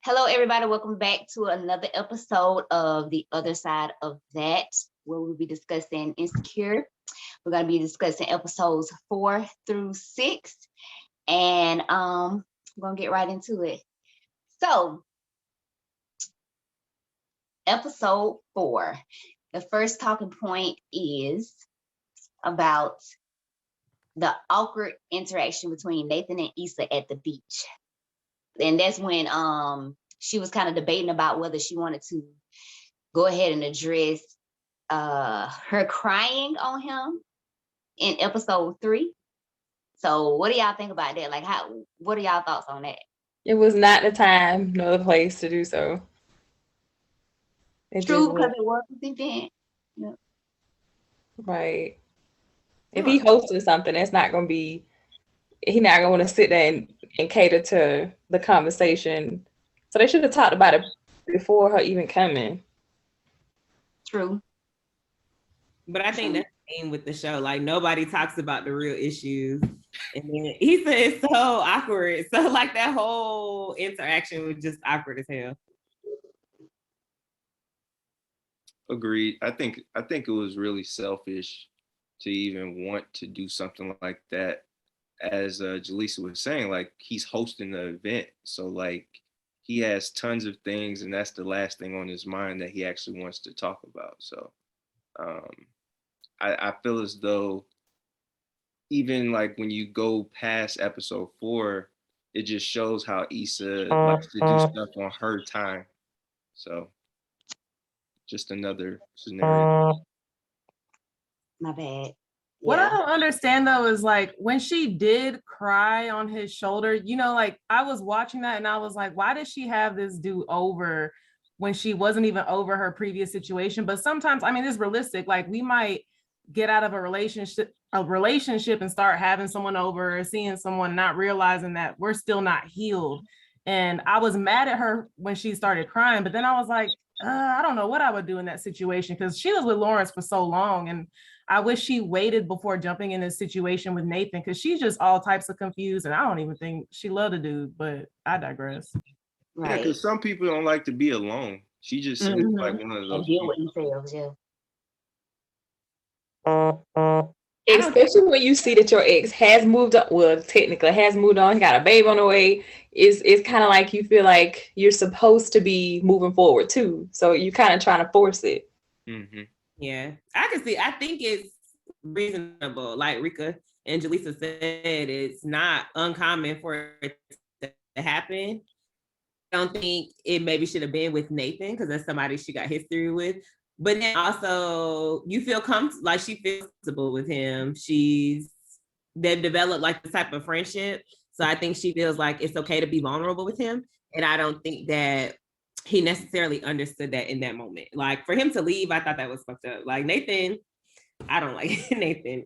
Hello, everybody. Welcome back to another episode of The Other Side of That, where we'll be discussing Insecure. We're going to be discussing episodes 4 through 6, and we're going to get right into it. So, episode 4, the first talking point is about the awkward interaction between Nathan and Issa at the beach. And that's when she was kind of debating about whether she wanted to go ahead and address her crying on him in episode 3. So what do y'all think about that? Like, what are y'all thoughts on that? It was not the time nor the place to do so. True, because it was an event. Yep. Right. If he hosted something, that's not going to be, he's not going to want to sit there and cater to the conversation. So they should have talked about it before her even coming. True. But I think that's the thing with the show. Like, nobody talks about the real issues. And then he said it's so awkward. So, like, that whole interaction was just awkward as hell. Agreed. I think it was really selfish to even want to do something like that. As Jaleesa was saying, like, he's hosting the event. So, like, he has tons of things, and that's the last thing on his mind that he actually wants to talk about. So I feel as though even like when you go past episode 4, it just shows how Issa likes to do stuff on her time. So just another scenario. My bad. What I don't understand though is like when she did cry on his shoulder, you know, like I was watching that and I was like, why did she have this dude over when she wasn't even over her previous situation? But sometimes, I mean, it's realistic. Like we might get out of a relationship and start having someone over or seeing someone, not realizing that we're still not healed. And I was mad at her when she started crying, but then I was like, I don't know what I would do in that situation because she was with Lawrence for so long. And I wish she waited before jumping in this situation with Nathan because she's just all types of confused. And I don't even think she loved the dude, but I digress. Right. Yeah, because some people don't like to be alone. She just seems like one of those. And deal with themselves, yeah. Especially when you see that your ex has moved on. Well, technically has moved on. He got a baby on the way. It's kind of like you feel like you're supposed to be moving forward too. So you kind of trying to force it. Mm-hmm. Yeah, I can see. I think it's reasonable. Like Rika and Jaleesa said, it's not uncommon for it to happen. I don't think it maybe should have been with Nathan because that's somebody she got history with. But then also, you feel comfortable, like she feels comfortable with him. They've developed like the type of friendship. So I think she feels like it's okay to be vulnerable with him. And I don't think that he necessarily understood that in that moment. Like for him to leave, I thought that was fucked up. Like Nathan, I don't like Nathan.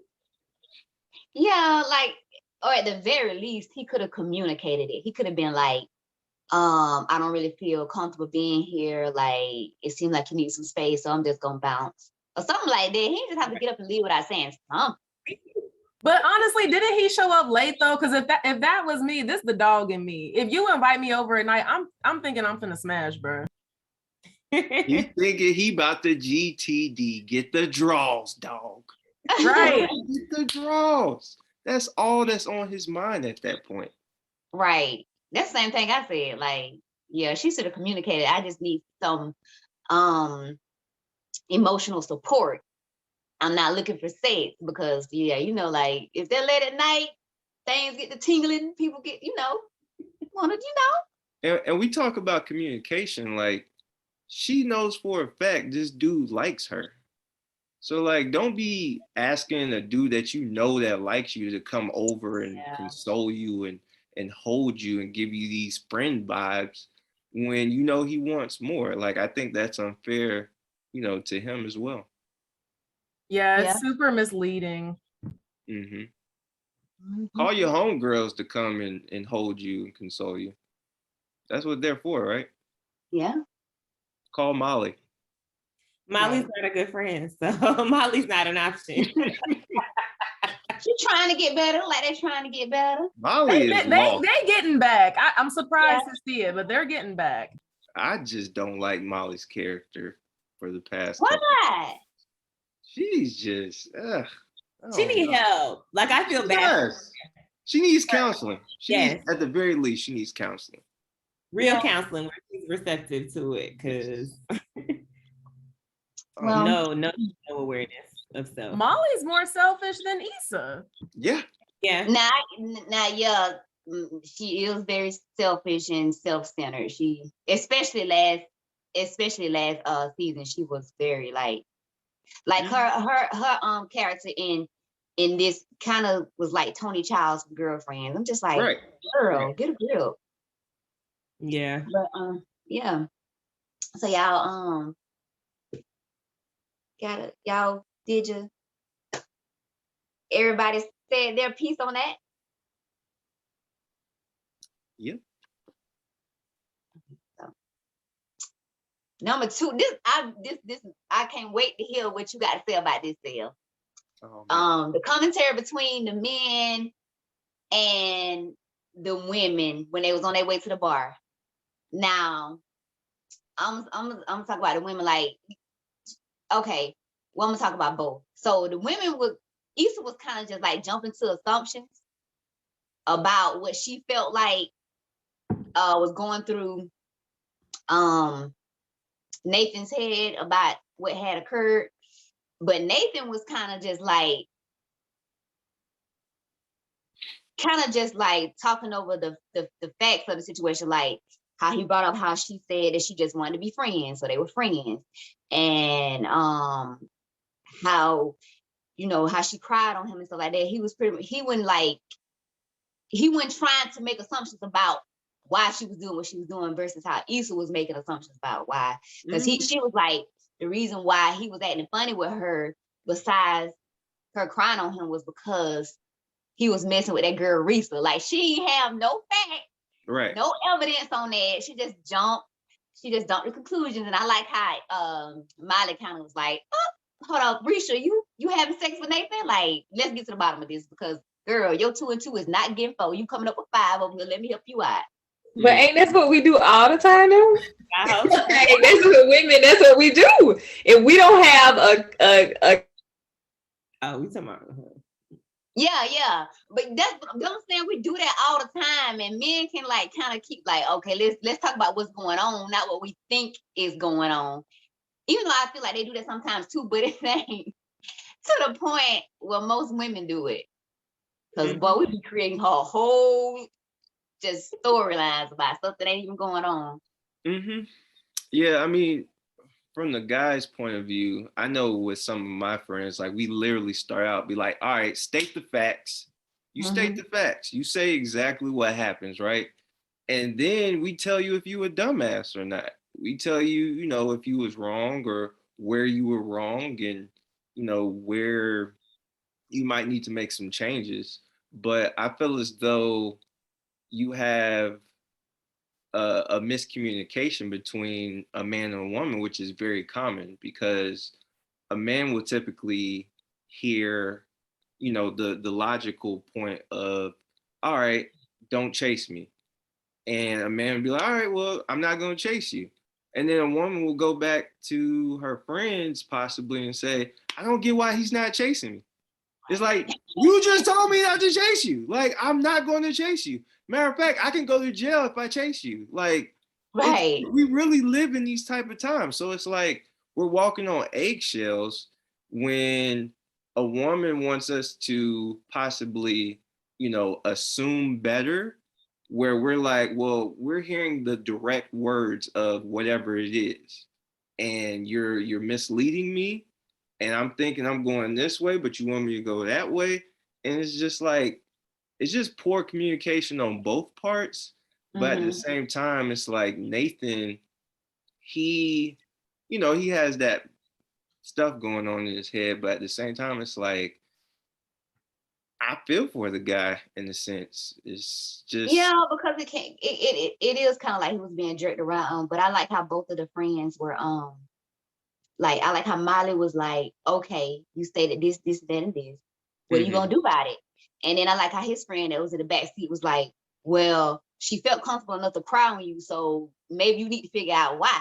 Yeah, like, or at the very least, he could have communicated it. He could have been like, I don't really feel comfortable being here. Like, it seems like you need some space, so I'm just gonna bounce. Or something like that. He just have to get up and leave without saying something. But honestly, didn't he show up late though? Because if that was me, this the dog in me. If you invite me over at night, I'm thinking I'm finna smash, bro. He's thinking he about the GTD, get the draws, dog. Right. Get the draws. That's all that's on his mind at that point. Right. That's the same thing I said. Like, yeah, she should have communicated. I just need some emotional support. I'm not looking for sex because, yeah, you know, like if they're late at night, things get to tingling, people get, And we talk about communication, like she knows for a fact this dude likes her. So like, don't be asking a dude that you know that likes you to come over and console you and hold you and give you these friend vibes when you know he wants more. Like, I think that's unfair, to him as well. Yeah, it's super misleading. Call your homegirls to come and hold you and console you. That's what they're for, right? Yeah. Call Molly. Molly's not a good friend, so Molly's not an option. She's trying to get better. Like they're trying to get better. Molly is lost. They getting back. I'm surprised to see it, but they're getting back. I just don't like Molly's character for the past. Why? She's just. She need help. Like I feel bad. Yes. She needs counseling. Yes. At the very least, she needs counseling. Real counseling where she's receptive to it, because Well, no awareness of self. Molly's more selfish than Issa. Yeah. Yeah. Now, yeah, she is very selfish and self-centered. She, especially last season, she was very like her character in this kind of was like Tony Child's girlfriend. I'm just like, Right. girl, get a grip. Yeah. But yeah. So y'all did you? Everybody said their piece on that. Yep. So, number 2, I can't wait to hear what you got to say about this, Sale. Oh, The commentary between the men and the women when they was on their way to the bar. Now, I'm talking about the women. Like, okay, well, I'm gonna talk about both. So the women Issa was kind of just like jumping to assumptions about what she felt like was going through Nathan's head about what had occurred. But Nathan was kind of just like talking over the facts of the situation, like how he brought up how she said that she just wanted to be friends, so they were friends, and how how she cried on him and stuff like that. He wasn't trying to make assumptions about why she was doing what she was doing versus how Issa was making assumptions about why, because she was like, the reason why he was acting funny with her, besides her crying on him, was because he was messing with that girl Risa. Like, she didn't have no fact, right. no evidence on that. She just jumped the conclusions. And I like how Molly kind of was like, oh, hold up, Risha, you having sex with Nathan? Like, let's get to the bottom of this, because girl, your 2 and 2 is not getting 4. You coming up with 5 over here. Let me help you out. But ain't that's what we do all the time though? Hey, that's what women, that's what we do. If we don't have a Oh, we talking about Yeah. But that's what I'm saying. We do that all the time, and men can like kind of keep like, okay, let's talk about what's going on, not what we think is going on. Even though I feel like they do that sometimes too, but it ain't to the point where most women do it. Because boy, we be creating a whole just storylines about stuff that ain't even going on. Yeah, I mean, from the guy's point of view, I know with some of my friends, like we literally start out, be like, all right, state the facts. You state the facts. You say exactly what happens, right? And then we tell you if you a dumbass or not. We tell you, if you was wrong or where you were wrong, and, where you might need to make some changes. But I feel as though you have a miscommunication between a man and a woman, which is very common, because a man will typically hear, the logical point of, all right, don't chase me. And a man would be like, all right, well, I'm not going to chase you. And then a woman will go back to her friends possibly and say, I don't get why he's not chasing me. It's like, you just told me not to chase you. Like, I'm not going to chase you. Matter of fact, I can go to jail if I chase you. Like, right. We really live in these type of times. So it's like we're walking on eggshells when a woman wants us to possibly, assume better, where we're like, well, we're hearing the direct words of whatever it is, and you're misleading me, and I'm thinking I'm going this way, but you want me to go that way. And it's just like, it's just poor communication on both parts. But at the same time, it's like Nathan, he has that stuff going on in his head. But at the same time, it's like, I feel for the guy in a sense. It's just, yeah, because it is kind of like he was being jerked around. But I like how both of the friends were like, I like how Molly was like, okay, you stated this, that, and this. What are you gonna do about it? And then I like how his friend that was in the back seat was like, well, she felt comfortable enough to cry on you, so maybe you need to figure out why.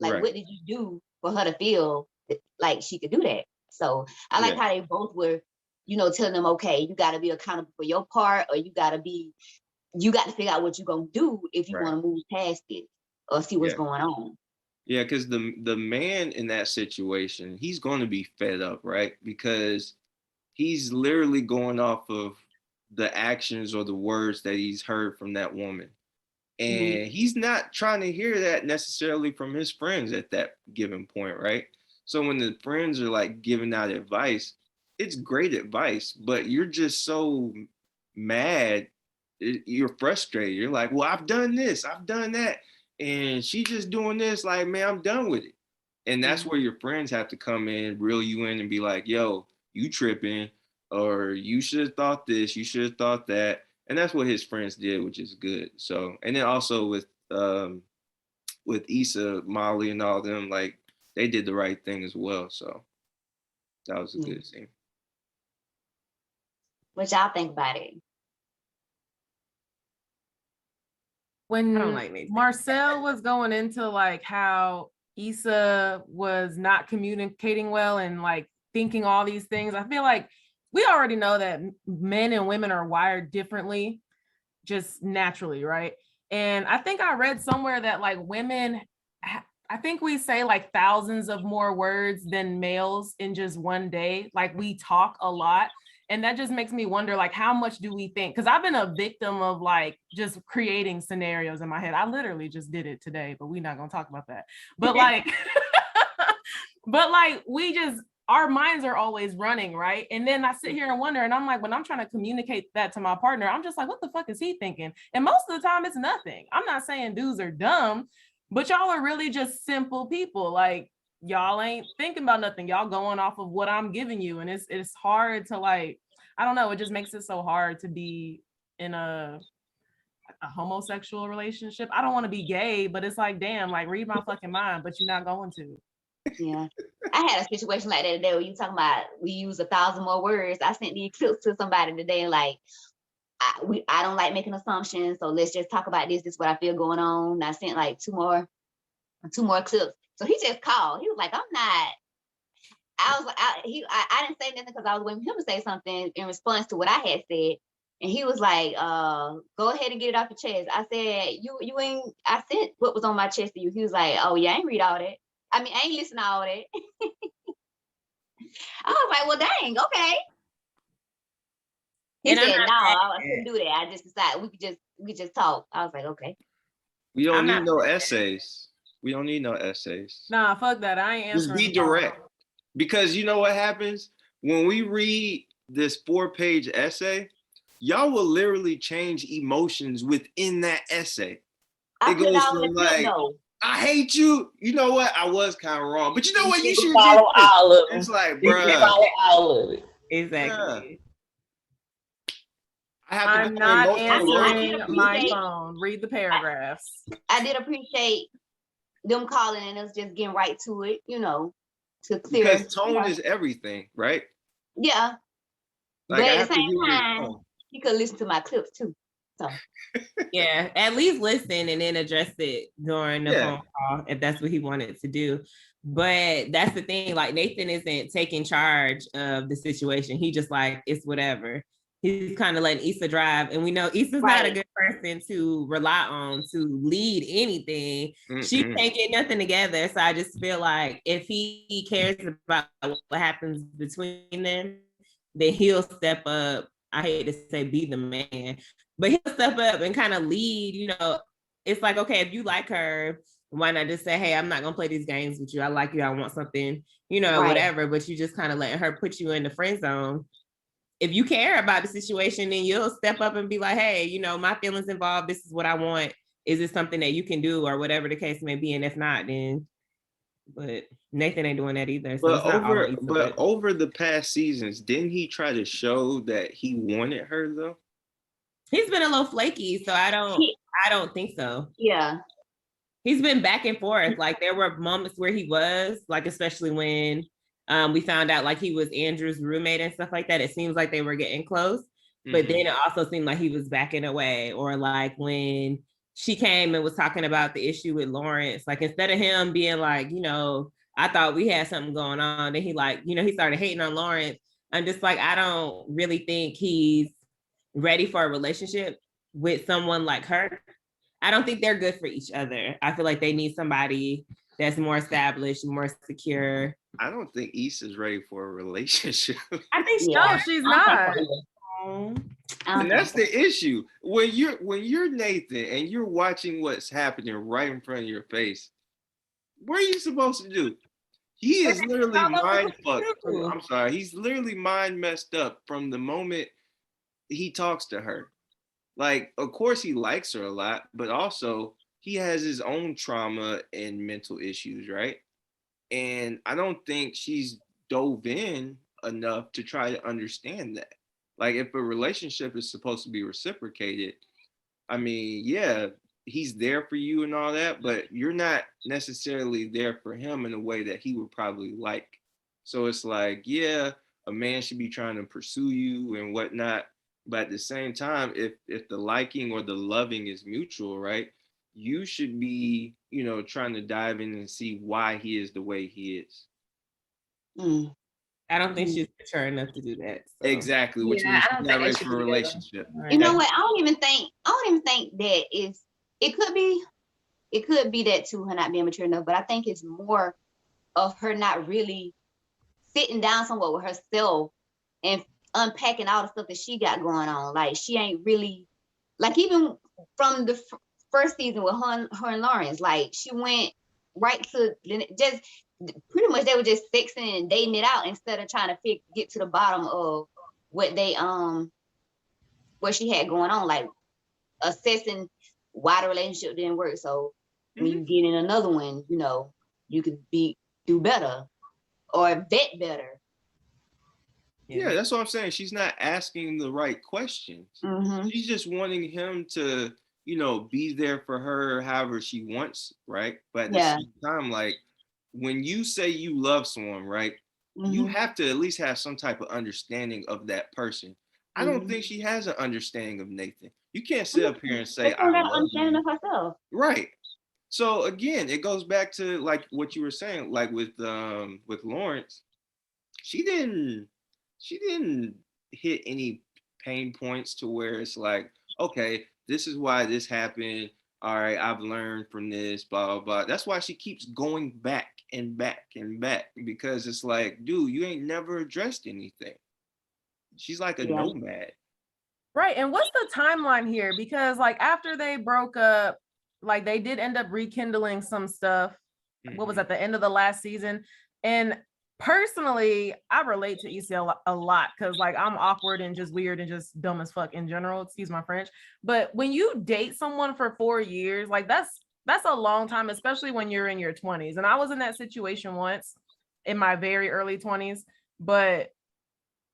Like, Right. what did you do for her to feel like she could do that? So I like how they both were, telling them, okay, you got to be accountable for your part, or you got to figure out what you're gonna do if you want to move past it or see what's going on. Yeah, because the man in that situation, he's going to be fed up, right? Because he's literally going off of the actions or the words that he's heard from that woman. And he's not trying to hear that necessarily from his friends at that given point, right? So when the friends are like giving out advice, it's great advice, but you're just so mad, you're frustrated. You're like, well, I've done this, I've done that, and she just doing this, like, man, I'm done with it. And that's where your friends have to come in, reel you in and be like, yo, you tripping, or you should have thought this, you should have thought that. And that's what his friends did, which is good. So, and then also with Issa, Molly, and all them, like, they did the right thing as well. So that was a good scene. What y'all think about it? When I don't like Nathan. Marcel was going into like how Issa was not communicating well and like thinking all these things, I feel like we already know that men and women are wired differently, just naturally, right? And I think I read somewhere that like women, I think we say like thousands of more words than males in just one day. Like we talk a lot. And that just makes me wonder, like, how much do we think? Because I've been a victim of like just creating scenarios in my head. I literally just did it today, but we're not gonna talk about that. But like, we just, our minds are always running, right? And then I sit here and wonder, and I'm like, when I'm trying to communicate that to my partner, I'm just like, what the fuck is he thinking? And most of the time it's nothing. I'm not saying dudes are dumb, but y'all are really just simple people. Like, y'all ain't thinking about nothing. Y'all going off of what I'm giving you. And it's hard to like, I don't know. It just makes it so hard to be in a homosexual relationship. I don't want to be gay, but it's like, damn, like read my fucking mind, but you're not going to. Yeah. I had a situation like that today where you talking about we use 1,000 more words. I sent these clips to somebody today, like, I don't like making assumptions, so let's just talk about this. This is what I feel going on. And I sent like two more clips. So he just called. He was like, I'm not. I was like, I didn't say nothing because I was waiting for him to say something in response to what I had said. And he was like, go ahead and get it off your chest. I said, you ain't, I sent what was on my chest to you. He was like, oh yeah, I ain't read all that. I mean, I ain't listen to all that. I was like, well, dang, okay. He said, no, I couldn't do that. I just decided we could just talk. I was like, okay. We don't need no essays. We don't need no essays. Nah, fuck that. I ain't answering. Just be direct. Because you know what happens? When we read this 4-page essay, y'all will literally change emotions within that essay. It goes from like, I hate you. You know what? I was kind of wrong. But you know what? You should follow all of them. It's like, bruh. Follow all of it. Exactly. I'm not answering my phone. Read the paragraphs. I did appreciate them calling and us just getting right to it, to clear. Because tone is everything, right? Yeah. Like, but at the same time, you could listen to my clips too. So yeah, at least listen and then address it during the phone call if that's what he wanted to do. But that's the thing, like Nathan isn't taking charge of the situation. He just like, it's whatever. He's kind of letting Issa drive. And we know Issa's not a good person to rely on to lead anything. She can't get nothing together. So I just feel like if he cares about what happens between them, then he'll step up. I hate to say be the man, but he'll step up and kind of lead. It's like, okay, if you like her, why not just say, hey, I'm not gonna play these games with you. I like you. I want something, whatever. But you just kind of letting her put you in the friend zone. If you care about the situation, then you'll step up and be like, hey, my feelings involved. This is what I want. Is this something that you can do, or whatever the case may be? And if not, then. But Nathan ain't doing that either. So but over the past seasons, didn't he try to show that he wanted her though? He's been a little flaky, so I don't think so. Yeah. He's been back and forth. Like there were moments where he was, like, especially when we found out like he was Andrew's roommate and stuff like that. It seems like they were getting close, but then it also seemed like he was backing away. Or like when she came and was talking about the issue with Lawrence, like instead of him being like, you know, I thought we had something going on, then he like, you know, he started hating on Lawrence. I'm just like, I don't really think he's ready for a relationship with someone like her. I don't think they're good for each other. I feel like they need somebody that's more established, more secure. I don't think Issa's ready for a relationship. I think No, she's not. And that's the issue. When you're Nathan and you're watching what's happening right in front of your face, what are you supposed to do? He is literally mind fucked. I'm sorry. He's literally mind messed up from the moment he talks to her. Like, of course he likes her a lot, but also he has his own trauma and mental issues, right? And I don't think she's dove in enough to try to understand that. Like, if a relationship is supposed to be reciprocated, I mean, yeah, he's there for you and all that, but you're not necessarily there for him in a way that he would probably like. So it's like, yeah, a man should be trying to pursue you and whatnot. But at the same time, if the liking or the loving is mutual, right, you should be, you know, trying to dive in and see why he is the way he is. I don't think she's mature enough to do that. So. Exactly, which means she's not ready for a relationship. You know what? I don't even think that is. It could be that too, her not being mature enough. But I think it's more of her not really sitting down somewhere with herself and unpacking all the stuff that she got going on. Like she ain't really, like even from the first season with her and Lawrence, like she went right to just pretty much they were just sexing and dating it out instead of trying to get to the bottom of what they what she had going on, like assessing why the relationship didn't work. So when you get in another one, you know, you could do better or vet better. Yeah, that's what I'm saying. She's not asking the right questions. She's just wanting him to, you know, be there for her however she wants, right? But at the same time, like when you say you love someone, right, you have to at least have some type of understanding of that person. I don't think she has an understanding of Nathan. You can't sit up here and say I love you. Of herself. Right. So again, it goes back to like what you were saying, like with Lawrence, she didn't hit any pain points to where it's like, okay, this is why this happened. All right, I've learned from this, blah, blah, blah. That's why she keeps going back and back and back, because it's like, dude, you ain't never addressed anything. She's like a nomad. Right. And what's the timeline here? Because like after they broke up, like they did end up rekindling some stuff. What was at the end of the last season? And personally, I relate to Issa a lot because like I'm awkward and just weird and just dumb as fuck in general, excuse my French. But when you date someone for 4 years, like that's a long time, especially when you're in your 20s. And I was in that situation once in my very early 20s. But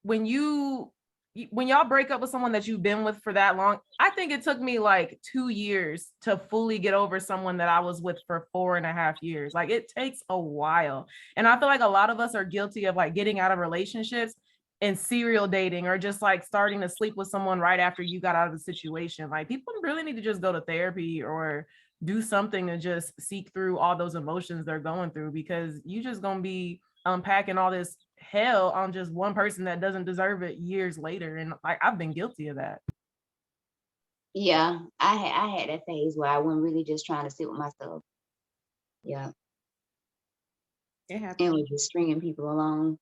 when y'all break up with someone that you've been with for that long, I think it took me like 2 years to fully get over someone that I was with for 4.5 years. Like it takes a while. And I feel like a lot of us are guilty of like getting out of relationships and serial dating or just like starting to sleep with someone right after you got out of the situation. Like people really need to just go to therapy or do something to just seek through all those emotions they're going through, because you just gonna be unpacking all this hell on just one person that doesn't deserve it years later. And like I've been guilty of that. Yeah, I had that phase where I wasn't really just trying to sit with myself. Yeah. It happens. And was just stringing people along.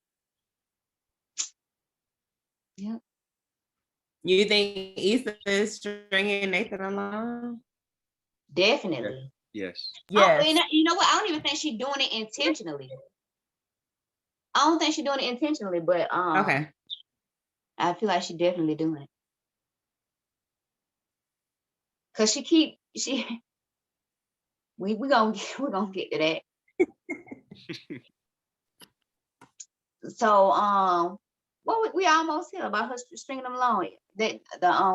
Yeah. You think Issa is stringing Nathan along? Definitely. Yes. Yes. You know what? I don't even think she's doing it intentionally. I don't think she's doing it intentionally, but okay. I feel like she's definitely doing it. Cause we gonna get to that. So what we almost here about her stringing them along. That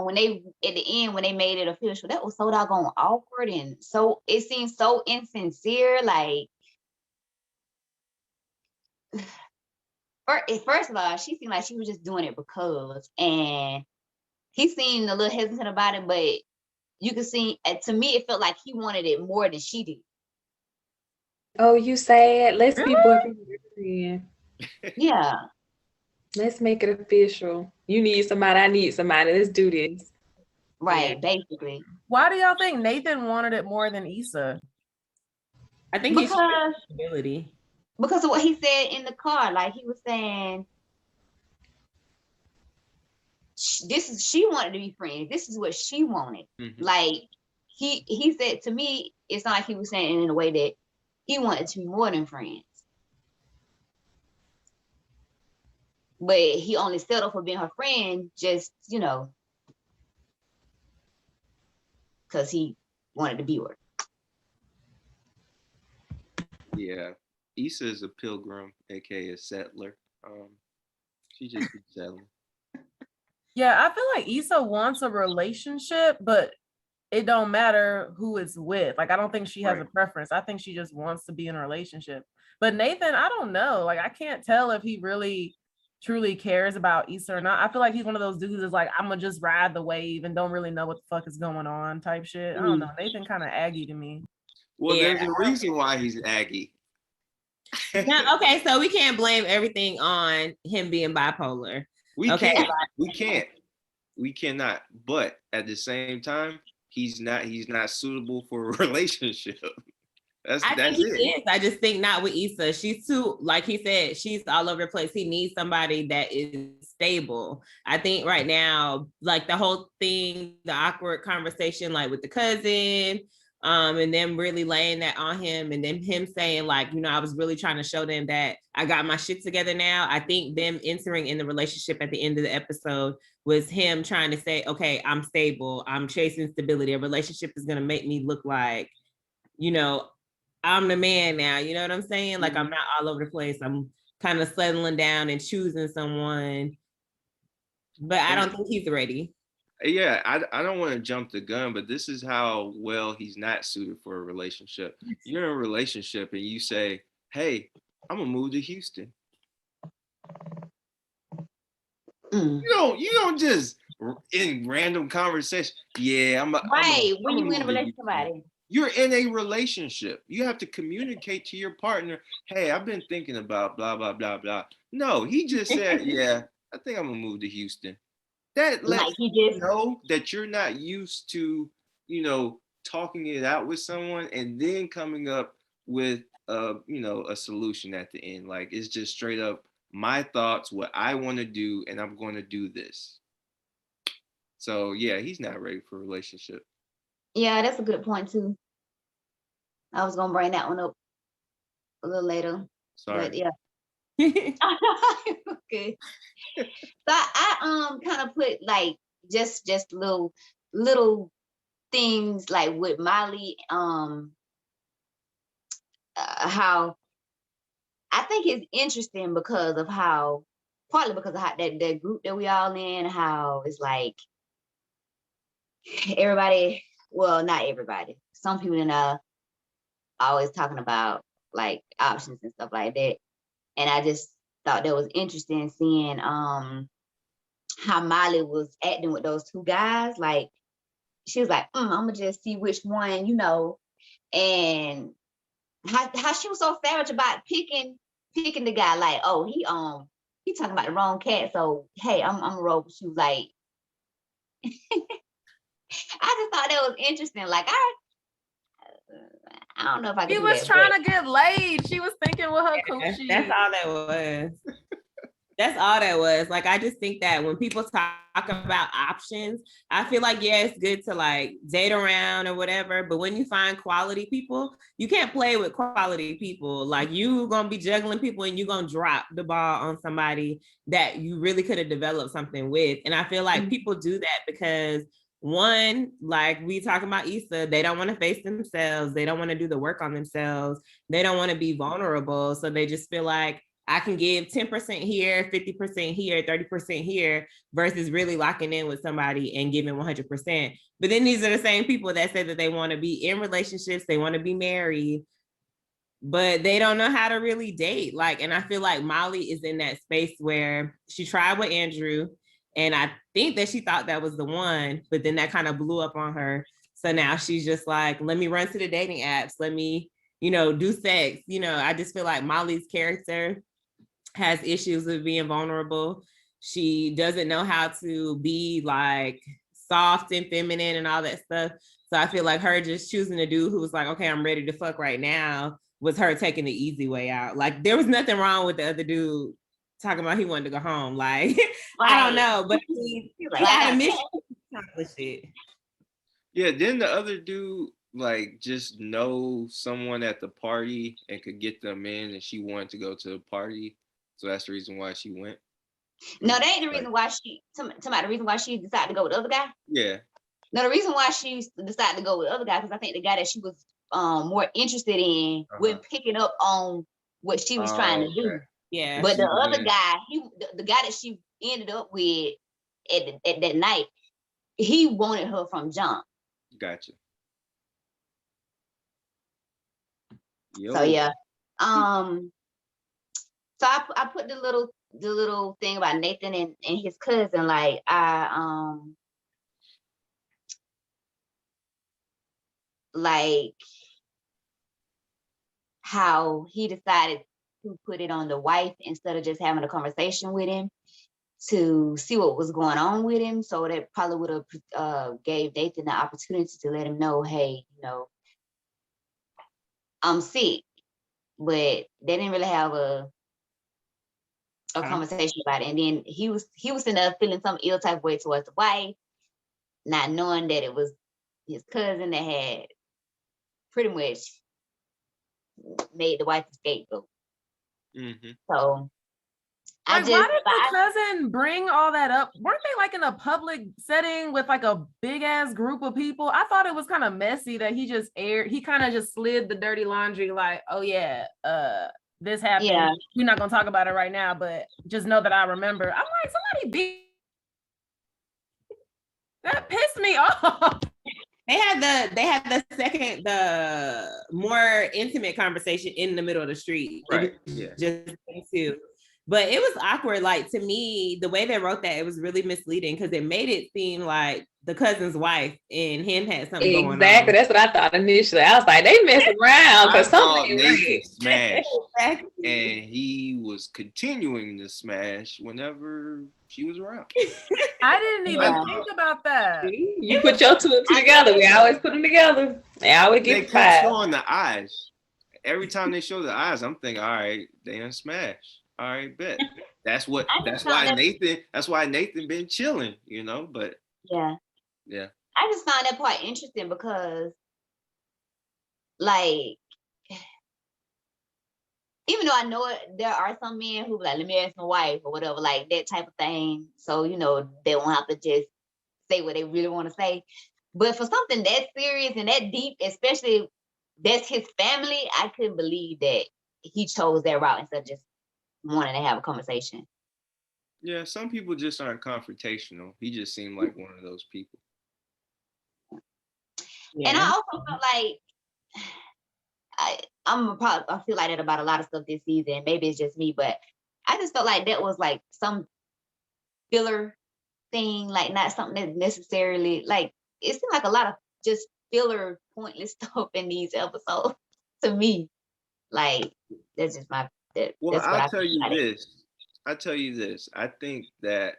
when they at the end when they made it official, that was so doggone awkward and so it seemed so insincere. Like first of all, she seemed like she was just doing it because, and he seemed a little hesitant about it, but you could see, to me, it felt like he wanted it more than she did. Oh, you sad? Let's be Really? boyfriend and girlfriend. Yeah. Let's make it official. You need somebody, I need somebody. Let's do this. Right, basically. Why do y'all think Nathan wanted it more than Issa? I think he's Because ability. because of what he said in the car, like he was saying, she wanted to be friends. This is what she wanted. Mhm. Like he said to me, it's not like he was saying it in a way that he wanted to be more than friends. But he only settled for being her friend, just, because he wanted to be with her. Yeah. Issa is a pilgrim, aka a settler. She just be settling. Yeah, I feel like Issa wants a relationship, but it don't matter who it's with. Like, I don't think she has a Right. preference. I think she just wants to be in a relationship. But Nathan, I don't know. Like, I can't tell if he really truly cares about Issa or not. I feel like he's one of those dudes that's like, I'm gonna just ride the wave and don't really know what the fuck is going on type shit. I don't know. Nathan kind of aggy to me. Well, Yeah. there's a reason why he's Aggie. Now, okay, so we can't blame everything on him being bipolar. We Okay. can't. We can't. We cannot. But at the same time, he's not suitable for a relationship. I think That's he it. is. I just think not with Issa. She's too, like he said, she's all over the place. He needs somebody that is stable. I think right now, like the whole thing, the awkward conversation, like with the cousin, and them really laying that on him, and then him saying, like, I was really trying to show them that I got my shit together now. I think them entering in the relationship at the end of the episode was him trying to say, okay, I'm stable. I'm chasing stability. A relationship is going to make me look like, I'm the man now. You know what I'm saying? Like, I'm not all over the place. I'm kind of settling down and choosing someone. But I don't think he's ready. Yeah, I don't want to jump the gun, but this is how well he's not suited for a relationship. You're in a relationship and you say, hey, I'm gonna move to Houston. You don't just in random conversation. Yeah, Right. When I'm you in a move to relationship with Houston. somebody. You're in a relationship. You have to communicate to your partner, hey, I've been thinking about blah, blah, blah, blah. No, he just said, yeah, I think I'm gonna move to Houston. That lets Like he you just know that you're not used to, talking it out with someone and then coming up with a solution at the end. Like it's just straight up my thoughts, what I want to do, and I'm going to do this. So yeah, he's not ready for a relationship. Yeah, that's a good point too. I was gonna bring that one up a little later. Sorry. But yeah. Okay. So I kind of put like just little things like with Molly, how I think it's interesting because of how, partly because of how that group that we all in, how it's like everybody, well, not everybody, some people in always talking about like options and stuff like that. And I just thought that was interesting seeing how Molly was acting with those two guys. Like she was like, I'm gonna just see which one, and how she was so savage about picking the guy, like, oh, he talking about the wrong cat, so hey, I'm a roll. She was like, I just thought that was interesting. Like I don't know if I could He do was that, trying but to get laid. She was thinking with her coochie. That's all that was. That's all that was. Like, I just think that when people talk about options, I feel like, yeah, it's good to like date around or whatever. But when you find quality people, you can't play with quality people. Like you gonna be juggling people and you're gonna drop the ball on somebody that you really could have developed something with. And I feel like people do that because one, like we talking about Issa, they don't want to face themselves. They don't want to do the work on themselves. They don't want to be vulnerable. So they just feel like, I can give 10% here, 50% here, 30% here, versus really locking in with somebody and giving 100%. But then these are the same people that say that they want to be in relationships, they want to be married, but they don't know how to really date. Like, and I feel like Molly is in that space where she tried with Andrew, and I think that she thought that was the one, but then that kind of blew up on her. So now she's just like, let me run to the dating apps. Let me, do sex. I just feel like Molly's character has issues with being vulnerable. She doesn't know how to be like soft and feminine and all that stuff. So I feel like her just choosing a dude who was like, okay, I'm ready to fuck right now, was her taking the easy way out. Like, there was nothing wrong with the other dude talking about he wanted to go home. Like, I don't know, but he had a mission to accomplish it. Yeah, then the other dude like just know someone at the party and could get them in, and she wanted to go to the party, so that's the reason why she went. No, that ain't the reason why she. Somebody, the reason why she decided to go with the other guy. Yeah. No, the reason why she decided to go with the other guy because I think the guy that she was more interested in was picking up on what she was trying to do. Yeah. But the other guy, the guy that she ended up with at that night, he wanted her from jump. Gotcha. Yo. So yeah. So I put the little thing about Nathan and his cousin, like like how he decided to put it on the wife instead of just having a conversation with him to see what was going on with him. So that probably would have gave Nathan the opportunity to let him know, hey, I'm sick. But they didn't really have a conversation about it. And then he was sitting there feeling some ill type of way towards the wife, not knowing that it was his cousin that had pretty much made the wife a scapegoat. Mm-hmm. So why did the cousin bring all that up? Weren't they like in a public setting with like a big ass group of people? I thought it was kind of messy that he kind of just slid the dirty laundry like, oh yeah, this happened. Yeah. We're not gonna talk about it right now, but just know that I remember. I'm like, somebody beat. That pissed me off. They had the more intimate conversation in the middle of the street. Right. Yeah. Just two. But it was awkward. Like, to me, the way they wrote that, it was really misleading because it made it seem like the cousin's wife and him had something going on. Exactly. That's what I thought initially. I was like, they mess around because something Nathan smashed. And he was continuing to smash whenever she was around. I didn't even think about that. You put your two and two together. We always put them together. They always get They kept showing the eyes. Every time they show the eyes, I'm thinking, all right, they done smash. All right, bet. That's why Nathan been chilling, but yeah. I just found that part interesting because like even though I know there are some men who like, let me ask my wife or whatever, like that type of thing. So, they won't have to just say what they really want to say. But for something that serious and that deep, especially that's his family, I couldn't believe that he chose that route instead of just wanting to have a conversation. Yeah, some people just aren't confrontational. He just seemed like one of those people. Yeah. And I also felt like I feel like that about a lot of stuff this season. Maybe it's just me, but I just felt like that was like some filler thing, like not something that necessarily like it seemed like a lot of just filler, pointless stuff in these episodes to me. Like that's just my. I'll tell you this. I think that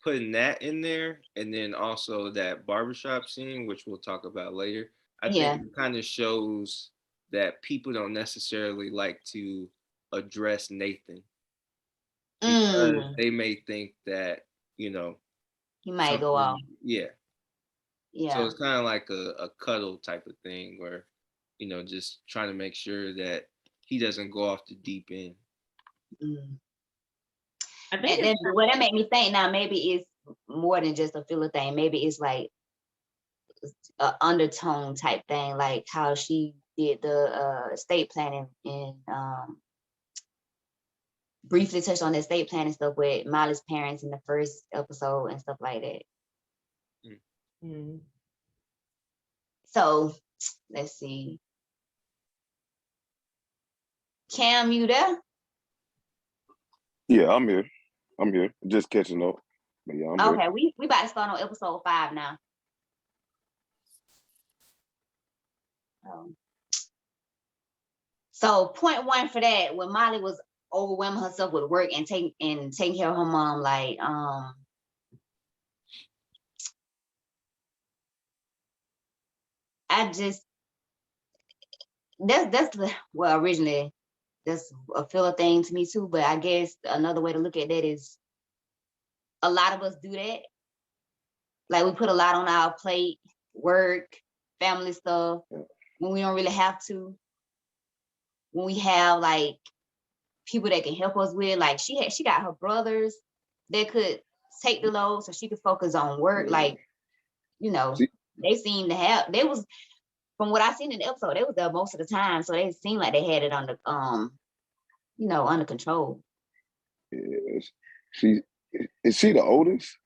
putting that in there and then also that barbershop scene, which we'll talk about later, I think it kind of shows that people don't necessarily like to address Nathan because they may think that, he might go off. Yeah. So it's kind of like a cuddle type of thing where, just trying to make sure that he doesn't go off the deep end. I think what that made me think now, maybe it's more than just a filler thing. Maybe it's like an undertone type thing, like how she did the estate planning and briefly touched on the estate planning stuff with Molly's parents in the first episode and stuff like that. Mm. So let's see. Cam, you there? Yeah, I'm here. I'm here. Just catching up. But yeah, I'm here. Okay, we about to start on episode 5 now. So point 1 for that, when Molly was overwhelming herself with work and taking care of her mom, like I just that's well, originally that's a filler thing to me too, but I guess another way to look at that is a lot of us do that. Like we put a lot on our plate, work, family stuff, when we don't really have to. When we have like people that can help us with, like she got her brothers that could take the load so she could focus on work. Like, you know, See, they seemed to have, they was, from what I seen in the episode, they was there most of the time. So they seemed like they had it under, under control. yeah, is she the oldest?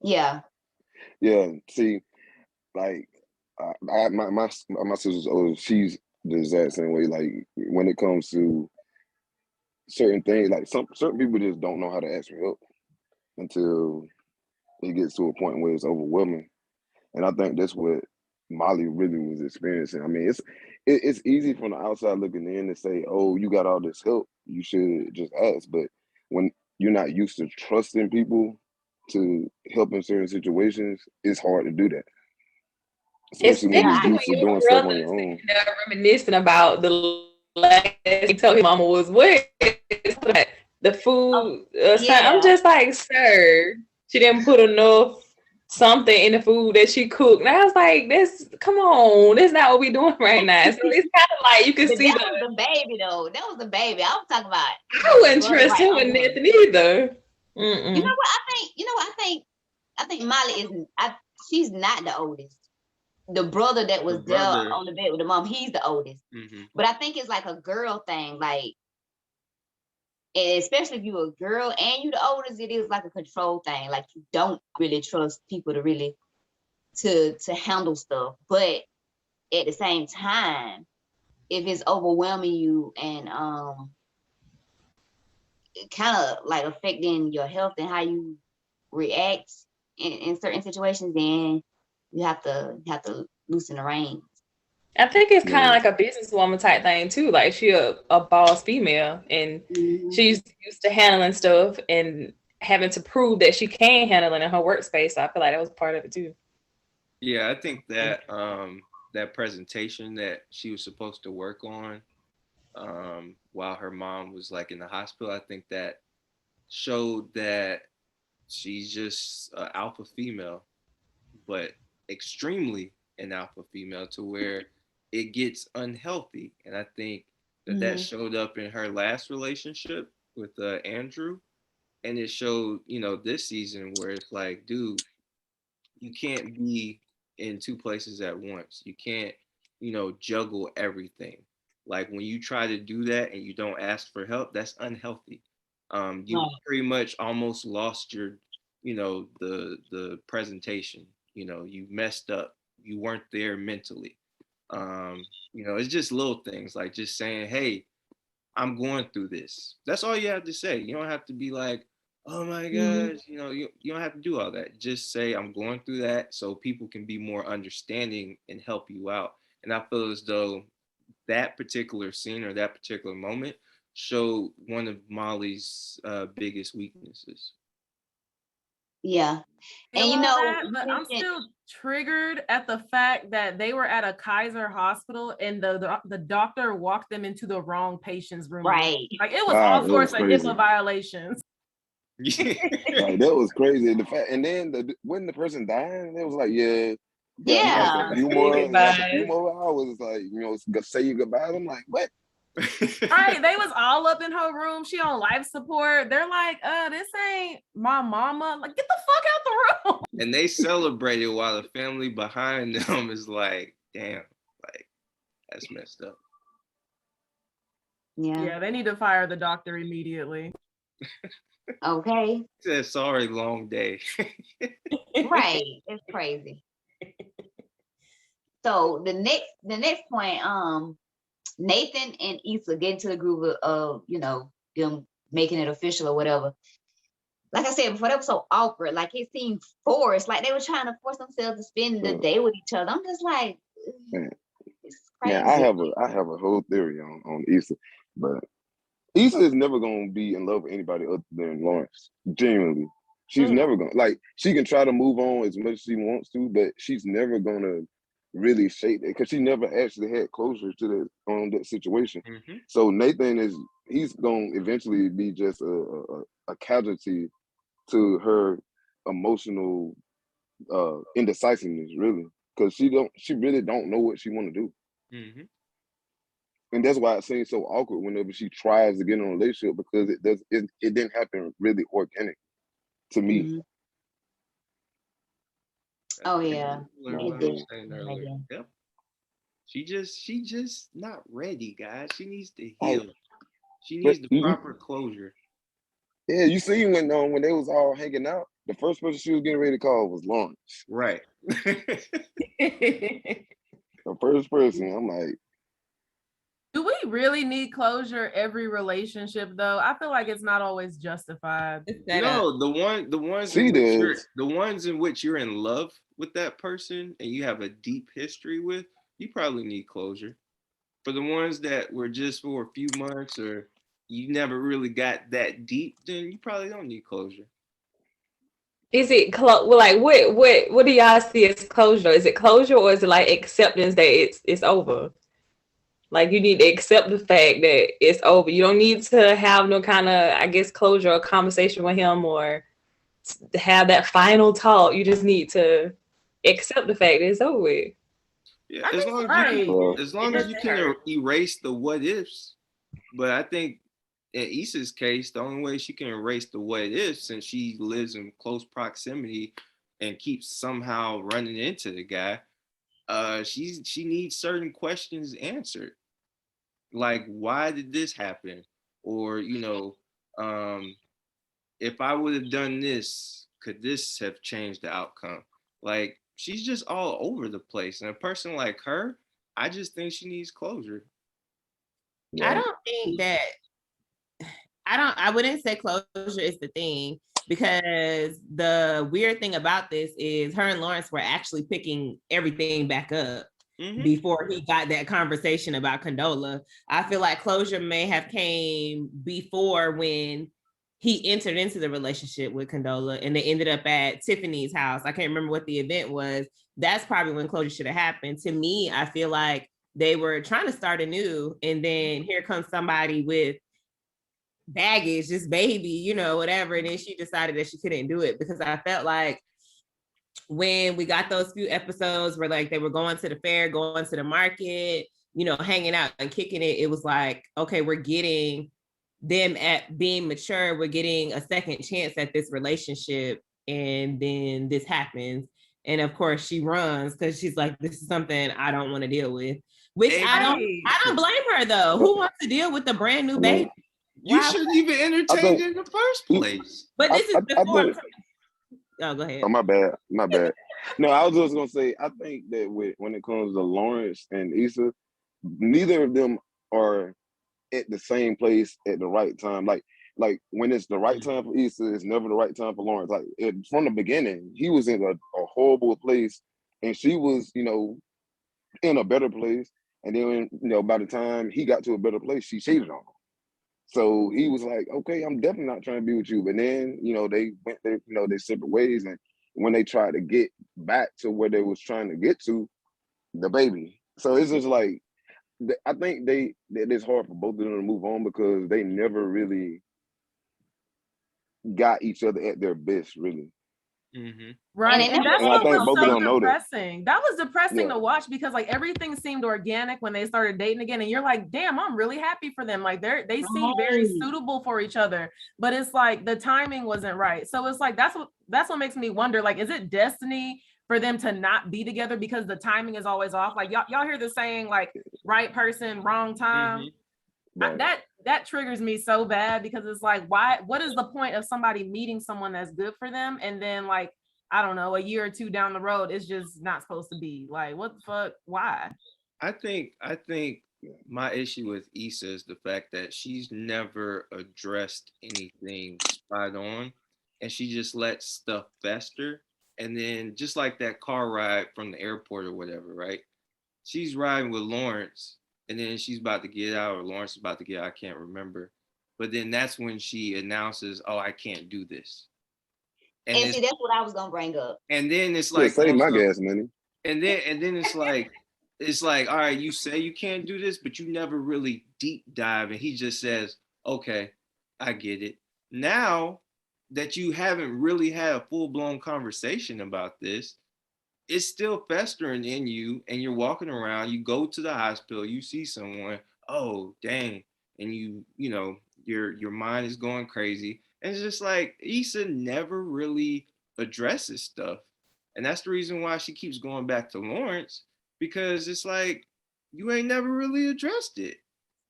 Yeah. Yeah. See, like my sister's older. She's the exact same way. Like when it comes to certain things, like certain people just don't know how to ask for help until it gets to a point where it's overwhelming. And I think that's what Molly really was experiencing. I mean, it's easy from the outside looking in to say, "Oh, you got all this help, you should just ask." But when you're not used to trusting people to help in certain situations, it's hard to do that. Especially when Especially you're when used to your doing stuff on brother your own. sitting there reminiscing about the last he told his mama was what the food. I'm just like, sir, she didn't put enough something in the food that she cooked. And I was like, come on, that's not what we're doing right now. So it's kind of like you can But see that was the baby though. That was the baby. I was talking about. I wouldn't trust him with nothing either. You know what I think Molly isn't. She's not the oldest. The brother that was there on the bed with the mom, he's the oldest. Mm-hmm. But I think it's like a girl thing, like, and especially if you're a girl and you the oldest, it is like a control thing. Like you don't really trust people to really to handle stuff. But at the same time, if it's overwhelming you and kind of like affecting your health and how you react in certain situations, then you have to loosen the reins. I think it's kind of like a businesswoman type thing too. Like she a boss female and she's used to handling stuff and having to prove that she can handle it in her workspace. So I feel like that was part of it too. Yeah, I think that that presentation that she was supposed to work on while her mom was like in the hospital, I think that showed that she's just an alpha female, but extremely an alpha female to where it gets unhealthy. And I think that showed up in her last relationship with Andrew. And it showed, this season where it's like, dude, you can't be in two places at once. You can't, juggle everything. Like when you try to do that and you don't ask for help, that's unhealthy. You pretty much almost lost your, the presentation. You messed up. You weren't there mentally. It's just little things like just saying, hey, I'm going through this. That's all you have to say. You don't have to be like, oh my gosh, you don't have to do all that. Just say, I'm going through that so people can be more understanding and help you out. And I feel as though that particular scene or that particular moment showed one of Molly's biggest weaknesses. Yeah. And but I'm still triggered at the fact that they were at a Kaiser hospital and the doctor walked them into the wrong patient's room. Right. Like it was all sorts of HIPAA violations. Like, that was crazy. The fact, and then when the person died, it was like, yeah, a few more hours, like, say your goodbyes. I'm like, what? Right, they was all up in her room. She on life support. They're like, this ain't my mama. Like, get the fuck out the room. And they celebrated while the family behind them is like, damn, like that's messed up. Yeah, they need to fire the doctor immediately. Okay. Said sorry, long day. Right, it's crazy. So the next point, Nathan and Issa get into the groove of, them making it official or whatever. Like I said before, that was so awkward. Like it seemed forced. Like they were trying to force themselves to spend the day with each other. I'm just like, it's crazy. Yeah, I have a whole theory on Issa, but Issa is never gonna be in love with anybody other than Lawrence. Genuinely, she's never gonna like. She can try to move on as much as she wants to, but she's never gonna really shake it because she never actually had closure to that situation. Mhm. So he's gonna eventually be just a casualty to her emotional indecisiveness, really, because she really don't know what she want to do. Mhm. And that's why it seems so awkward whenever she tries to get in a relationship, because it didn't happen really organic to me. Mhm. Oh yeah. What I It was did. saying earlier. Yep. She just not ready, guys. She needs to Oh, heal. She needs the but proper closure. yeah, you see when they was all hanging out, the first person she was getting ready to call was Lawrence. Right. The first person, I'm like, Do we really need closure every relationship though? I feel like it's not always justified. No, the ones she the ones in which you're in love with that person and you have a deep history with, you probably need closure. For the ones that were just for a few months or you never really got that deep, then you probably don't need closure. Is it like what do y'all see as closure? Is it closure or is it like acceptance that it's over? Like you need to accept the fact that it's over. You don't need to have no kind of, I guess, closure or conversation with him or have that final talk. You just need to accept the fact that it's over with. Yeah, I think right. as long as you can erase the what ifs. But I think in Issa's case, the only way she can erase the what ifs, since she lives in close proximity and keeps somehow running into the guy, she needs certain questions answered. Like, why did this happen? Or, if I would have done this, could this have changed the outcome? Like, she's just all over the place. And a person like her, I just think she needs closure. I don't think that I wouldn't say closure is the thing, because the weird thing about this is her and Lawrence were actually picking everything back up before he got that conversation about Condola. I feel like closure may have came before, when he entered into the relationship with Condola and they ended up at Tiffany's house. I can't remember what the event was. That's probably when closure should have happened. To me, I feel like they were trying to start anew, and then here comes somebody with baggage, this baby, whatever. And then she decided that she couldn't do it, because I felt like when we got those few episodes where like they were going to the fair, going to the market, hanging out and kicking it, it was like, okay, we're getting them at being mature, we're getting a second chance at this relationship, and then this happens. And of course she runs because she's like, this is something I don't want to deal with. Which I don't blame her though. Who wants to deal with a brand new baby? You shouldn't even entertain it in the first place. But this is before. Oh, go ahead. Oh, my bad. No, I was just gonna say, I think that when it comes to Lawrence and Issa, neither of them are at the same place at the right time. Like when it's the right time for Issa, it's never the right time for Lawrence. Like from the beginning, he was in a horrible place, and she was, in a better place. And then, by the time he got to a better place, she cheated on him. So he was like, okay, I'm definitely not trying to be with you. But then, they went their, their separate ways. And when they tried to get back to where they was trying to get to, the baby. So it's just like, I think it's hard for both of them to move on because they never really got each other at their best, really. Right. And that's what was so depressing. That was depressing Yeah. to watch because like everything seemed organic when they started dating again. And you're like, damn, I'm really happy for them. Like they seem very suitable for each other. But it's like the timing wasn't right. So it's like that's what makes me wonder, like, is it destiny for them to not be together because the timing is always off? Like y'all hear the saying, like, right person, wrong time. Right. That triggers me so bad because it's like, what is the point of somebody meeting someone that's good for them and then, like, I don't know, a year or two down the road it's just not supposed to be? Like, what the fuck? Why? I think My issue with Issa is the fact that she's never addressed anything spot on, and she just lets stuff fester. And then just like that car ride from the airport or whatever, right? She's riding with Lawrence, and then she's about to get out, or Lawrence is about to get out, I can't remember. But then that's when she announces, "Oh, I can't do this." And see, that's what I was gonna bring up. and then it's Yeah, like, save my also, gas money. and then it's like, all right, you say you can't do this, but you never really deep dive, and he just says, "Okay, I get it." Now that you haven't really had a full blown conversation about this, it's still festering in you, and you're walking around. You go to the hospital, you see someone, oh dang, and you know your mind is going crazy, and it's just like Issa never really addresses stuff, and that's the reason why she keeps going back to Lawrence, because it's like you ain't never really addressed it.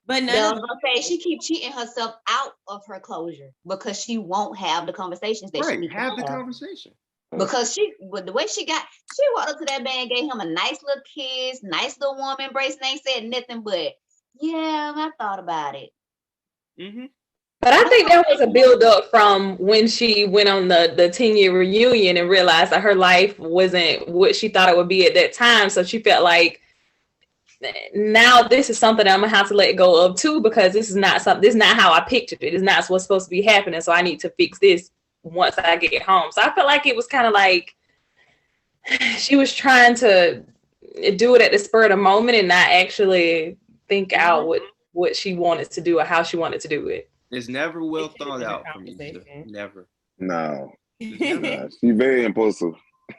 But I none was of gonna say she keeps cheating herself out of her closure because she won't have the conversations that she Right, needs to have the have. conversation. Because with the way she walked up to that man, gave him a nice little kiss, nice little warm embrace, and ain't said nothing but, yeah, I thought about it. Mm-hmm. But I think that was a build up from when she went on the 10-year reunion and realized that her life wasn't what she thought it would be at that time. So she felt like, now this is something I'm gonna have to let go of too, because this is not how I pictured it. It's not what's supposed to be happening. So I need to fix this once I get home. So I felt like it was kind of like she was trying to do it at the spur of the moment and not actually think out what she wanted to do or how she wanted to do it. It's never well It should've thought been a out from Issa. conversation. Never. No, them. she's very impulsive.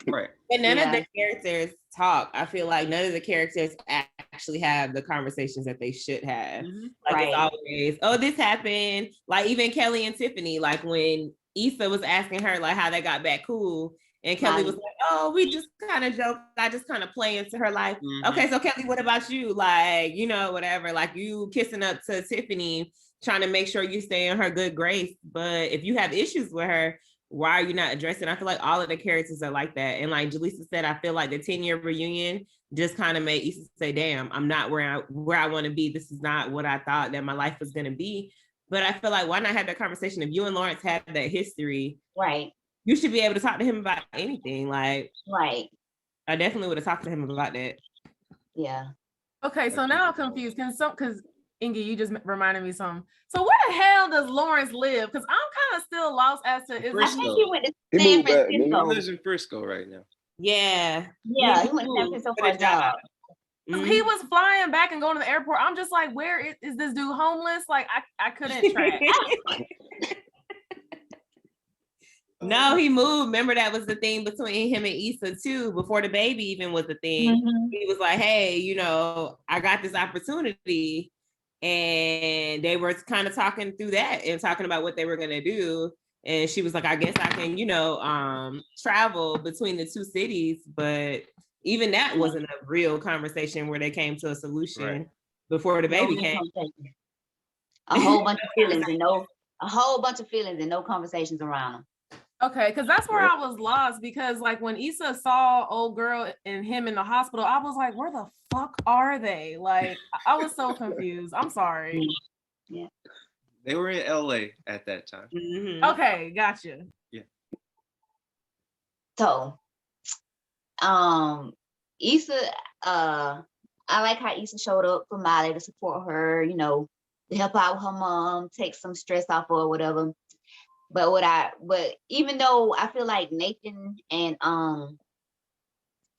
Right. But none of Yeah. the characters talk. I feel like none of the characters actually have the conversations that they should have. Mhm. Like Right. it's always, oh, this happened. Like even Kelly and Tiffany, like when Issa was asking her like how they got back cool, and Kelly Right. was like, oh, we just kind of joke. I just kind of play into her life. Mhm. Okay, so Kelly, what about you? Like, you know, whatever. Like you kissing up to Tiffany, trying to make sure you stay in her good grace. But if you have issues with her, why are you not addressing? I feel like all of the characters are like that. And like Jaleesa said, I feel like the 10-year reunion just kind of made Issa say, damn, I'm not where I want to be. This is not what I thought that my life was going to be. But I feel like, why not have that conversation? If you and Lawrence have that history, Right. you should be able to talk to him about anything. Like, Right. I definitely would have talked to him about that. Yeah. Okay, so now I'm confused. Because Inge, you just reminded me something. So where the hell does Lawrence live? Because I'm kind of still lost as to is I think he went to He San moved back, He Francisco. lives in Frisco right now. Yeah. Yeah, he went to San Francisco for a job. he was flying back and going to the airport? I'm just like, where is this dude homeless? Like I couldn't track. No, he moved. Remember that was the thing between him and Issa too, before the baby even was a thing. Mhm. He was like, hey, you know, I got this opportunity. And they were kind of talking through that and talking about what they were gonna do. And she was like, I guess I can, you know, travel between the two cities. But even that wasn't a real conversation where they came to a solution Right. before the baby No came. conversation. A whole bunch of feelings and no conversations around them. Okay, because that's where I was lost, because like when Issa saw old girl and him in the hospital, I was like, where the fuck are they? Like I was so confused. I'm sorry. Yeah. They were in LA at that time. Mhm. Okay, gotcha. So, Issa, I like how Issa showed up for Miley to support her, you know, to help out with her mom, take some stress off her or whatever. But even though I feel like Nathan and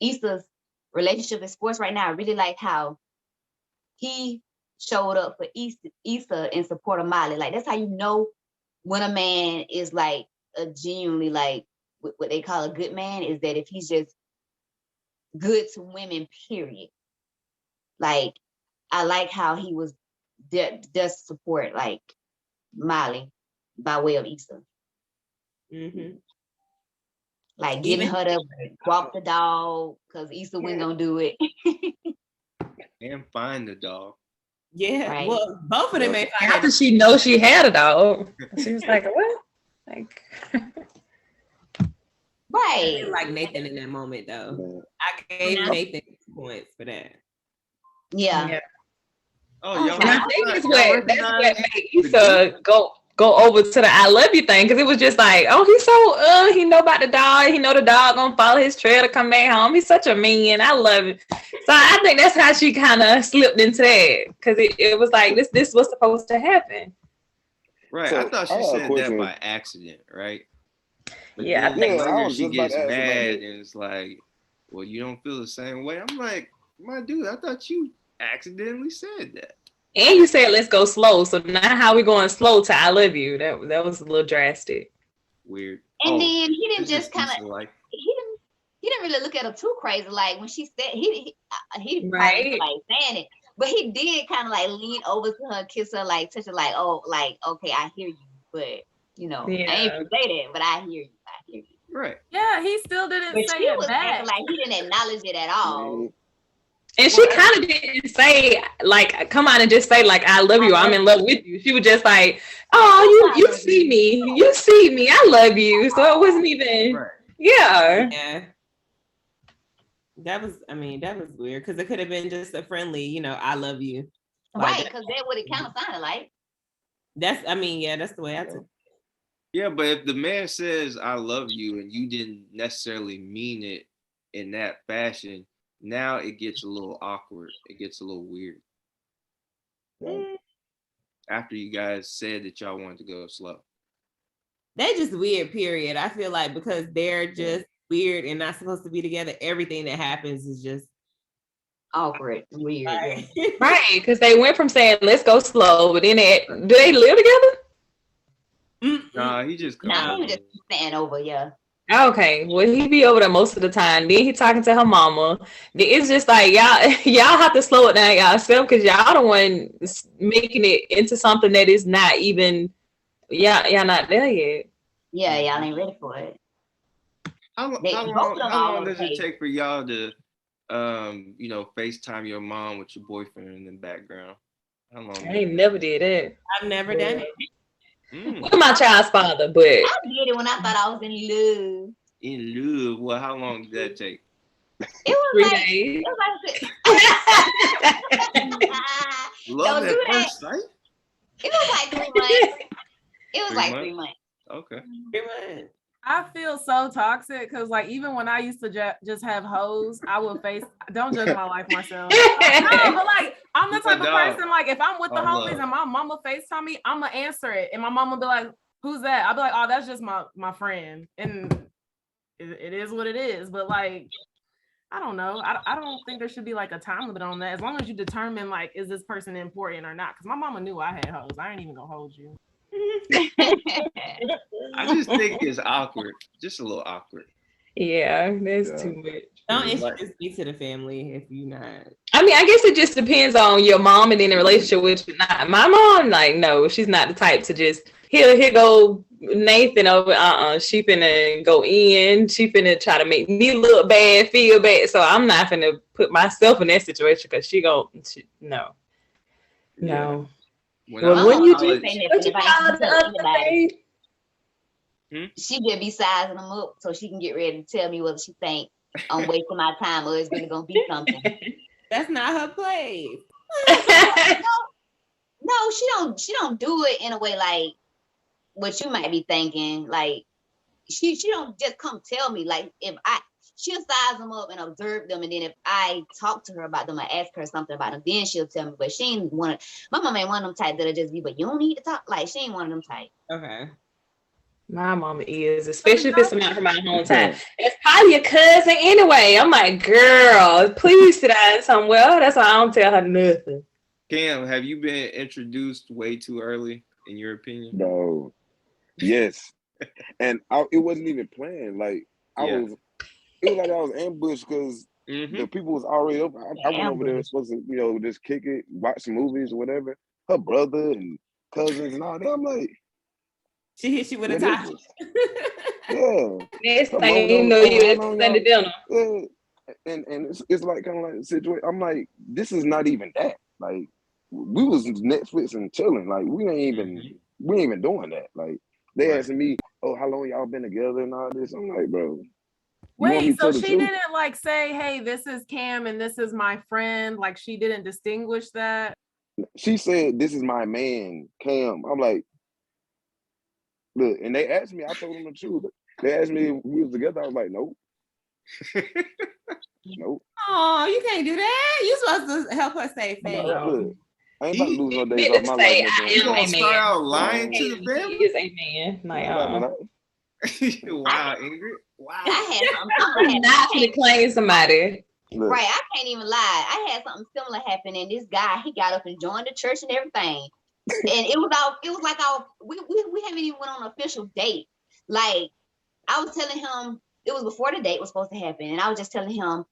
Issa's relationship is forced right now, I really like how he showed up for Issa in support of Miley. Like that's how you know when a man is like a genuinely like what they call a good man, is that if he's just good to women, period. Like I like how he was does support like Miley by way of Issa. Mhm. Like getting Even- her to walk the dog because Issa wasn't gonna do it. And find the dog. Yeah, Right. well, both of them ain't How did she know she had a dog? She was like, what? Like, Right. like Nathan in that moment though. Man. I gave Yeah. Nathan points for that. Yeah. yeah. Oh, y'all. And I think y'all that's what recognize made Issa go over to the I love you thing, because it was just like, oh, he's so he know about the dog, he know the dog gonna follow his trail to come back home. He's such a man. I love it. So I think that's how she kind of slipped into that, because it was like this was supposed to happen. Right. So, I thought I she have a said that question. by accident, right? But Yeah, I then think Yeah, I later was she just about gets to ask about mad that. and it's like, well, you don't feel the same way. I'm like, my dude, I thought you accidentally said that. And you said let's go slow. So now how we going slow to I love you? That was a little drastic. Weird. And then he didn't it's just kind Issa of like. he didn't really look at her too crazy. Like when she said he probably Right. like saying it, but he did kind of like lean over to her, kiss her, like touch her, like, oh, like, okay, I hear you, but you know, I ain't gonna say that, but I hear you. Right. Yeah, he still didn't But say she it was back. acting like he didn't acknowledge it at all. And she kind of didn't say, like, come on and just say, like, I love you, I'm in love with you. She was just like, oh, you see me, I love you. So it wasn't even, Right. yeah. Yeah. That was weird, because it could have been just a friendly, I love you. Right, because that's what it kind of sounded like. That's the way I took it. Yeah, but if the man says I love you and you didn't necessarily mean it in that fashion, now it gets a little awkward. It gets a little weird. After you guys said that y'all wanted to go slow. They just weird, period. I feel like because they're just weird and not supposed to be together, everything that happens is just awkward, weird. Right, right, because they went from saying let's go slow, but then do they live together? Nah, he just he was just staying over, yeah. Okay, well, he be over there most of the time. Then he talking to her mama. It's just like y'all have to slow it down yourself, because y'all the one making it into something that is not even y'all not there yet. Yeah, y'all ain't ready for it. How long does it take for y'all to FaceTime your mom with your boyfriend in the background? How long? I ain't never did it. I've never done it. With my child's father, but I did it when I thought I was in love. In love? Well, how long did that take? It was 3 like days. Love Don't at do first sight? It was like 3 months. It was 3 like months? 3 months. Okay. 3 months. I feel so toxic because, like, even when I used to just have hoes, I would don't judge my life, Marcel. No, but like, I'm the type of person, like, if I'm with the homies and my mama FaceTime me, I'm gonna answer it. And my mama be like, who's that? I'll be like, oh, that's just my friend. And it is what it is. But like, I don't know. I don't think there should be like a time limit on that. As long as you determine, like, is this person important or not? Because my mama knew I had hoes. I ain't even gonna hold you. I just think it's awkward. Just a little awkward. Yeah, that's too much. Don't introduce me to the family if you're not. I mean, I guess it just depends on your mom and then the relationship with you. Not my mom, like, no, she's not the type to just here go Nathan over. She finna go in. She finna try to make me look bad, feel bad. So I'm not finna put myself in that situation because no. When you do she just be sizing them up so she can get ready to tell me whether she think I'm wasting my time or it's really gonna be something. That's not her place. No, she don't do it in a way like what you might be thinking. Like she don't just come tell me. Like she'll size them up and observe them, and then if I talk to her about them, I ask her something about them, then she'll tell me. But she ain't my mama ain't one of them type that'll just be, but you don't need to talk. Like she ain't one of them type. Okay. My mama is, especially if it's not from my hometown. It's probably your cousin anyway. I'm like, girl, please sit down somewhere. That's why I don't tell her nothing. Cam, have you been introduced way too early, in your opinion? No. Yes. And it wasn't even planned. Like it was like I was ambushed because the people was already up. I went over there supposed to, just kick it, watch some movies or whatever. Her brother and cousins and all that. I'm like, she hit you with a tie. Yeah. Next thing you know, you at Sunday dinner. Yeah. And it's like kind of like a situation. I'm like, this is not even that. Like, we was Netflix and chilling. Like, we ain't even doing that. Like, they asking me, oh, how long y'all been together and all this? I'm like, bro. Wait, so she didn't like say, hey, this is Cam and this is my friend. Like, she didn't distinguish that. she said, "This is my man, Cam." I'm like, look, and they asked me. I told them the truth. They asked me if we was together. I was like, nope, nope. Oh, you can't do that. You supposed to help her say I'm facts. not, look, I ain't about to lose no days Meant off to my life. say, Nothing. I You am gonna a start man. out lying to the He family? is a man. Like, Wow, Ingrid. Wow. I had something I'm similar not happen. gonna claim somebody. Look, Right, I can't even lie. I had something similar happen, and this guy, he got up and joined the church and everything. And it was like we haven't even went on an official date. Like, I was telling him, it was before the date was supposed to happen, and I was just telling him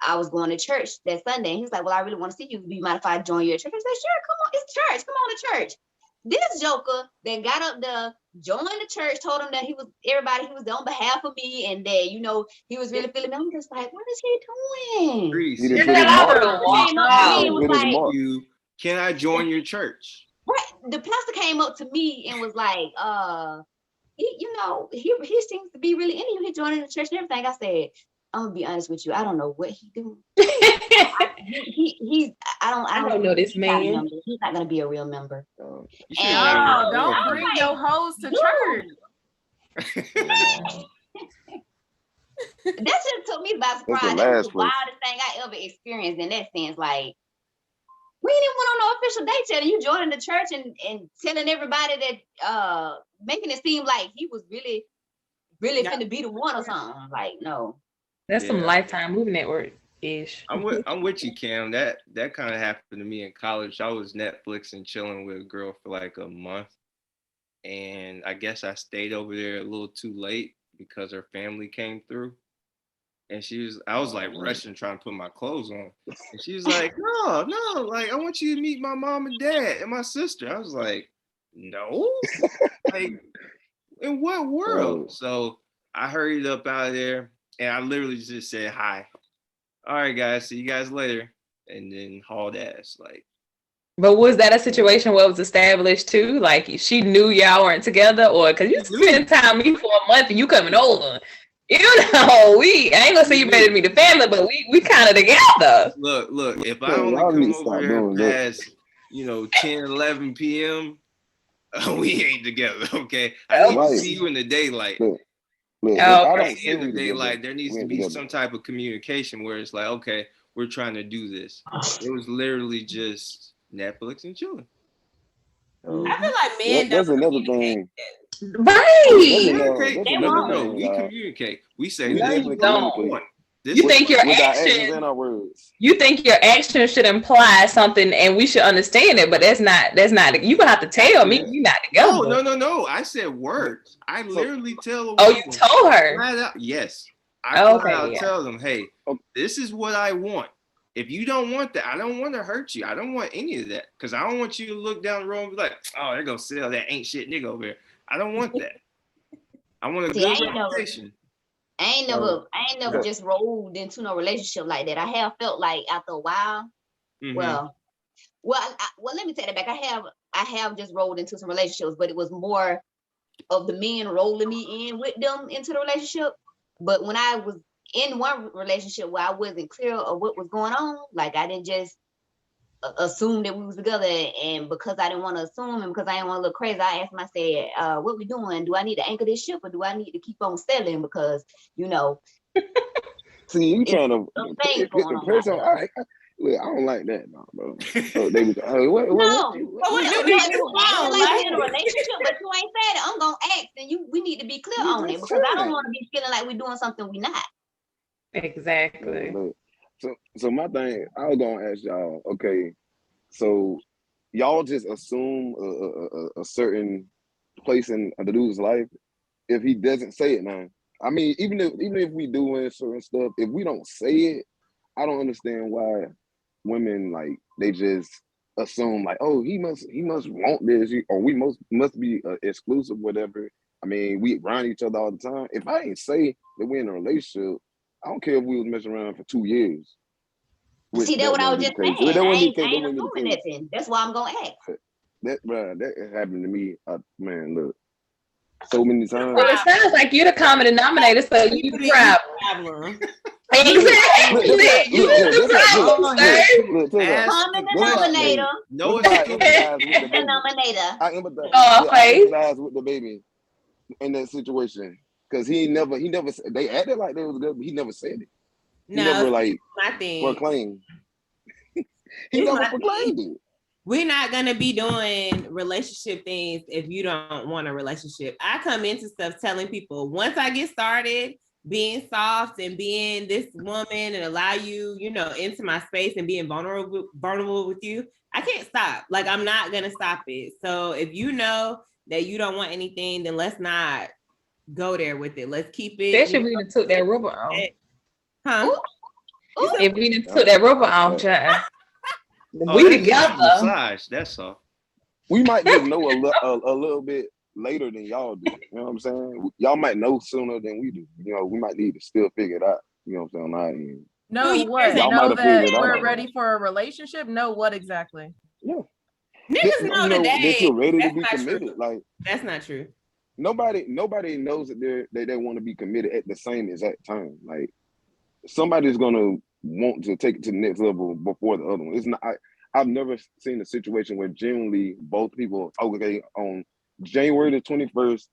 I was going to church that Sunday. And he's like, "Well, I really want to see you. Do you mind if I join you at church?" I said, "Sure, come on, it's church. Come on to church." This joker that got up there, joined the church, told him that he was on behalf of me, and that he was really feeling me. I'm just like, what is he doing? Reese, he didn't You're put his not mark. gonna walk Came up to me and out. was Put his like, mark. Can I join your church? right. The pastor came up to me and was like, he seems to be really into you. He joining the church and everything. I said, I'm gonna be honest with you. I don't know what he doing. I don't know this he's not a man. member. He's not gonna be a real member. You should And- join No, your don't girlfriend. bring your hoes to Dude. church. That just took me by That's the surprise. That was last the place. wildest thing I ever experienced in that sense. Like, we ain't even went on no official date yet, and you joining the church and telling everybody that making it seem like he was really Yeah. finna be the one or something. Like, no. That's some Yeah. Lifetime Movie Network ish. I'm with you, Cam. That kind of happened to me in college. I was Netflix and chilling with a girl for like a month, and I guess I stayed over there a little too late because her family came through, and I was like rushing trying to put my clothes on, and she was like, no, like I want you to meet my mom and dad and my sister. I was like, no, like in what world? Oh. So I hurried up out of there, and I literally just said hi. All right, guys, see you guys later, and then hauled ass. Like, But was that a situation where it was established too? Like she knew y'all weren't together, or because you spent time with me for a month and you coming over? I ain't gonna say you better than me, the family, but we kind of together. look, if I Hey, only y'all need come to over stop there doing that. past 10, 11 p.m., we ain't together, okay? I need to Right. see you in the daylight. Look, if Oh, I okay. don't In see the you daylight, together, there needs we to ain't be together. some type of communication where it's like, okay, we're trying to do this. It was literally just Netflix and chilling. I feel like men That's don't another communicate. thing. Right. Communicate. They No, won't. we communicate. We say, We No, this you is definitely what we don't. want. This You is think what your with our actions actions and our words. You think your action should imply something, and we should understand it, but that's not. You gonna have to tell me we not together. No. I said words. I literally tell a Oh, woman you told her. flat out, yes. I Okay, flat out yeah. tell them, hey, this is what I want. If you don't want that, I don't want to hurt you. I don't want any of that. Because I don't want you to look down the road and be like, oh, they're gonna sell that ain't shit nigga over here. I don't want that. I want a See, good reputation. I ain't never just rolled into no relationship like that. I have felt like after a while, Mhm. well, let me take that back. I have just rolled into some relationships, but it was more of the men rolling me in with them into the relationship. But when I was in one relationship where I wasn't clear of what was going on, like I didn't just assume that we was together, and because I didn't want to assume and because I didn't want to look crazy, I asked him, I said, what we doing? Do I need to anchor this ship or do I need to keep on selling? Because, See, you trying to some put things the going on person. out there. Look, I don't like that, no, bro. So they was, hey, what No, you? But what you because mean? you acting like we in a relationship, but you ain't said it. I'm gonna ask, and we need to be clear You on it just because I said don't it. want to be feeling like we're doing something we're not. Exactly. Look, so my thing, I was gonna ask y'all. Okay, so y'all just assume a certain place in the dude's life if he doesn't say it now. I mean, even if we doing certain stuff, if we don't say it, I don't understand why women like they just assume like, oh, he must want this, or we must be exclusive, whatever. I mean, we around each other all the time. If I ain't say that we're in a relationship, I don't care if we was messing around for 2 years. See, that's what I was just saying. That I wouldn't be ain't the case. That wouldn't be the assuming case. nothing. That's why I'm gonna ask. That happened to me, man. Look, so many times. Well, it sounds like you're the common denominator, so you the problem. Exactly. Use the problem, sir. Common denominator. No, I it's empathize with the baby. Denominator. I empathize. Oh, I face. empathize with the baby in that situation because he never. They acted like they was good, but he never said it. He never No, like my thing. proclaimed. He It's never my proclaimed it. We're not gonna be doing relationship things if you don't want a relationship. I come into stuff telling people once I get started being soft and being this woman and allow you, into my space and being vulnerable with you, I can't stop. Like, I'm not gonna stop it. So if you know that you don't want anything, then let's not go there with it. Let's keep it. Especially if we took that rubber off. Huh? If we took that rubber off, child. We together. Massage, that's all. We might just know a little bit later than y'all do. You know what I'm saying? Y'all might know sooner than we do. We might need to still figure it out. You know what I'm saying? On our end. No, what? Y'all Know might have figured it that we're out. ready for a relationship? No, what exactly? Yeah. Niggas know today. That you're ready to That's be not committed. true. Like, that's not true. nobody knows that they want to be committed at the same exact time. Like, somebody's gonna want to take it to the next level before the other one. It's not. I've never seen a situation where genuinely both people, okay, on January the 21st,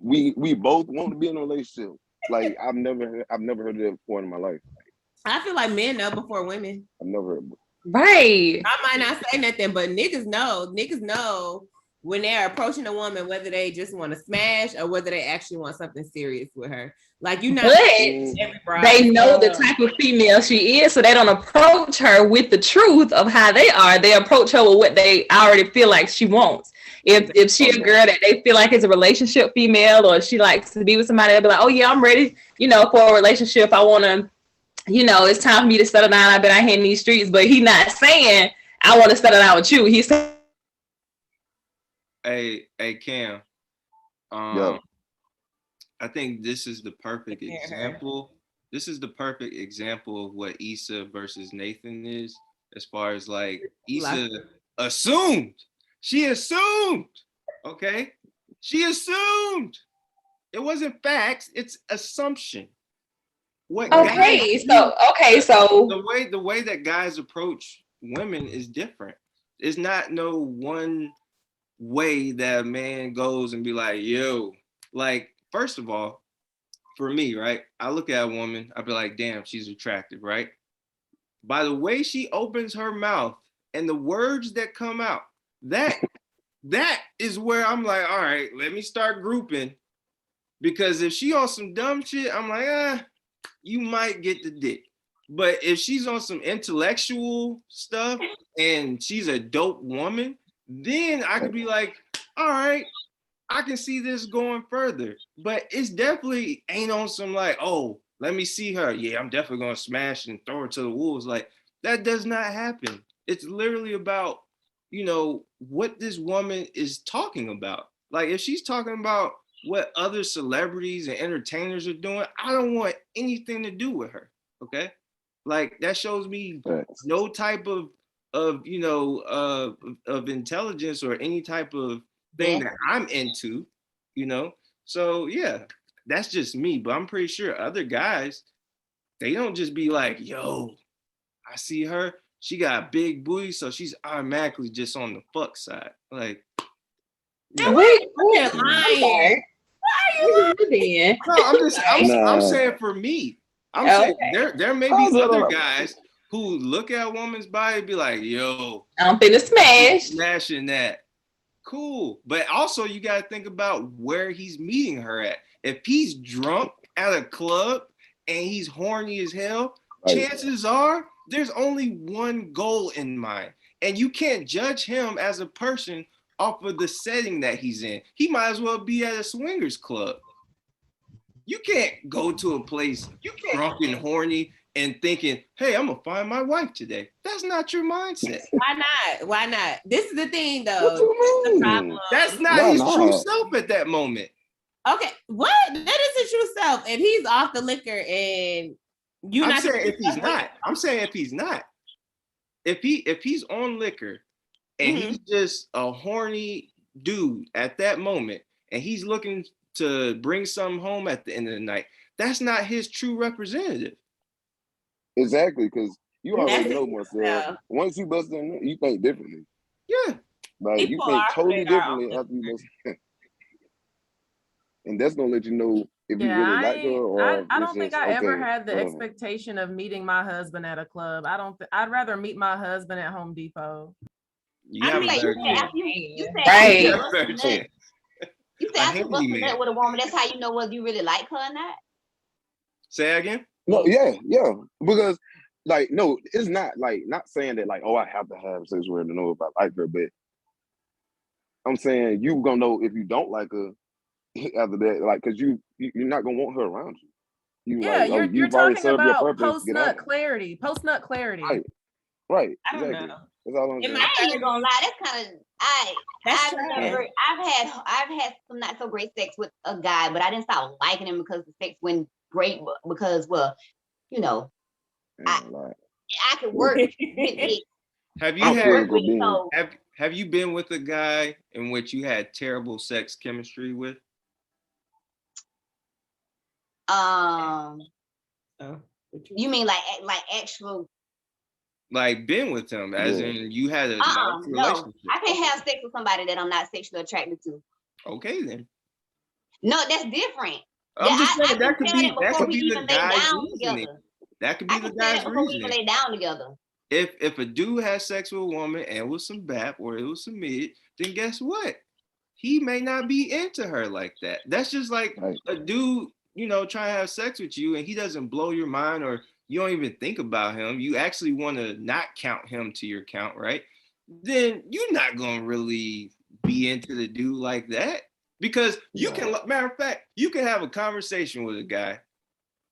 we both want to be in a relationship. Like, I've never heard of that before in my life. I feel like men know before women. I've never heard. Right. I might not say nothing, but niggas know. Niggas know when they're approaching a woman, whether they just want to smash or whether they actually want something serious with her. Like, you know, they know the type of female she is, so they don't approach her with the truth of how they are. They approach her with what they already feel like she wants. If she a girl that they feel like is a relationship female, or she likes to be with somebody, they'll be like, oh yeah, I'm ready, for a relationship. I want to, it's time for me to settle down. I've been out here in these streets. But he's not saying I want to settle down with you. He's saying, hey Cam, Yeah. I think this is the perfect example. This is the perfect example of what Issa versus Nathan is, as far as like Issa assumed. She assumed. Okay? She assumed. It wasn't facts, it's assumption. So the way that guys approach women is different. It's not no one way that a man goes and be like, yo, like, first of all, for me, right? I look at a woman, I'd be like, damn, she's attractive, right? By the way she opens her mouth and the words that come out, that is where I'm like, all right, let me start grouping. Because if she on some dumb shit, I'm like, you might get the dick. But if she's on some intellectual stuff and she's a dope woman, then I could be like, all right, I can see this going further. But it's definitely ain't on some like, oh, let me see her. Yeah, I'm definitely gonna smash and throw her to the wolves. Like, that does not happen. It's literally about, what this woman is talking about. Like, if she's talking about what other celebrities and entertainers are doing, I don't want anything to do with her. Okay? Like, that shows me no type of intelligence or any type of thing that I'm into, So yeah, that's just me. But I'm pretty sure other guys, they don't just be like, yo, I see her, she got a big booty, so she's automatically just on the fuck side. Like, wait, lying. Why are you lying? No, I'm saying for me. I'm saying there may be other guys who look at a woman's body and be like, yo, I'm finna smash. Smashing that. Cool. But also you gotta think about where he's meeting her at. If he's drunk at a club and he's horny as hell, chances are there's only one goal in mind. And you can't judge him as a person off of the setting that he's in. He might as well be at a swingers club. You can't go to a place drunk and horny and thinking, hey, I'm gonna find my wife today. That's not your mindset. Why not? This is the thing, though. What you mean? That's not his true self at that moment. Okay, what? That is his true self. If he's off the liquor and I'm saying if he's not. If he's on liquor and he's just a horny dude at that moment and he's looking to bring something home at the end of the night, that's not his true representative. Exactly, because you already That's know, it. Marcel. Yeah. Once you bust in, you think differently. Yeah. Like you People think are totally afraid our differently own. after you bust, and that's gonna let you know if you Yeah, really like her or I it's don't think just I ever okay, had the whatever. expectation of meeting my husband at a club. I'd rather meet my husband at Home Depot. You I have mean, a like you better said, chance. after you said after Right. you You have a bust better a nut, chance. you A said after you bust a nut handyman. with a woman, that's how you know whether you really like her or not. Say that again. No, yeah, because like no, it's not like not saying that like oh I have to have sex with her to know if I like her, but I'm saying you gonna know if you don't like her after that, like because you're not gonna want her around you. You Yeah, like oh you're you've already talking served your about purpose, get post-nut on. clarity. Post-nut clarity. Right, right, I don't exactly. know. That's all I'm In saying. my I ain't even 30s, gonna lie, that's kind of that's I've trash. never I've had some not so great sex with a guy, but I didn't stop liking him because the sex went great because well, you know, I ain't gonna lie. I could work with it. Have I you I'm could had work physical with it. being. So have you been with a guy in which you had terrible sex chemistry with? um Oh, what you- you mean like actual Like been with him, as Yeah. in you had a nice no. relationship. I can't have sex with somebody that I'm not sexually attracted to. Okay then. No, that's different. I'm just I saying can that could tell be that before we the even lay guy's down reasoning. together. That could I be the can tell guy's that before we even reasoning. lay down together. If a dude has sex with a woman and with some BAP or it was some mid, then guess what? He may not be into her like that. That's just like Right. a dude, you know, trying to have sex with you and he doesn't blow your mind or you don't even think about him. You actually want to not count him to your count, right? Then you're not gonna really be into the dude like that. Because you can, matter of fact, you can have a conversation with a guy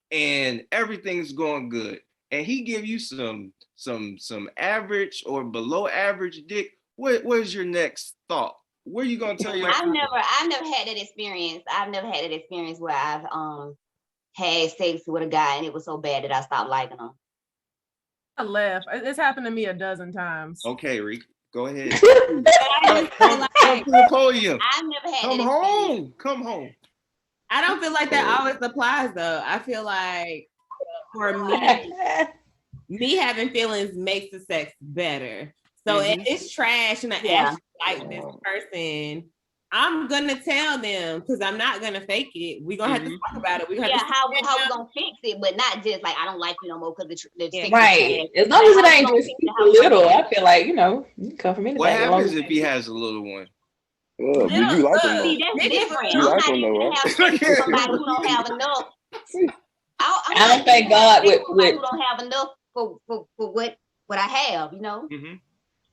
and everything's going good and he give you some average or below average dick. What's your next thought? Where you gonna tell your I've never had that experience. I've never had that experience where I've had sex with a guy and it was so bad that I stopped liking him. I left. It's happened to me a dozen times. Okay, Reek, go ahead. I just feel Come like to the podium. I've never had Come that experience. home. Come home. I don't feel like that always applies though. I feel like for me having feelings makes the sex better. So if it's trash and I actually like this person, I'm gonna tell them because I'm not gonna fake it. We're gonna have to talk about it. We're gonna have to how we gonna fix it, but not just like I don't like you no more because the sex is Right. trash. As long as it Like, ain't how we just gonna fix it? little, I feel like, you know, you can come from What anybody. happens if he has a little one? Yeah, do you like him though? See, that's different. You I'm like not him though, even right? have sex with somebody who don't have enough. See, I'm I don't not think even have God sex with somebody would. who don't have enough for what I have, you know.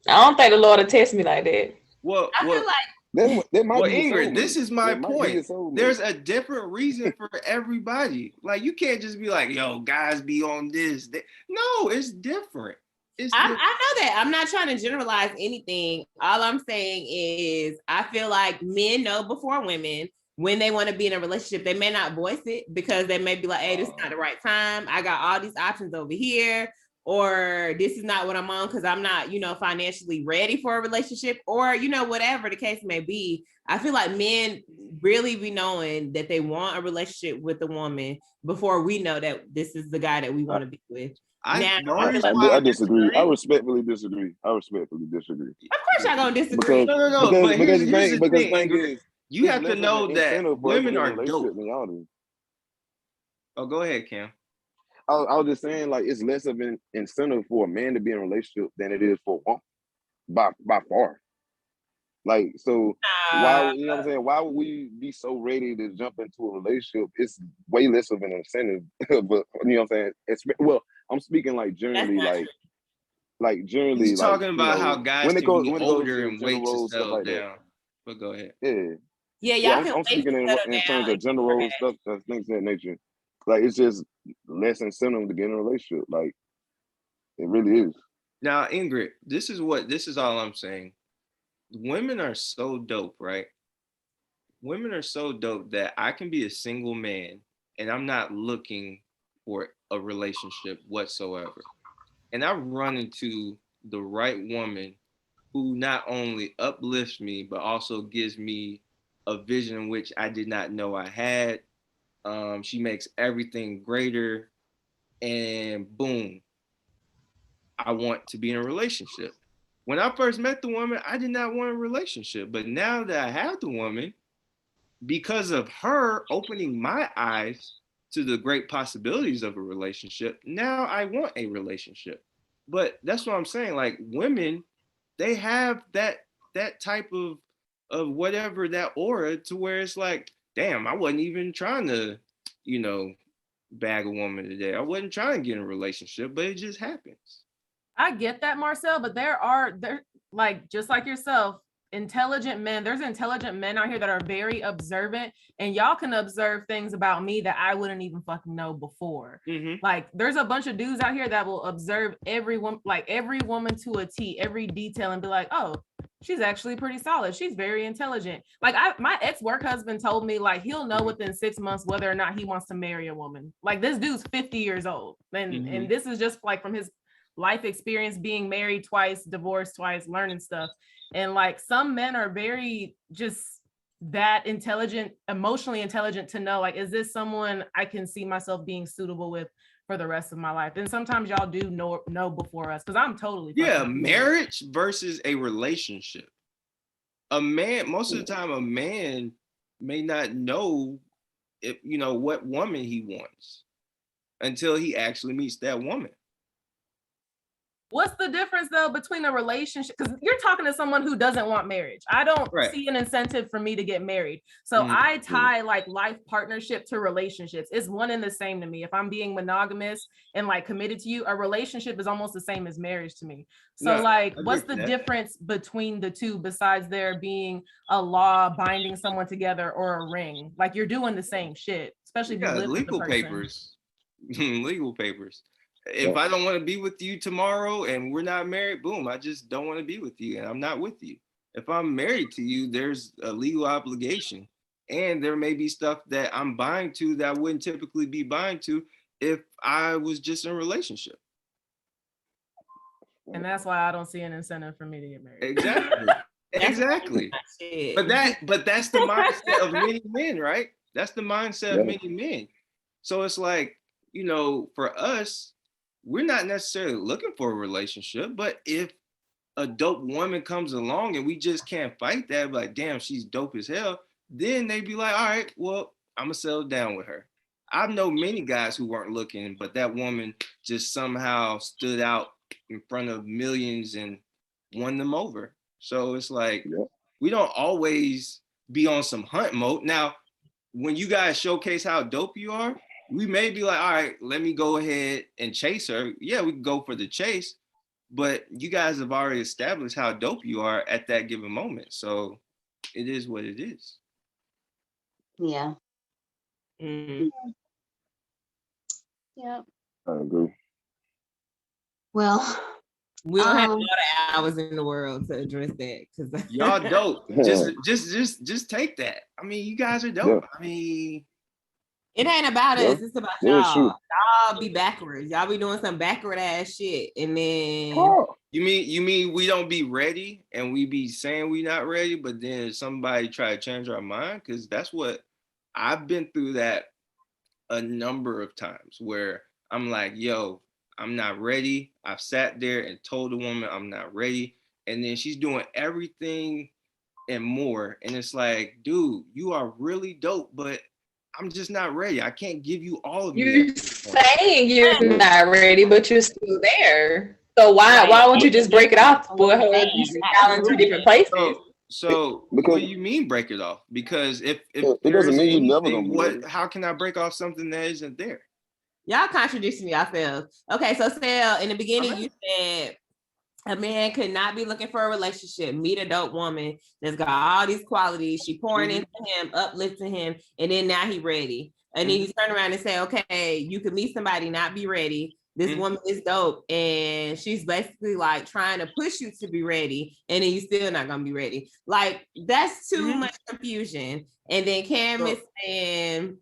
I don't think the Lord will test me like that. Well, I feel like that might be your Ingrid, soulmate. this is my That might be your point. soulmate. There's a different reason for everybody. Like you can't just be like, yo, guys be on this. No, it's different. I know that. I'm not trying to generalize anything. All I'm saying is I feel like men know before women when they want to be in a relationship. They may not voice it because they may be like, hey, this is not the right time. I got all these options over here. Or this is not what I'm on because I'm not, you know, financially ready for a relationship or, you know, whatever the case may be. I feel like men really be knowing that they want a relationship with a woman before we know that this is the guy that we want to be with. I disagree. I respectfully disagree. Of course y'all gonna disagree. Because the thing is, you have to know that women are dope. Oh, go ahead, Cam. I was just saying, like, it's less of an incentive for a man to be in a relationship than it is for a woman, by far. Like, so why, you know what I'm saying? Why would we be so ready to jump into a relationship? It's way less of an incentive, but you know what I'm saying? Well, I'm speaking like generally, like generally, he's talking about how guys when it can goes, be when it older goes and to wait to general stuff settle like down. that. But go ahead. Yeah, I'm speaking in terms of general stuff, things of that nature. Like, it's just less incentive to get in a relationship. Like, it really is. Now, Ingrid, this is all I'm saying. Women are so dope, right? Women are so dope that I can be a single man and I'm not looking for a relationship whatsoever. And I run into the right woman who not only uplifts me, but also gives me a vision in which I did not know I had. She makes everything greater. and boom, I want to be in a relationship. When I first met the woman, I did not want a relationship. But now that I have the woman, because of her opening my eyes to the great possibilities of a relationship, now I want a relationship. But that's what I'm saying. Like women, they have that type of whatever, that aura, to where it's like, damn, I wasn't even trying to, you know, bag a woman today. I wasn't trying to get in a relationship, but it just happens. I get that, Marcel, but there like, just like yourself, intelligent men. There's intelligent men out here that are very observant, and y'all can observe things about me that I wouldn't even fucking know before. Mm-hmm. Like, there's a bunch of dudes out here that will observe every woman to a T, every detail, and be like, oh, she's actually pretty solid. She's very intelligent. Like, my ex-work husband told me, like, he'll know within 6 months whether or not he wants to marry a woman. Like, this dude's 50 years old, and this is just like from his life experience, being married twice, divorced twice, learning stuff. And like, some men are very just that intelligent, emotionally intelligent, to know, like, is this someone I can see myself being suitable with for the rest of my life? And sometimes y'all do know before us, because I'm totally marriage versus a relationship. A man, most of the time, a man may not know if, you know, what woman he wants until he actually meets that woman. What's the difference though between a relationship? Because you're talking to someone who doesn't want marriage. I don't see an incentive for me to get married. So I tie like life partnership to relationships. It's one and the same to me. If I'm being monogamous and like committed to you, a relationship is almost the same as marriage to me. So what's the difference between the two, besides there being a law binding someone together or a ring? Like, you're doing the same shit, especially if you live legal with the person. papers. Legal papers. If I don't want to be with you tomorrow and we're not married, boom, I just don't want to be with you and I'm not with you. If I'm married to you, there's a legal obligation, and there may be stuff that I'm buying to that I wouldn't typically be buying to if I was just in a relationship. And that's why I don't see an incentive for me to get married. Exactly. Exactly. But that's the mindset of many men, right? That's the mindset of many men. So it's like, you know, for us, we're not necessarily looking for a relationship, but if a dope woman comes along and we just can't fight that, like, damn, she's dope as hell, then they be like, all right, well, I'm gonna settle down with her. I've known many guys who weren't looking, but that woman just somehow stood out in front of millions and won them over. So it's like, we don't always be on some hunt mode. Now, when you guys showcase how dope you are, we may be like, all right, let me go ahead and chase her. Yeah, we can go for the chase, but you guys have already established how dope you are at that given moment. So it is what it is. Yeah. Mm-hmm. Yeah. I agree. Well, we don't have a lot of hours in the world to address that, because y'all dope. Just take that. I mean, you guys are dope. I mean, it ain't about us, it's about y'all. Y'all be backwards. Y'all be doing some backward ass shit. And then you mean we don't be ready and we be saying we not ready, but then somebody try to change our mind? Because that's what I've been through, that a number of times where I'm like, yo, I'm not ready. I've sat there and told the woman I'm not ready. And then she's doing everything and more. And it's like, dude, you are really dope, but I'm just not ready. I can't give you all of you. You're saying you're not ready, but you're still there. So why won't you just break it off for her? You see out in two different places. So what do you mean break it off? Because if it doesn't mean you never gonna be ready. How can I break off something that isn't there? Y'all contradicting yourselves. Okay, so Sel, in the beginning you said a man could not be looking for a relationship, meet a dope woman that's got all these qualities, she pouring into him, uplifting him, and then now he ready. And then you turn around and say, okay, you could meet somebody, not be ready. This woman is dope, and she's basically like trying to push you to be ready, and then you still not gonna be ready. Like, that's too much confusion. And then Cam is saying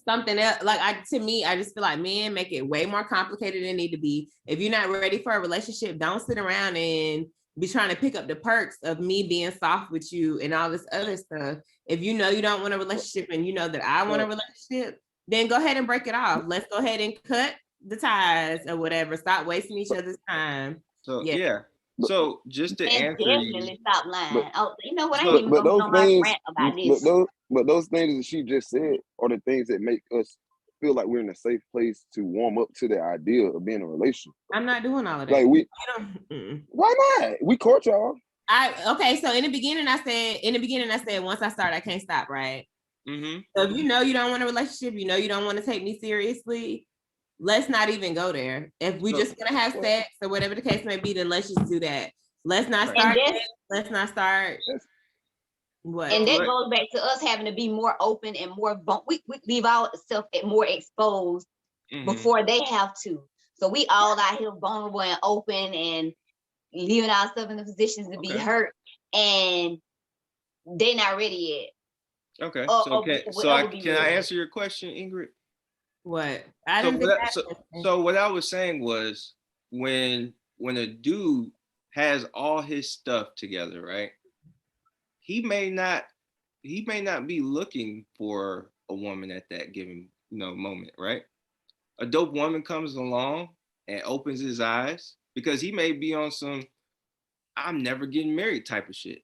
something else. Like, to me, I just feel like men make it way more complicated than it need to be. If you're not ready for a relationship, don't sit around and be trying to pick up the perks of me being soft with you and all this other stuff. If you know you don't want a relationship and you know that I want a relationship, then go ahead and break it off. Let's go ahead and cut the ties or whatever. Stop wasting each other's time. So Yeah. yeah. So just to And answer you, definitely stop lying. But- Oh, you know what? I but- ain't even But gonna those go on my things, rant about this. but those things that she just said are the things that make us feel like we're in a safe place to warm up to the idea of being in a relationship. I'm not doing all of that. Like we, You don't- mm-mm. why not? We court y'all. Okay, so in the beginning I said once I start, I can't stop, right? mhm. So if you know you don't want a relationship, you know you don't want to take me seriously, let's not even go there. If we So- just gonna have sex or whatever the case may be, then let's just do that. Let's not Right. start. And it. Let's not start. That's- What? And that Right. goes back to us having to be more open and more we leave ourselves more exposed Mhm. before they have to. So we all out here vulnerable and open and leaving ourselves in the positions to be Okay. hurt, and they're not ready yet. Okay. Or- So or can whatever be can I ready. answer your question, Ingrid? What? I So didn't think what, that. so what I was saying was when a dude has all his stuff together, right? He may not be looking for a woman at that given moment, right? A dope woman comes along and opens his eyes because he may be on some I'm never getting married type of shit.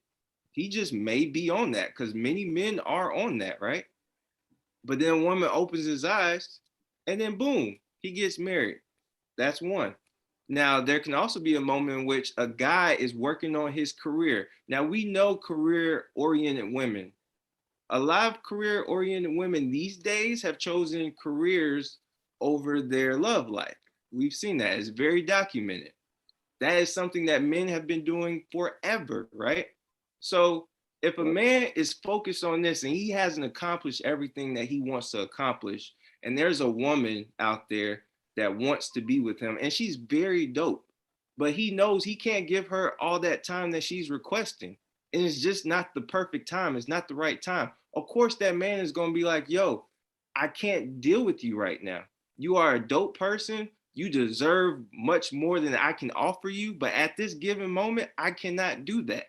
He just may be on that because many men are on that, right? But then a woman opens his eyes and then boom, he gets married. That's one. Now, there can also be a moment in which a guy is working on his career. Now, we know career-oriented women. A lot of career-oriented women these days have chosen careers over their love life. We've seen that. It's very documented. That is something that men have been doing forever, right? So if a man is focused on this and he hasn't accomplished everything that he wants to accomplish, and there's a woman out there that wants to be with him and she's very dope, but he knows he can't give her all that time that she's requesting. And it's just not the perfect time. It's not the right time. Of course, that man is going to be like, yo, I can't deal with you right now. You are a dope person. You deserve much more than I can offer you. But at this given moment, I cannot do that.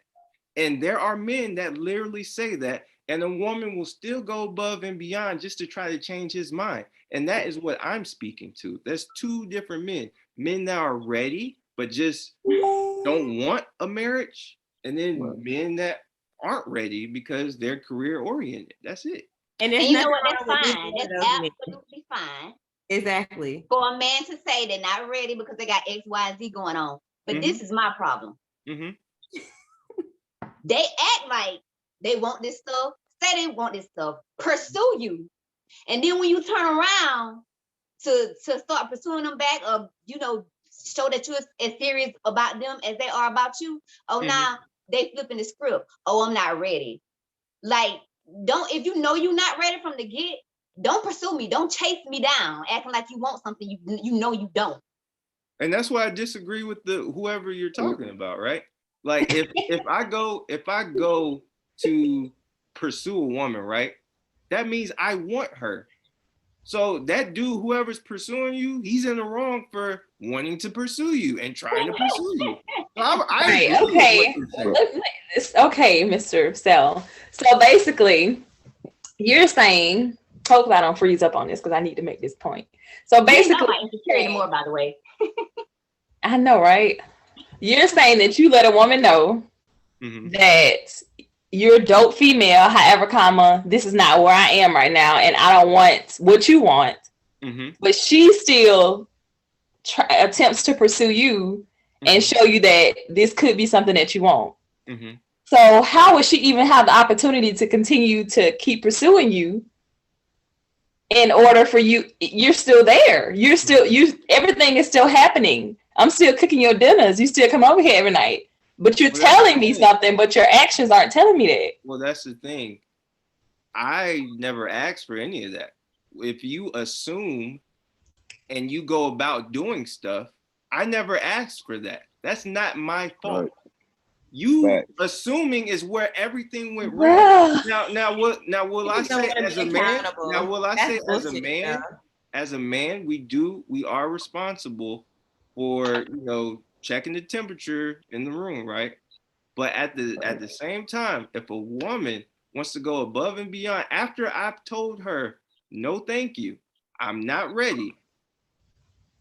And there are men that literally say that. And a woman will still go above and beyond just to try to change his mind. And that is what I'm speaking to. There's two different men. Men that are ready, but just don't want a marriage. And then Right. men that aren't ready because they're career oriented. That's it. And And there's you know nothing what? That's wrong with fine. either That's of those men. absolutely fine Exactly. for a man to say they're not ready because they got X, Y, and Z going on. But this is my problem. Mm-hmm. They act like they want this stuff, say they want this stuff, pursue you. And then when you turn around to start pursuing them back, or show that you're as serious about them as they are about you, now they flipping the script. Oh, I'm not ready. Like, if you know you're not ready from the get, don't pursue me. Don't chase me down, acting like you want something you know you don't. And that's why I disagree with whoever you're talking about, right? Like if I go to pursue a woman, right? That means I want her. So that dude, whoever's pursuing you, he's in the wrong for wanting to pursue you and trying to pursue you. So I Right, okay. Okay, Mr. Sell. So basically, you're saying, hopefully I don't freeze up on this because I need to make this point. So basically, I'm not insecure anymore, by the way. I know, right? You're saying that you let a woman know that you're a dope female, however, this is not where I am right now, and I don't want what you want. But she still attempts to pursue you and show you that this could be something that you want. So how would she even have the opportunity to continue to keep pursuing you in order for you're still there. Everything is still happening. I'm still cooking your dinners. You still come over here every night. But you're telling me something, but your actions aren't telling me that. Well, that's the thing. I never asked for any of that. If you assume and you go about doing stuff, I never asked for that. That's not my fault. Right. You assuming is where everything went wrong. Now will I say as a man? Now will I say as a man? As a man, we are responsible for checking the temperature in the room, right? But at the same time, if a woman wants to go above and beyond after I've told her no thank you, I'm not ready.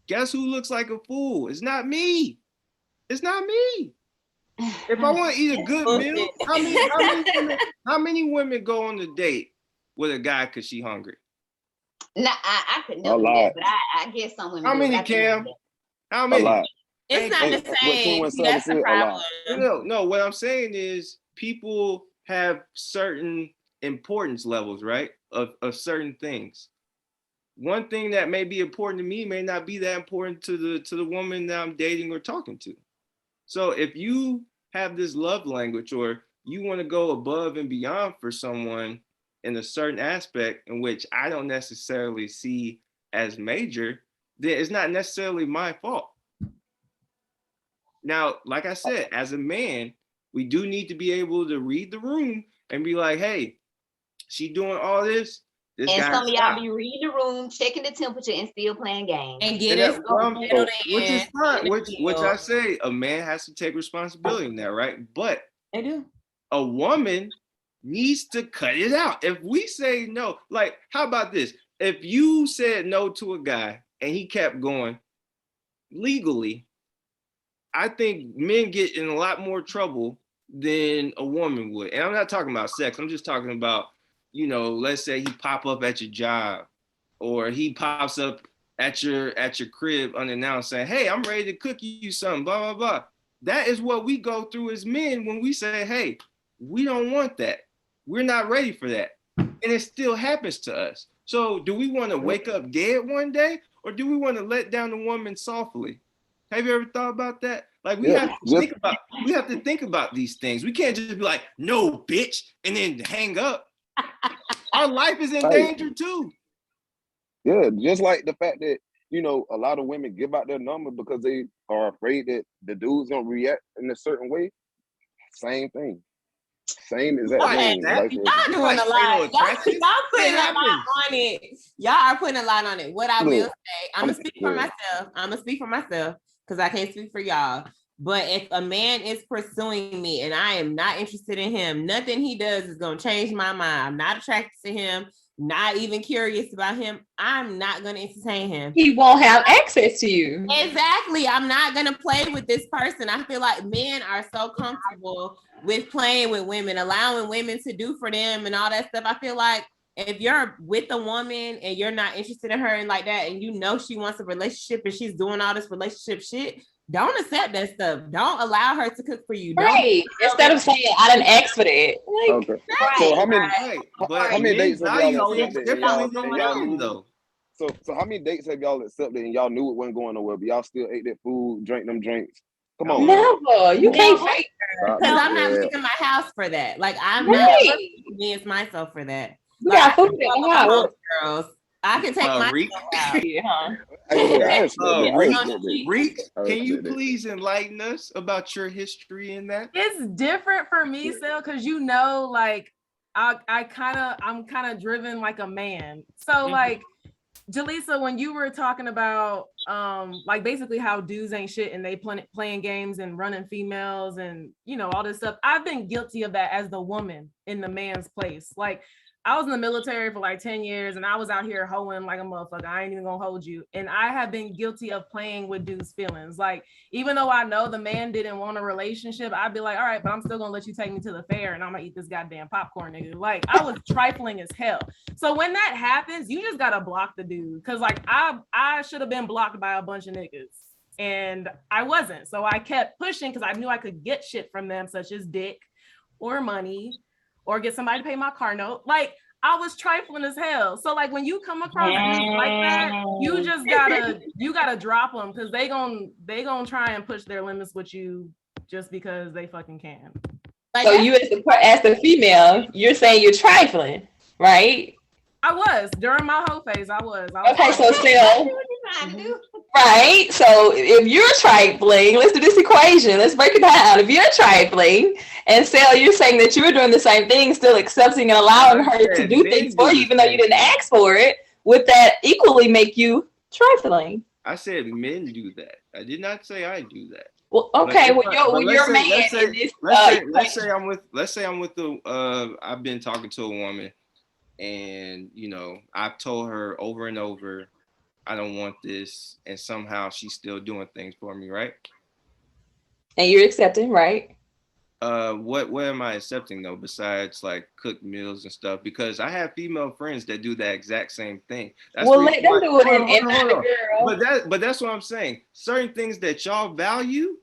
Guess who looks like a fool? It's not me. It's not me. If I want to eat a good meal, how many women go on a date with a guy because she hungry? No, I could never do that, but I guess some women. How do, many, but I couldn't Cam? do that. How A many? lot. It's not the same. What See, that's the 21 problem. No. What I'm saying is people have certain importance levels, right? Of certain things. One thing that may be important to me may not be that important to the woman that I'm dating or talking to. So if you have this love language or you want to go above and beyond for someone in a certain aspect in which I don't necessarily see as major, then it's not necessarily my fault. Now, like I said, as a man, we do need to be able to read the room and be like, hey, she doing all this. This And guy some of y'all be reading the room, checking the temperature, and still playing games. And get us which is fine. Which I say a man has to take responsibility in that, right? But they do. A woman needs to cut it out. If we say no, like how about this? If you said no to a guy and he kept going legally, I think men get in a lot more trouble than a woman would. And I'm not talking about sex. I'm just talking about, let's say he pop up at your job or he pops up at your crib unannounced saying, hey, I'm ready to cook you something, blah, blah, blah. That is what we go through as men when we say, hey, we don't want that. We're not ready for that. And it still happens to us. So do we want to wake up dead one day or do we want to let down the woman softly? Have you ever thought about that? Like we have to think about these things. We can't just be like, no, bitch, and then hang up. Our life is in danger too. Yeah, just like the fact that, a lot of women give out their number because they are afraid that the dude's gonna react in a certain way. Same thing. Same exact thing. Y'all doing a lot. Y'all putting a lot on it. Y'all are putting a lot on it. What I will say, I'm gonna speak for myself. I'm gonna speak for myself because I can't speak for y'all. But if a man is pursuing me and I am not interested in him, nothing he does is gonna change my mind. I'm not attracted to him, not even curious about him. I'm not gonna entertain him. He won't have access to you. Exactly. I'm not gonna play with this person. I feel like men are so comfortable with playing with women, allowing women to do for them and all that stuff. I feel like if you're with a woman and you're not interested in her and like that, and she wants a relationship and she's doing all this relationship shit, don't accept that stuff. Don't allow her to cook for you. Right. Instead of saying, I didn't ask for that. Okay. Right. So how many dates have y'all accepted and y'all knew though? So how many dates have y'all accepted and y'all knew it wasn't going nowhere, but y'all still ate that food, drank them drinks? Come on. Never. You can't fake because I'm not leaving my house for that. Like I'm not convince myself for that. You got food in the house. Girls. I can take myself out. Reek, can you please enlighten us about your history in that? It's different for me, Sil, because like I'm kind of driven like a man. So like Jaleesa, when you were talking about like basically how dudes ain't shit and they playing games and running females and all this stuff, I've been guilty of that as the woman in the man's place. Like I was in the military for like 10 years and I was out here hoeing like a motherfucker. I ain't even gonna hold you. And I have been guilty of playing with dudes' feelings. Like, even though I know the man didn't want a relationship, I'd be like, all right, but I'm still gonna let you take me to the fair and I'm gonna eat this goddamn popcorn, nigga. Like, I was trifling as hell. So when that happens, you just gotta block the dude. Cause like I should have been blocked by a bunch of niggas. And I wasn't. So I kept pushing because I knew I could get shit from them, such as dick or money, or get somebody to pay my car note. Like, I was trifling as hell. So like when you come across dudes like that, you just gotta drop them because they gonna try and push their limits with you just because they fucking can. So you as the female, you're saying you're trifling, right? I was during my whole phase. I was okay, so still. Right. So if you're trifling, let's do this equation. Let's break it down. If you're trifling and Sal, you're saying that you were doing the same thing, still accepting and allowing her to do things for you, even though you didn't ask for it, would that equally make you trifling? I said men do that. I did not say I do that. Well, okay. You're man. Let's say I'm with the I've been talking to a woman and I've told her over and over, I don't want this, and somehow she's still doing things for me, right? And you're accepting, right? What am I accepting though, besides like cooked meals and stuff? Because I have female friends that do that exact same thing. That's Well, the let reason them why. do it Hold on, and hold on, not hold the on. girl. But that's what I'm saying. Certain things that y'all value,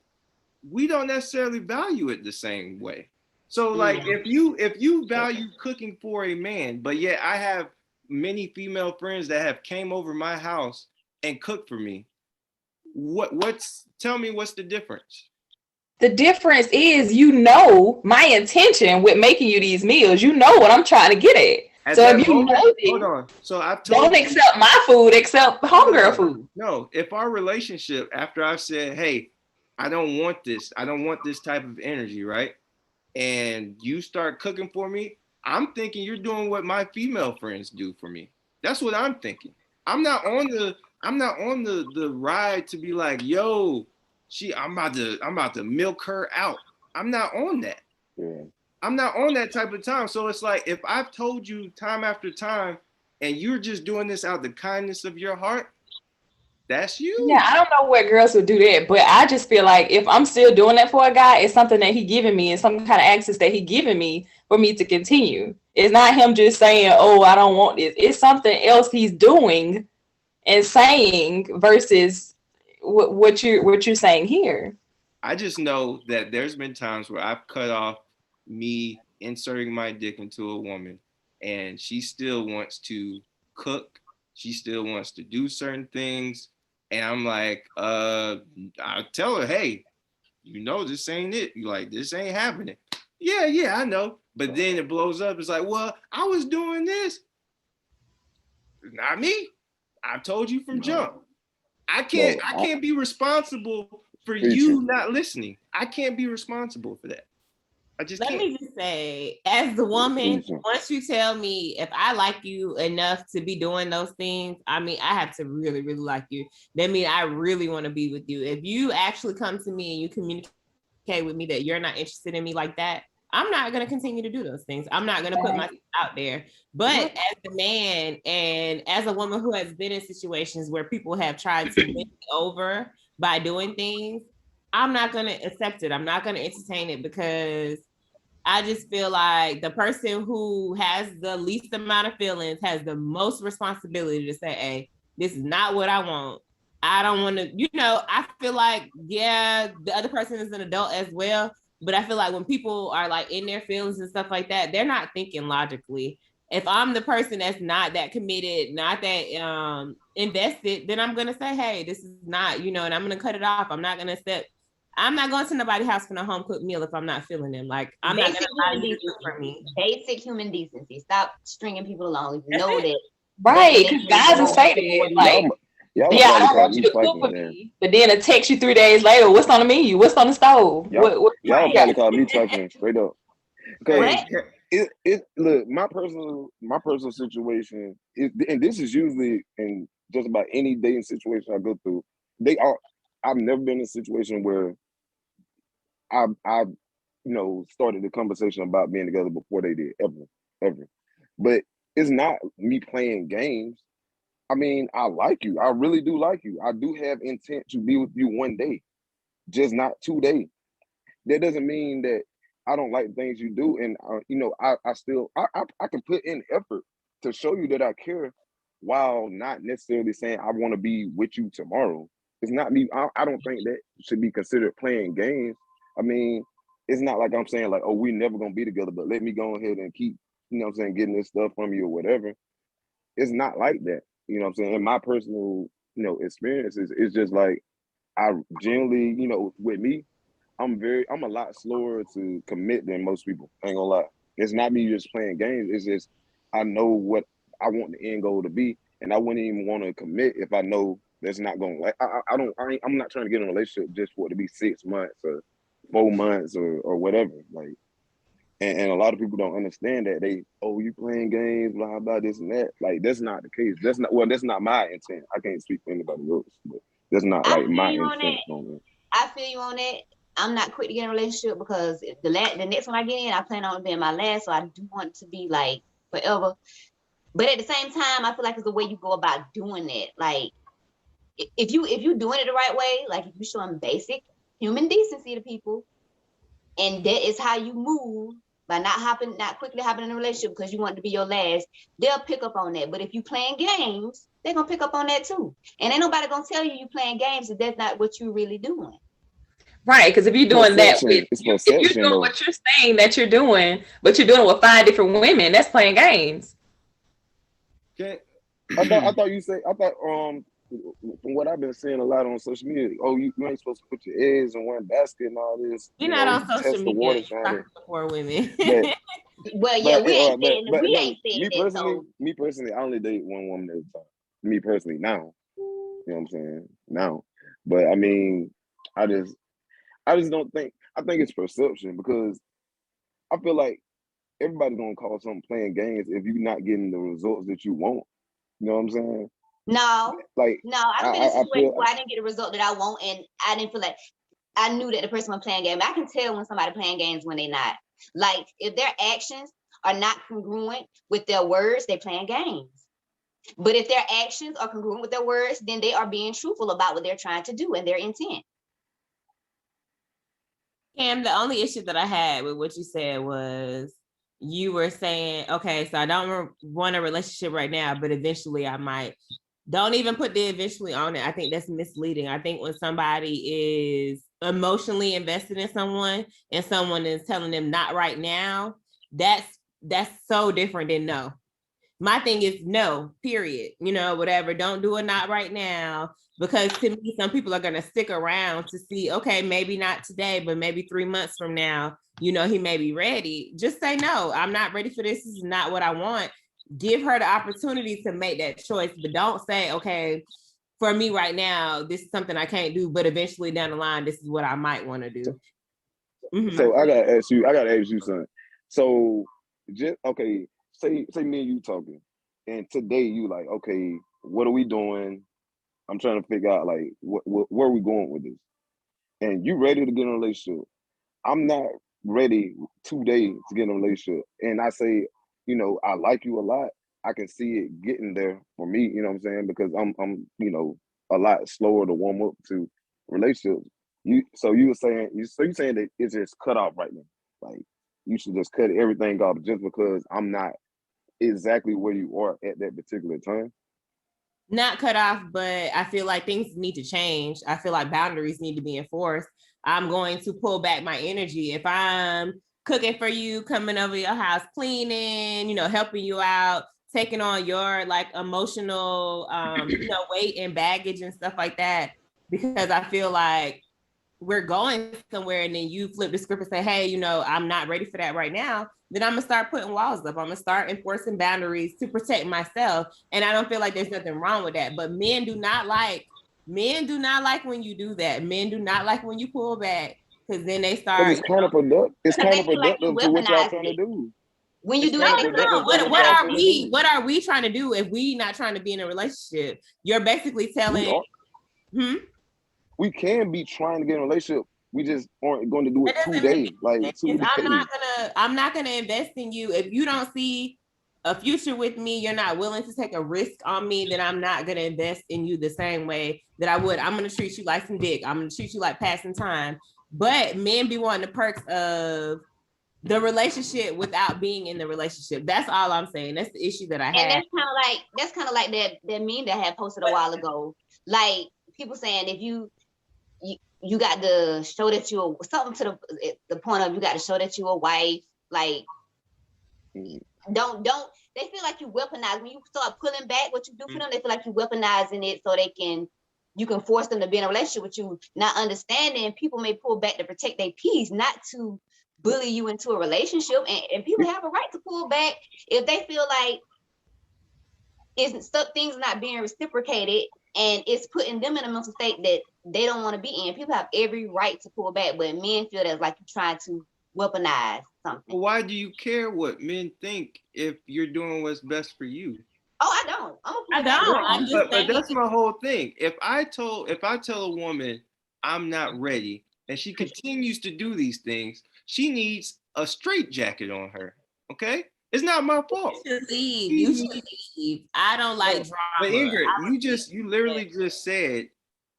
we don't necessarily value it the same way. So like if you value cooking for a man, but yet I have many female friends that have came over my house and cooked for me, tell me what's the difference? The difference is, my intention with making you these meals. You know what I'm trying to get at. At So that if you moment, know hold this, on. So I've told don't you, accept my food, accept homegirl food. no, if our relationship, after I've said, hey, I don't want this type of energy, right? And you start cooking for me, I'm thinking you're doing what my female friends do for me. That's what I'm thinking. I'm not on the ride to be like, yo, I'm about to milk her out. I'm not on that. Yeah. I'm not on that type of time. So it's like, if I've told you time after time and you're just doing this out the kindness of your heart, that's you. Yeah, I don't know what girls would do that, but I just feel like if I'm still doing that for a guy, it's something that he giving me and some kind of access that he giving me for me to continue. It's not him just saying, oh, I don't want this. It's something else he's doing and saying versus what you're saying here. I just know that there's been times where I've cut off me inserting my dick into a woman and she still wants to cook. She still wants to do certain things. And I'm like, I tell her, hey, this ain't it. You like, this ain't happening. Yeah, I know. But then it blows up. It's like, well, I was doing this. Not me. I've told you from jump. I can't be responsible for you not listening. I can't be responsible for that. I just Let can't. me just say, as the woman, once you tell me if I like you enough to be doing those things, I mean, I have to really, really like you. That means I really want to be with you. If you actually come to me and you communicate with me that you're not interested in me like that, I'm not going to continue to do those things. I'm not going to put myself out there. But as a man and as a woman who has been in situations where people have tried to win me over by doing things, I'm not going to accept it. I'm not going to entertain it because I just feel like the person who has the least amount of feelings has the most responsibility to say, hey, this is not what I want. I don't want to, I feel like, yeah, the other person is an adult as well. But I feel like when people are like in their feelings and stuff like that, they're not thinking logically. If I'm the person that's not that committed, not that invested, then I'm going to say, hey, this is not, and I'm going to cut it off. I'm not going to nobody's house for no home cooked meal if I'm not feeling them. Like, I'm not going to allow you to do it for me. Basic human decency. Stop stringing people along. You know that. Right, because guys will say that. Like, I don't want you to cook for me. But then a text you 3 days later, what's on the menu? What's on the stove? Y'all probably call me trifling straight up. Okay. Look, my personal situation is, and this is usually in just about any dating situation I go through. I've never been in a situation where I've started the conversation about being together before they did, ever. But it's not me playing games. I mean, I like you. I really do like you. I do have intent to be with you one day, just not 2 days. That doesn't mean that I don't like things you do, and I can put in effort to show you that I care, while not necessarily saying I want to be with you tomorrow. It's not me. I don't think that should be considered playing games. I mean, it's not like I'm saying like, oh, we're never gonna be together, but let me go ahead and keep, getting this stuff from you or whatever. It's not like that. You know what I'm saying? In my personal, experiences, it's just like I generally, with me, I'm a lot slower to commit than most people. I ain't gonna lie. It's not me just playing games. It's just I know what I want the end goal to be, and I wouldn't even want to commit if I know that's not going. Like I'm not trying to get in a relationship just for it to be 6 months or 4 months or whatever. Like, and a lot of people don't understand that you playing games, blah blah this and that. Like, that's not the case. That's not my intent. I can't speak for anybody else, but that's not like my intent on it. I feel you on that. I'm not quick to get in a relationship because the next one I get in, I plan on being my last. So I do want to be like forever. But at the same time, I feel like it's the way you go about doing it. Like if you doing it the right way, like if you showing basic human decency to people, and that is how you move by not quickly hopping in a relationship because you want it to be your last, they'll pick up on that. But if you playing games, they're gonna pick up on that too. And ain't nobody gonna tell you playing games if that's not what you really doing. Right, because if you're doing that with, it's if you're perception, doing though. what you're saying that you're doing, but you're doing it with 5 different women, that's playing games. Okay. I thought you say, from what I've been seeing a lot on social media, oh, you ain't supposed to put your eggs in one basket and all this. We're not on social test the media waters down talking there. for women. Well, yeah, we ain't but saying we no, ain't saying that. me personally, I only date one woman at a time. Me personally, now, you know what I'm saying? Now, but I mean, I just don't think. I think it's perception because I feel like everybody's gonna call something playing games if you're not getting the results that you want. You know what I'm saying? No, Like, I've been in a I situation feel where I didn't get the result that I want, and I didn't feel like I knew that the person was playing games. I can tell when somebody playing games when they're not. Like if their actions are not congruent with their words, they playing games. But if their actions are congruent with their words, then they are being truthful about what they're trying to do and their intent. Cam, the only issue that I had with what you said was you were saying, okay, so I don't want a relationship right now, but eventually I might. Don't even put the eventually on it. I think that's misleading. I think when somebody is emotionally invested in someone and someone is telling them not right now, that's so different than no. My thing is no, period. Whatever. Don't do it not right now. Because to me, some people are going to stick around to see, okay, maybe not today, but maybe 3 months from now, he may be ready. Just say, no, I'm not ready for this. This is not what I want. Give her the opportunity to make that choice, but don't say, okay, for me right now, this is something I can't do, but eventually down the line, this is what I might want to do. Mm-hmm. So I gotta ask you something. So just okay, say me and you talking, and today you like, okay, what are we doing? I'm trying to figure out like where are we going with this? And you ready to get in a relationship. I'm not ready today to get in a relationship. And I say, I like you a lot. I can see it getting there for me, you know what I'm saying? Because I'm a lot slower to warm up to relationships. You were saying you're saying that it's just cut off right now. Like you should just cut everything off just because I'm not exactly where you are at that particular time. Not cut off, but I feel like things need to change. I feel like boundaries need to be enforced. I'm going to pull back my energy. If I'm cooking for you, coming over your house, cleaning, helping you out, taking on your like emotional, weight and baggage and stuff like that, because I feel like we're going somewhere and then you flip the script and say, hey, I'm not ready for that right now, then I'm gonna start putting walls up. I'm gonna start enforcing boundaries to protect myself. And I don't feel like there's nothing wrong with that. But men do not like when you do that. Men do not like when you pull back because then they start. It's counterproductive. It's counterproductive like to what y'all trying to do. When you do it, What are we trying to do if we not trying to be in a relationship? You're basically telling. We can be trying to get in a relationship. We just aren't going to do it today. Like today. I'm not gonna invest in you if you don't see a future with me. You're not willing to take a risk on me. Then I'm not gonna invest in you the same way that I would. I'm gonna treat you like some dick. I'm gonna treat you like passing time. But men be wanting the perks of the relationship without being in the relationship. That's all I'm saying. That's the issue that I have. And that's kind of like that meme that I had posted a while ago. Like people saying if you got to show that you're something to the point of you got to show that you're a wife. Like don't they feel like you weaponize when you start pulling back what you do for them. They feel like you weaponizing it so you can force them to be in a relationship with you. Not understanding people may pull back to protect their peace, not to bully you into a relationship. And people have a right to pull back if they feel like things not being reciprocated and it's putting them in a mental state that they don't want to be in. People have every right to pull back, but men feel that's like you're trying to weaponize something. Well, why do you care what men think if you're doing what's best for you? Oh, I don't. I don't. I'm just but that's my whole thing. If I tell a woman I'm not ready and she continues to do these things, she needs a straitjacket on her. Okay? It's not my fault. You should leave. You should leave. I don't like drama. But Ingrid, you literally just said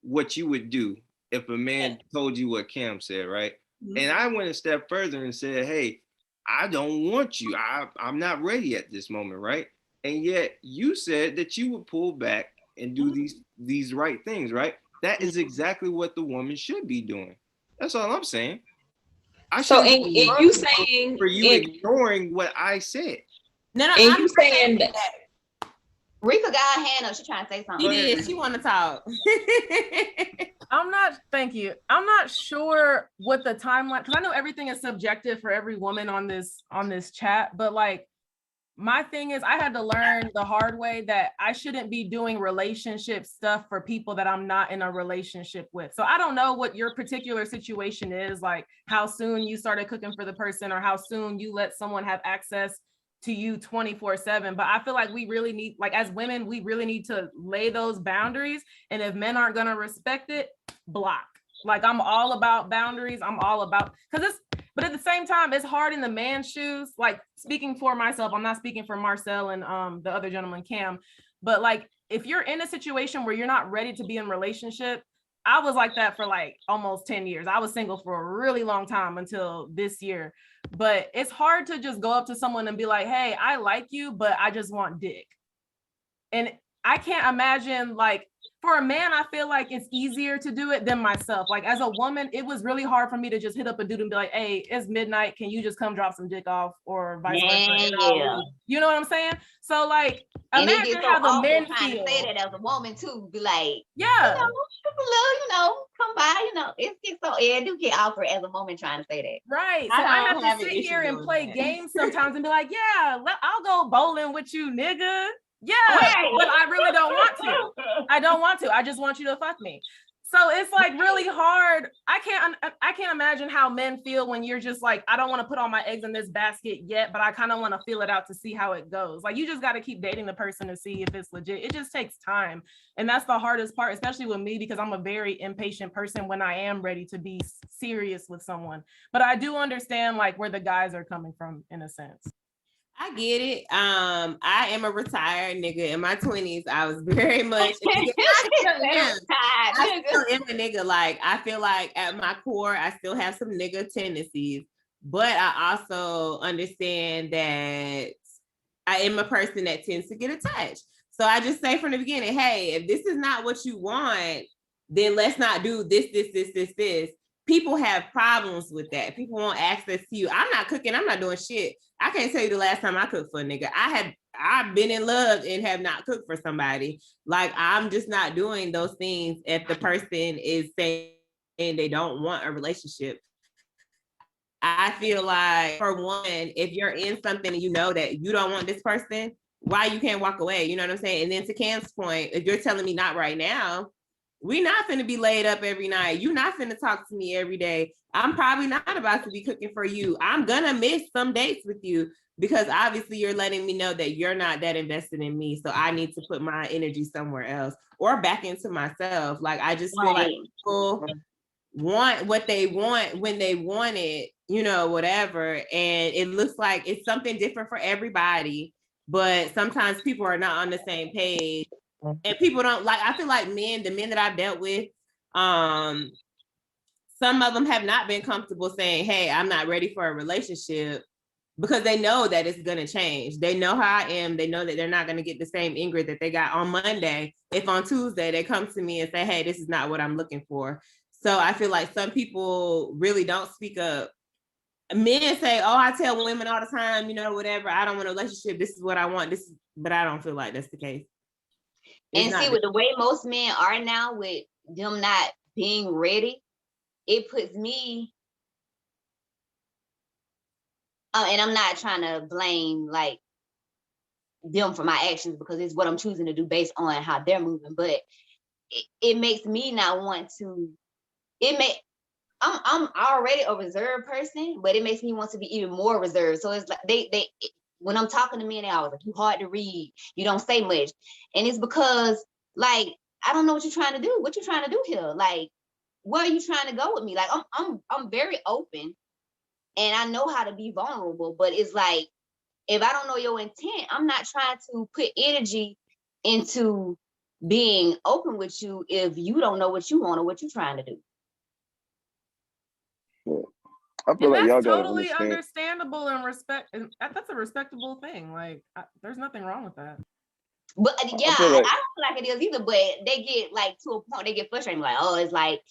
what you would do if a man told you what Cam said, right? Mhm. And I went a step further and said, hey, I don't want you. I'm not ready at this moment, right? And yet you said that you would pull back and do these right things, right? That is exactly what the woman should be doing. That's all I'm saying. So and you saying for you ignoring what I said. No, and you saying that Rika got her hand up. She trying to say something. she did. She want to talk. Thank you. I'm not sure what the timeline, because I know everything is subjective for every woman on this chat, but like my thing is I had to learn the hard way that I shouldn't be doing relationship stuff for people that I'm not in a relationship with. So I don't know what your particular situation is, like how soon you started cooking for the person or how soon you let someone have access to you 24/7. But I feel like we really need, like as women, we really need to lay those boundaries. And if men aren't going to respect it, block. Like I'm all about boundaries. I'm all about, but at the same time, it's hard in the man's shoes. Like speaking for myself, I'm not speaking for Marcel and the other gentleman, Cam, but like, if you're in a situation where you're not ready to be in a relationship, I was like that for like almost 10 years. I was single for a really long time until this year, but it's hard to just go up to someone and be like, hey, I like you, but I just want dick. And I can't imagine, like, for a man, I feel like it's easier to do it than myself. Like as a woman, it was really hard for me to just hit up a dude and be like, hey, it's midnight. Can you just come drop some dick off, or vice versa? Yeah. You know what I'm saying? So like, And imagine it gets how so the men awkward trying feel. to say that as a woman too. Be like, Yeah. Come by, it gets so, it do get awkward as a woman trying to say that. Right. So I have to sit here and play games sometimes and be like, yeah, I'll go bowling with you, nigga. Yeah, right. But I really don't want to. I don't want to. I just want you to fuck me. So it's like really hard. I can't imagine how men feel when you're just like, I don't want to put all my eggs in this basket yet, but I kind of want to feel it out to see how it goes. Like you just got to keep dating the person to see if it's legit. It just takes time. And that's the hardest part, especially with me, because I'm a very impatient person when I am ready to be serious with someone. But I do understand like where the guys are coming from in a sense. I get it. I am a retired nigga. In my 20s, I was very much I still am a nigga. Like I feel like at my core, I still have some nigga tendencies, but I also understand that I am a person that tends to get attached. So I just say from the beginning, hey, if this is not what you want, then let's not do this. People have problems with that. People want access to you. I'm not cooking. I'm not doing shit. I can't tell you the last time I cooked for a nigga. I've been in love and have not cooked for somebody. Like I'm just not doing those things if the person is saying they don't want a relationship. I feel like for one, if you're in something and you know that you don't want this person, why you can't walk away? You know what I'm saying? And then to Cam's point, if you're telling me not right now, we're not finna be laid up every night. You're not finna talk to me every day. I'm probably not about to be cooking for you. I'm gonna miss some dates with you because obviously you're letting me know that you're not that invested in me. So I need to put my energy somewhere else or back into myself. Like I just feel like people want what they want when they want it, whatever. And it looks like it's something different for everybody, but sometimes people are not on the same page. And people don't like, I feel like the men that I've dealt with, some of them have not been comfortable saying, hey, I'm not ready for a relationship because they know that it's going to change. They know how I am. They know that they're not going to get the same Ingrid that they got on Monday. If on Tuesday they come to me and say, hey, this is not what I'm looking for. So I feel like some people really don't speak up. Men say, oh, I tell women all the time, whatever, I don't want a relationship. This is what I want. But I don't feel like that's the case. And see, with the way most men are now, with them not being ready, it puts me, and I'm not trying to blame like them for my actions because it's what I'm choosing to do based on how they're moving, but it makes me not want to, I'm already a reserved person, but it makes me want to be even more reserved. So it's like they when I'm talking to men, they always like, you hard to read, you don't say much. And it's because, like, I don't know what you're trying to do. What you trying to do here? Like, where are you trying to go with me? Like, I'm very open and I know how to be vulnerable, but it's like, if I don't know your intent, I'm not trying to put energy into being open with you if you don't know what you want or what you're trying to do. I feel And like y'all that's gotta totally understand. understandable and respect. And that's a respectable thing. Like, there's nothing wrong with that. But yeah, feel like- I don't feel like it is either. But they get like to a point, they get frustrated. Like, oh, it's like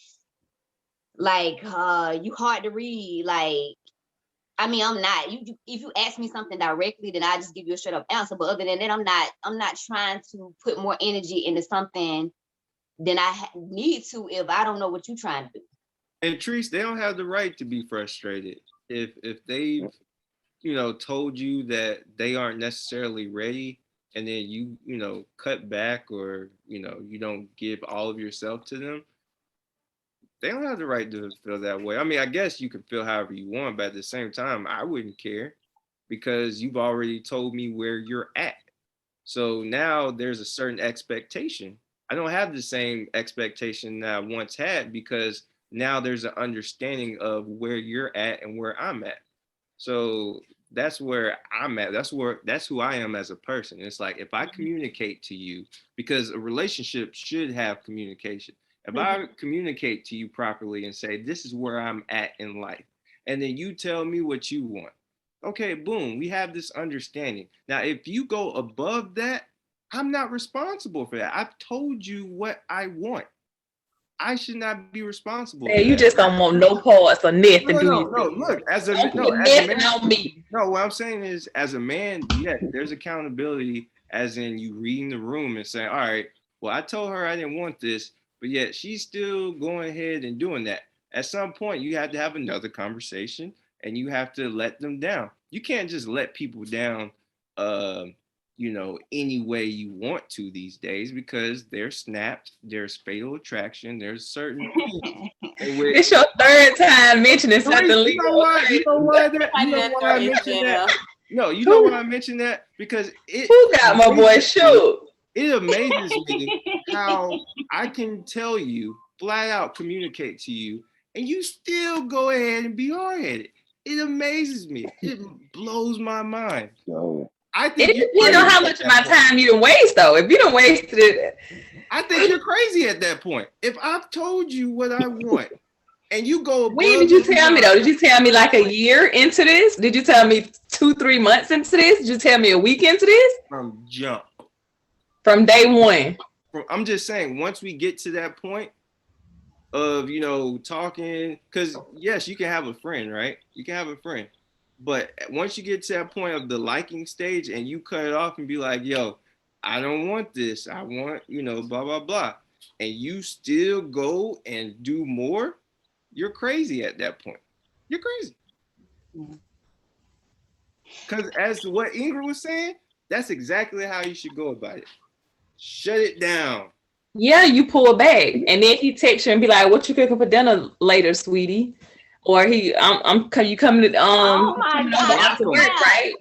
you hard to read. Like, I mean, I'm not. You if you ask me something directly, then I just give you a straight up answer. But other than that, I'm not trying to put more energy into something than I need to if I don't know what you're trying to do. And Treese, they don't have the right to be frustrated if they've told you that they aren't necessarily ready, and then you cut back, or you don't give all of yourself to them. They don't have the right to feel that way. I mean, I guess you can feel however you want, but at the same time, I wouldn't care because you've already told me where you're at. So now there's a certain expectation. I don't have the same expectation that I once had because now there's an understanding of where you're at and where I'm at. So that's where I'm at. That's who I am as a person. It's like if I communicate to you, because a relationship should have communication. If I communicate to you properly and say, this is where I'm at in life, and then you tell me what you want. Okay, boom, we have this understanding. Now, if you go above that, I'm not responsible for that. I've told you what I want. I should not be responsible. Yeah, you just don't want no parts or nothing, do you? No. Look, as a Don't put man, nothing on me. no. What I'm saying is, as a man, yes, there's accountability, as in you reading the room and saying, all right, well, I told her I didn't want this, but yet she's still going ahead and doing that. At some point, you have to have another conversation, and you have to let them down. You can't just let people down, any way you want to these days, because they're snapped, there's fatal attraction, there's certain things. It's your third time mentioning something You legal. know why I mentioned that? No, you know why I mentioned that? Because Who got my boy shook? It amazes me how I can tell you, flat out communicate to you, and you still go ahead and be hard-headed. It amazes me. It blows my mind. No. I think It depends on how much of my time you done waste, though. If you done wasted it, I think you're crazy at that point. If I've told you what I want, and you go above, when did you tell me though? Did you tell me like a year into this? Did you tell me 2-3 months into this? Did you tell me a week into this? From jump. From day one. I'm just saying, once we get to that point of talking, because yes, you can have a friend, right? You can have a friend, but once you get to that point of the liking stage and you cut it off and be like, yo, I don't want this, I want blah blah blah, and you still go and do more, you're crazy at that point. You're crazy. Because as to what Ingrid was saying, that's exactly how you should go about it. Shut it down. Yeah, you pull back, and then he texts you and be like, "What you cooking for dinner later, sweetie?" Or I'm you coming to Oh my coming God, over after work, right?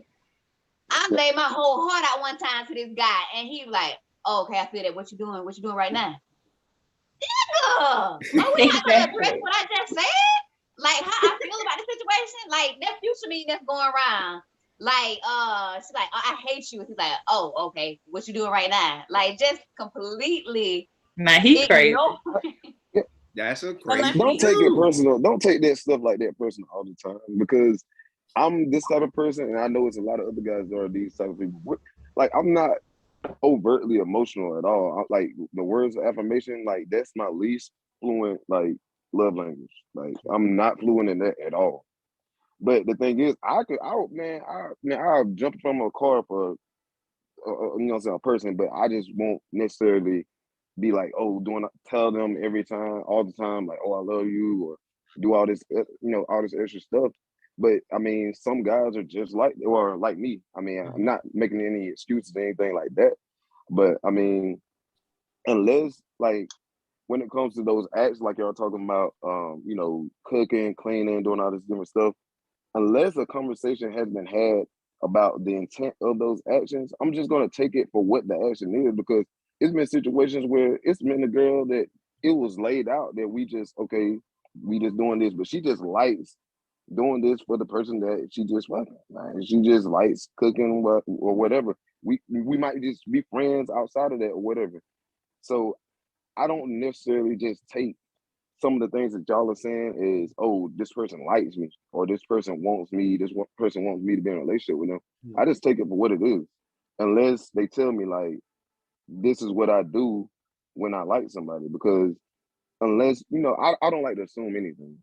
I laid my whole heart out one time to this guy, and he was like, oh, okay, I feel that. What you doing? What you doing right now? Nigga, are we not gonna address what I just said? Like how I feel about the situation? Like that future meeting that's going around. Like, she's like, oh, I hate you. He's like, oh, okay, what you doing right now? Like, just completely. Nah, he crazy. That's a crazy. Don't take it personal. Don't take that stuff like that personal all the time, because I'm this type of person, and I know it's a lot of other guys that are these type of people. Like, I'm not overtly emotional at all. Like the words of affirmation, like that's my least fluent like love language. Like I'm not fluent in that at all. But the thing is, I'll jump from a car for a person, but I just won't necessarily be like, oh, tell them every time, all the time, like, oh, I love you, or do all this, all this extra stuff. But I mean, some guys are just like me. I mean, I'm not making any excuses or anything like that. But I mean, unless like when it comes to those acts, like y'all talking about, cooking, cleaning, doing all this different stuff, unless a conversation has been had about the intent of those actions, I'm just gonna take it for what the action is, because it's been situations where it's been a girl that it was laid out that we just doing this, but she just likes doing this for the person that she just fucking. Like, she just likes cooking or whatever. We might just be friends outside of that or whatever. So I don't necessarily just take some of the things that y'all are saying is, oh, this person likes me or this person wants me, person wants me to be in a relationship with them. I just take it for what it is. Unless they tell me like, this is what I do when I like somebody. Because unless, I don't like to assume anything.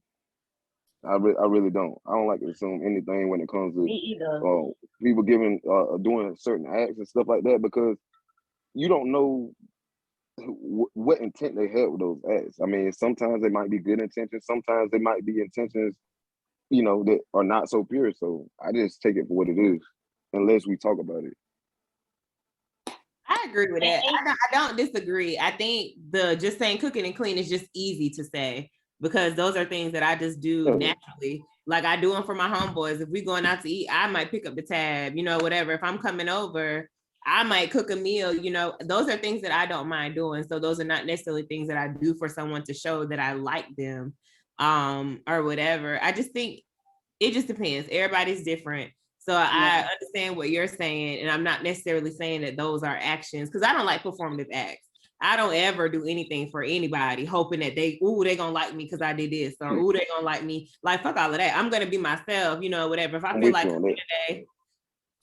I really don't. I don't like to assume anything when it comes to Me either. people doing certain acts and stuff like that, because you don't know what intent they had with those acts. I mean, sometimes they might be good intentions, sometimes they might be intentions, that are not so pure. So I just take it for what it is, unless we talk about it. I agree with that. I don't disagree. I think just saying cooking and clean is just easy to say because those are things that I just do naturally. Like I do them for my homeboys. If we going out to eat, I might pick up the tab, whatever. If I'm coming over, I might cook a meal, those are things that I don't mind doing. So those are not necessarily things that I do for someone to show that I like them, or whatever. I just think it just depends. Everybody's different. So I understand what you're saying. And I'm not necessarily saying that those are actions because I don't like performative acts. I don't ever do anything for anybody hoping that they gonna like me because I did this, or they gonna like me. Like, fuck all of that. I'm gonna be myself, whatever. If I feel like cooking today,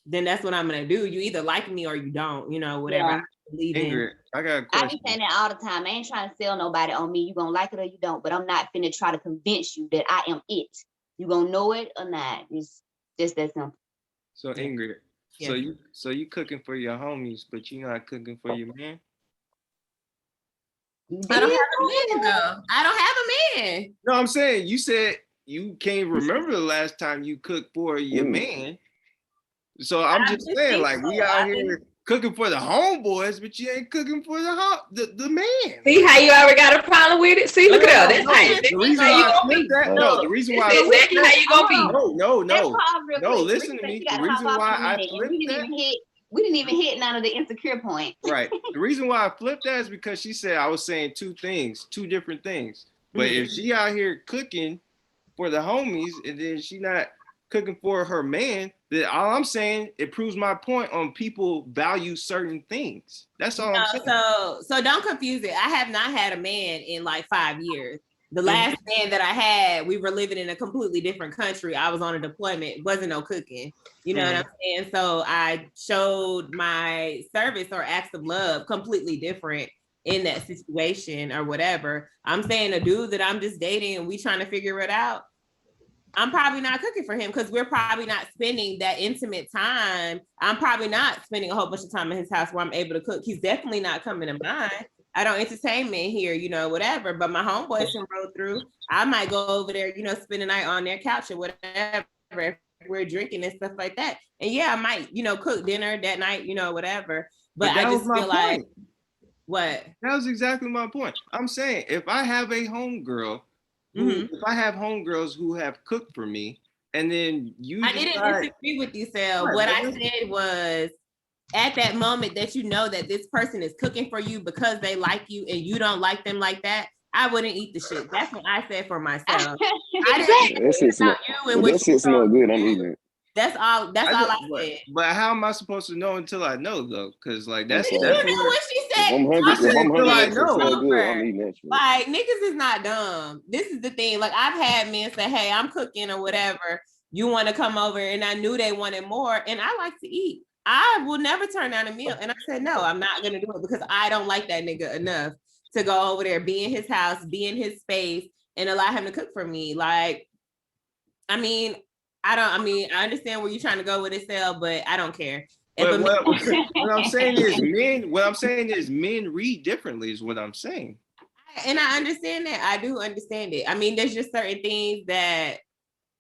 then that's what I'm gonna do. You either like me or you don't, whatever. Yeah. I believe Ingrid, I got a question. I be saying that all the time. I ain't trying to sell nobody on me. You gonna like it or you don't, but I'm not finna try to convince you that I am it. You gonna know it or not. It's just that simple. So Ingrid, so you cooking for your homies, but you not cooking for your man? I don't have a man though. I don't have a man. No, I'm saying you said you can't remember the last time you cooked for your man. So I'm just saying, like, we out here cooking for the homeboys, but you ain't cooking for the man. See how you already got a problem with it? See, look at that. That's the reason why I flipped that. No, the reason why that's exactly how you gonna be. No. Listen to me. The reason why I flipped that. We didn't even hit none of the insecure points. Right. The reason why I flipped that is because she said I was saying two different things. But if she out here cooking for the homies and then she not cooking for her man, then all I'm saying, it proves my point on people value certain things. That's all I'm saying. So don't confuse it. I have not had a man in like 5 years. The last man that I had, we were living in a completely different country. I was on a deployment. It wasn't no cooking. You know what I'm saying? So I showed my service or acts of love completely different in that situation or whatever. I'm saying a dude that I'm just dating and we trying to figure it out, I'm probably not cooking for him because we're probably not spending that intimate time. I'm probably not spending a whole bunch of time in his house where I'm able to cook. He's definitely not coming to mine. I don't entertain men here, whatever. But my homeboys can roll through. I might go over there, spend the night on their couch or whatever. If we're drinking and stuff like that. And yeah, I might, cook dinner that night, whatever. But I just feel like, what? That was exactly my point. I'm saying if I have a homegirl, if I have homegirls who have cooked for me, and then I didn't disagree with you, Sal. What I said was, at that moment that that this person is cooking for you because they like you and you don't like them like that, I wouldn't eat the shit. That's what I said for myself. That shit's not good. I'm eating it. That's all I said. But how am I supposed to know until I know though? Because like that's you know what she said. I'm eating that shit. Like niggas is not dumb. This is the thing. Like I've had men say, "Hey, I'm cooking or whatever. You want to come over?" And I knew they wanted more, and I like to eat. I will never turn down a meal. And I said, no, I'm not gonna do it because I don't like that nigga enough to go over there, be in his house, be in his space, and allow him to cook for me. Like, I understand where you're trying to go with it, Sal, but I don't care. What I'm saying is men read differently is what I'm saying. And I understand that. I do understand it. I mean, there's just certain things that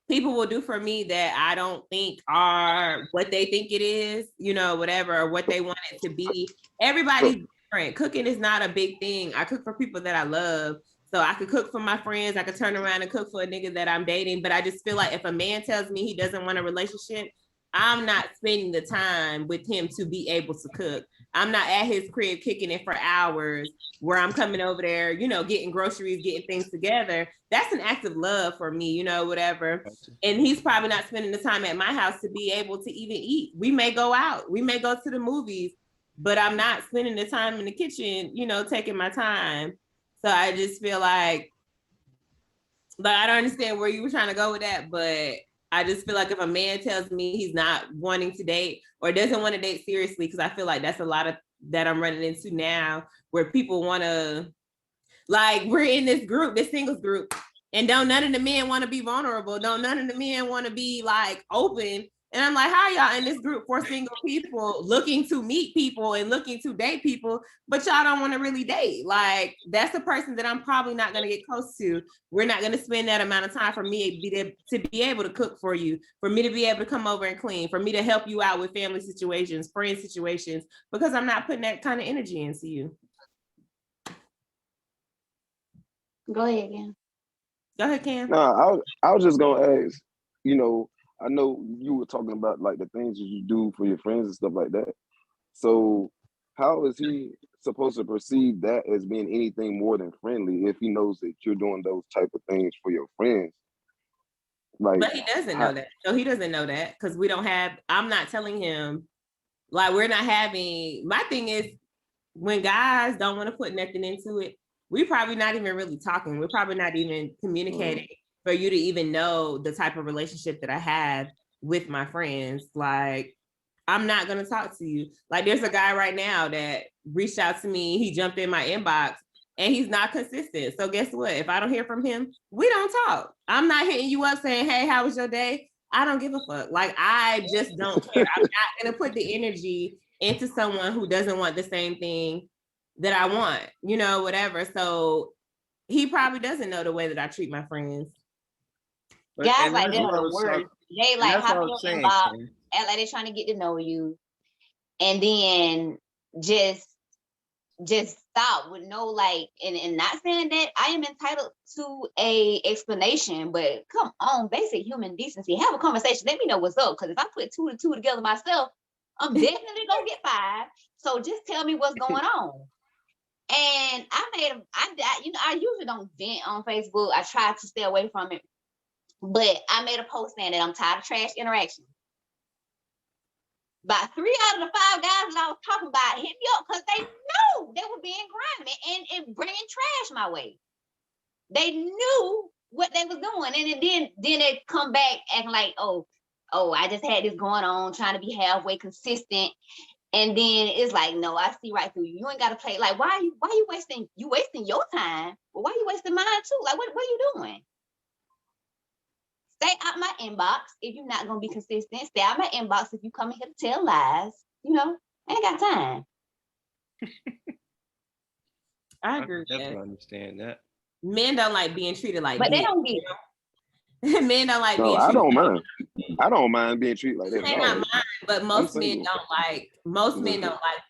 people will do for me that I don't think are what they think it is, whatever, or what they want it to be. Everybody's different. Cooking is not a big thing. I cook for people that I love. So I could cook for my friends. I could turn around and cook for a nigga that I'm dating. But I just feel like if a man tells me he doesn't want a relationship, I'm not spending the time with him to be able to cook. I'm not at his crib kicking it for hours where I'm coming over there, you know, getting groceries, getting things together. That's an act of love for me, you know, whatever. And he's probably not spending the time at my house to be able to even eat. We may go out, we may go to the movies, but I'm not spending the time in the kitchen, you know, taking my time. So I just feel like I don't understand where you were trying to go with that, but I just feel like if a man tells me he's not wanting to date or doesn't want to date seriously, because I feel like that's a lot of that I'm running into now, where people want to, like, we're in this group, this singles group, and don't none of the men want to be vulnerable. Don't none of the men want to be like open. And I'm like, how y'all in this group for single people looking to meet people and looking to date people, but y'all don't want to really date? Like, that's a person that I'm probably not going to get close to. We're not going to spend that amount of time for me to be able to cook for you, for me to be able to come over and clean, for me to help you out with family situations, friend situations, because I'm not putting that kind of energy into you. Go ahead again. Go ahead, Cam. No, I was just gonna ask, you know, I know you were talking about like the things that you do for your friends and stuff like that. So how is he supposed to perceive that as being anything more than friendly if he knows that you're doing those type of things for your friends? Like, but he doesn't know that. So he doesn't know that because I'm not telling him, like, we're not having, my thing is when guys don't want to put nothing into it, we probably not even really talking. We're probably not even communicating for you to even know the type of relationship that I have with my friends. Like, I'm not going to talk to you. Like, there's a guy right now that reached out to me. He jumped in my inbox and he's not consistent. So guess what? If I don't hear from him, we don't talk. I'm not hitting you up saying, hey, how was your day? I don't give a fuck. Like, I just don't care. I'm not going to put the energy into someone who doesn't want the same thing that I want, you know, whatever. So he probably doesn't know the way that I treat my friends. Guys like that are the worst. They like hop in your inbox, act like they're trying to get to know you, and then just stop with no like, and not saying that I am entitled to a explanation, but come on, basic human decency. Have a conversation. Let me know what's up, because if I put 2 and 2 together myself, I'm definitely gonna get 5. So just tell me what's going on. And I usually don't vent on Facebook. I try to stay away from it. But I made a post saying that I'm tired of trash interaction. About 3 out of the 5 guys that I was talking about hit me up because they knew they were being grimy and bringing trash my way. They knew what they was doing. And then they come back acting like, oh, I just had this going on, trying to be halfway consistent. And then it's like, no, I see right through you. You ain't got to play. Like, why you wasting your time? Well, why you wasting mine too? Like, what are you doing? Stay out my inbox if you're not going to be consistent. Stay out my inbox if you come in here to tell lies. You know, I ain't got time. I agree with definitely that. understand that. Men don't like being treated like but this. They don't get it. Men don't like being treated. I don't mind. I don't mind being treated like that. May not mind, but most men don't like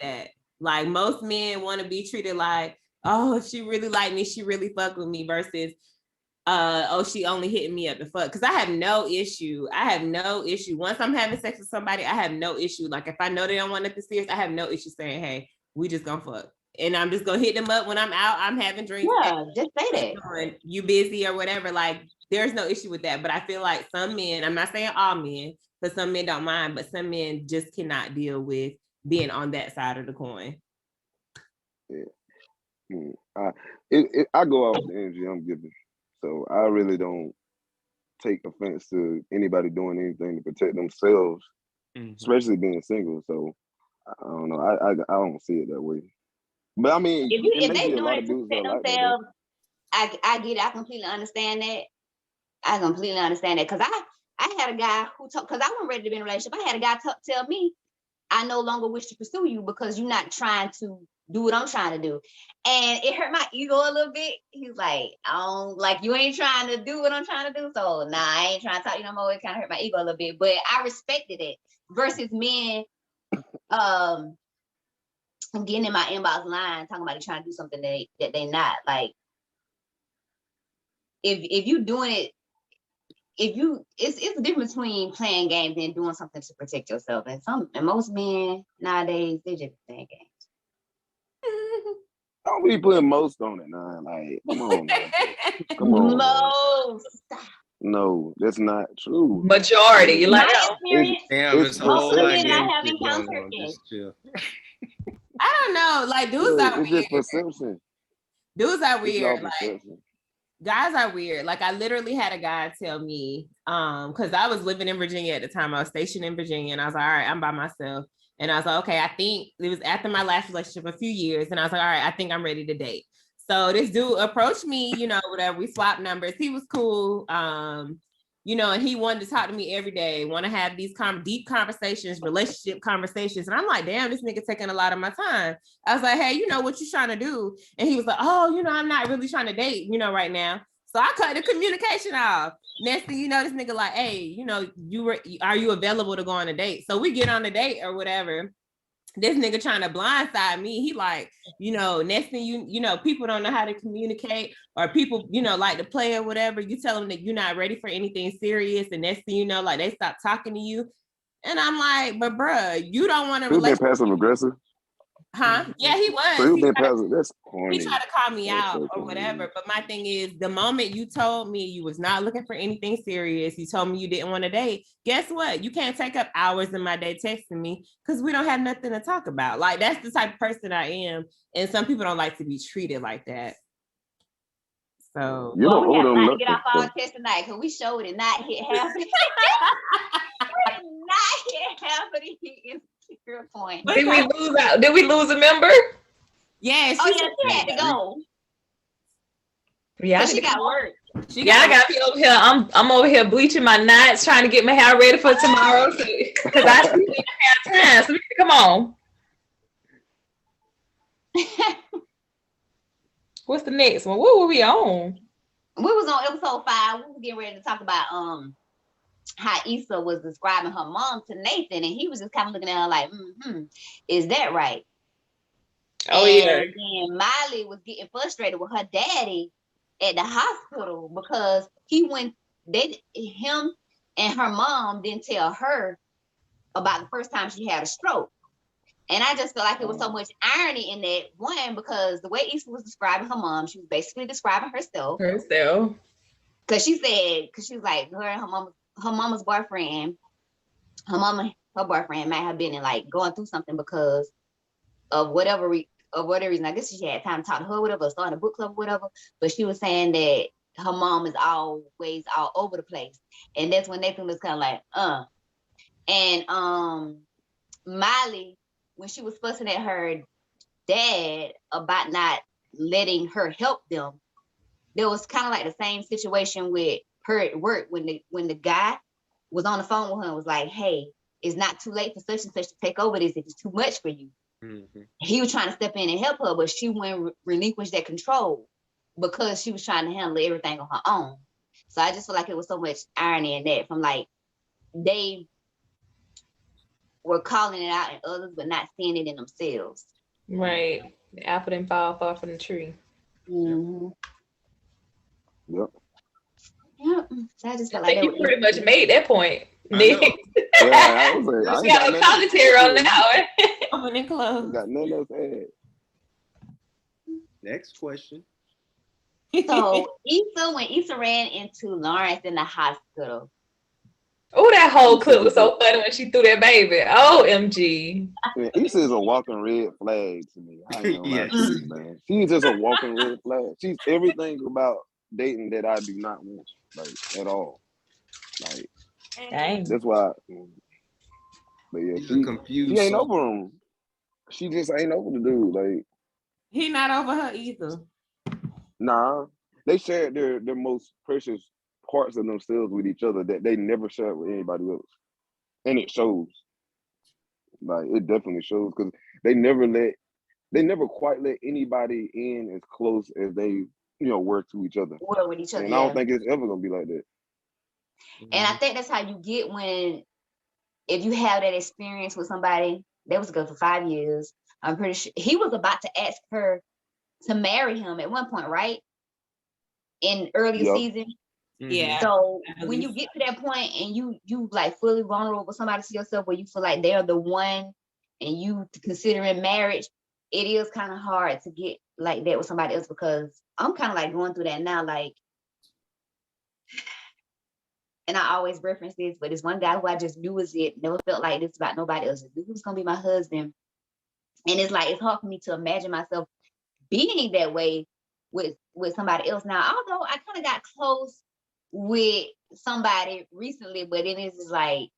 that. Like, most men want to be treated like, oh, if she really like me, she really fuck with me, versus oh, she only hitting me up to fuck. Because I have no issue. Once I'm having sex with somebody, I have no issue. Like, if I know they don't want nothing serious, I have no issue saying, hey, we just gonna fuck. And I'm just gonna hit them up when I'm out, I'm having drinks. Yeah, just say that. You busy or whatever. Like, there's no issue with that. But I feel like some men, I'm not saying all men, because some men don't mind, but some men just cannot deal with being on that side of the coin. Yeah. I go off the energy I'm giving. So I really don't take offense to anybody doing anything to protect themselves, especially being single. So I don't know. I don't see it that way. But I mean, if they doing it to protect themselves, I get it. I completely understand that. Because I had a guy who told, because I wasn't ready to be in a relationship. I had a guy tell me, I no longer wish to pursue you because you're not trying to do what I'm trying to do. And it hurt my ego a little bit. He's like, you ain't trying to do what I'm trying to do. So nah, I ain't trying to talk to you no more. It kind of hurt my ego a little bit, but I respected it. Versus men getting in my inbox line talking about they trying to do something that they not. Like, if you doing it it's a difference between playing games and doing something to protect yourself. And most men nowadays, they just playing games. Don't be putting most on it, nah. Like, come on, man. Come on. Most. No, that's not true. Majority. You like My that? experience, Damn, It's it's a whole most lot women of I gang have shit going encountered, on. yes. Just chill. I don't know. Like dudes Look, are it's weird. just perception. Dudes are It's all weird. Like perception. guys are weird. Like I literally had a guy tell me, because I was living in Virginia at the time. I was stationed in Virginia, and I was like, all right, I'm by myself. And I was like, okay, I think it was after my last relationship a few years, and I was like, all right, I think I'm ready to date. So this dude approached me, whatever. We swapped numbers. He was cool. And he wanted to talk to me every day, want to have these deep conversations, relationship conversations. And I'm like, damn, this nigga taking a lot of my time. I was like, hey, what you trying to do? And he was like, oh, I'm not really trying to date, right now. So I cut the communication off. Next thing you know, this nigga like, hey, are you available to go on a date? So we get on a date or whatever. This nigga trying to blindside me. He like, next thing people don't know how to communicate, or people, like to play or whatever. You tell them that you're not ready for anything serious, and next thing you know, like they stop talking to you. And I'm like, but bruh, you don't want to He been passive aggressive. Huh? Yeah, he was. So he been passive. That's corny. He tried to call me That's out so or corny. whatever. But my thing is, the moment you told me you was not looking for anything serious, you told me you didn't want to date, guess what? You can't take up hours in my day texting me because we don't have nothing to talk about. Like, that's the type of person I am. And some people don't like to be treated like that. So You don't we owe have them not to get off nothing. our test tonight because we showed it not hit half. We did not hit half of the insecure point. Did we lose a member? yeah, Oh yeah, she had to go. Yeah, She got work. I got me over here. I'm over here bleaching my knots, trying to get my hair ready for tomorrow because I still need to have time. So come on. What's the next one? What were we on? We was on episode 5. We were getting ready to talk about how Issa was describing her mom to Nathan, and he was just kind of looking at her like, is that right? Oh, and then Miley was getting frustrated with her daddy at the hospital because him and her mom didn't tell her about the first time she had a stroke. And I just felt like it was so much irony in that one, because the way Issa was describing her mom, she was basically describing herself. Because she was like, her and her mama's boyfriend, her boyfriend might have been in like going through something because of whatever reason. I guess she had time to talk to her, whatever, start a book club, whatever. But she was saying that her mom is always all over the place. And that's when Nathan was kind of like, And Miley, when she was fussing at her dad about not letting her help them, there was kind of like the same situation with her at work when the guy was on the phone with her and was like, hey, it's not too late for such and such to take over this if it's too much for you. Mm-hmm. He was trying to step in and help her, but she wouldn't relinquish that control because she was trying to handle everything on her own. So I just feel like it was so much irony in that, from like they were calling it out in others, but not seeing it in themselves. Right. The apple didn't fall far from the tree. Mm-hmm. Yep. So I just felt like you pretty much made that point. Yeah, I was like, I got no commentary on that one. Open and close. Got nothing else to add. Next question. So when Issa ran into Lawrence in the hospital. Oh, that whole clip was so funny when she threw that baby. OMG. Man, Issa is a walking red flag to me. I ain't gonna lie to you, man. She's just a walking red flag. She's everything about dating that I do not want, like, at all. Like, dang. That's why. But yeah, she ain't over him. She just ain't over the dude. Like, he not over her either. Nah, they shared their most precious parts of themselves with each other that they never shared with anybody else, and it shows. Like, it definitely shows, because they never quite let anybody in as close as they were to each other. Were with each other. And I don't think it's ever gonna be like that. And I think that's how you get if you have that experience with somebody that was good for 5 years. I'm pretty sure he was about to ask her to marry him at one point, right? In earlier season. Yeah. So I when you believe get to that point and you like fully vulnerable with somebody to yourself where you feel like they're the one and you considering marriage, it is kind of hard to get like that with somebody else, because I'm kind of like going through that now, like, and I always reference this, but it's one guy who I just knew was it, never felt like this about nobody else. This was gonna be my husband. And it's like it's hard for me to imagine myself being that way with somebody else. Now, although I kind of got close with somebody recently, but it is just like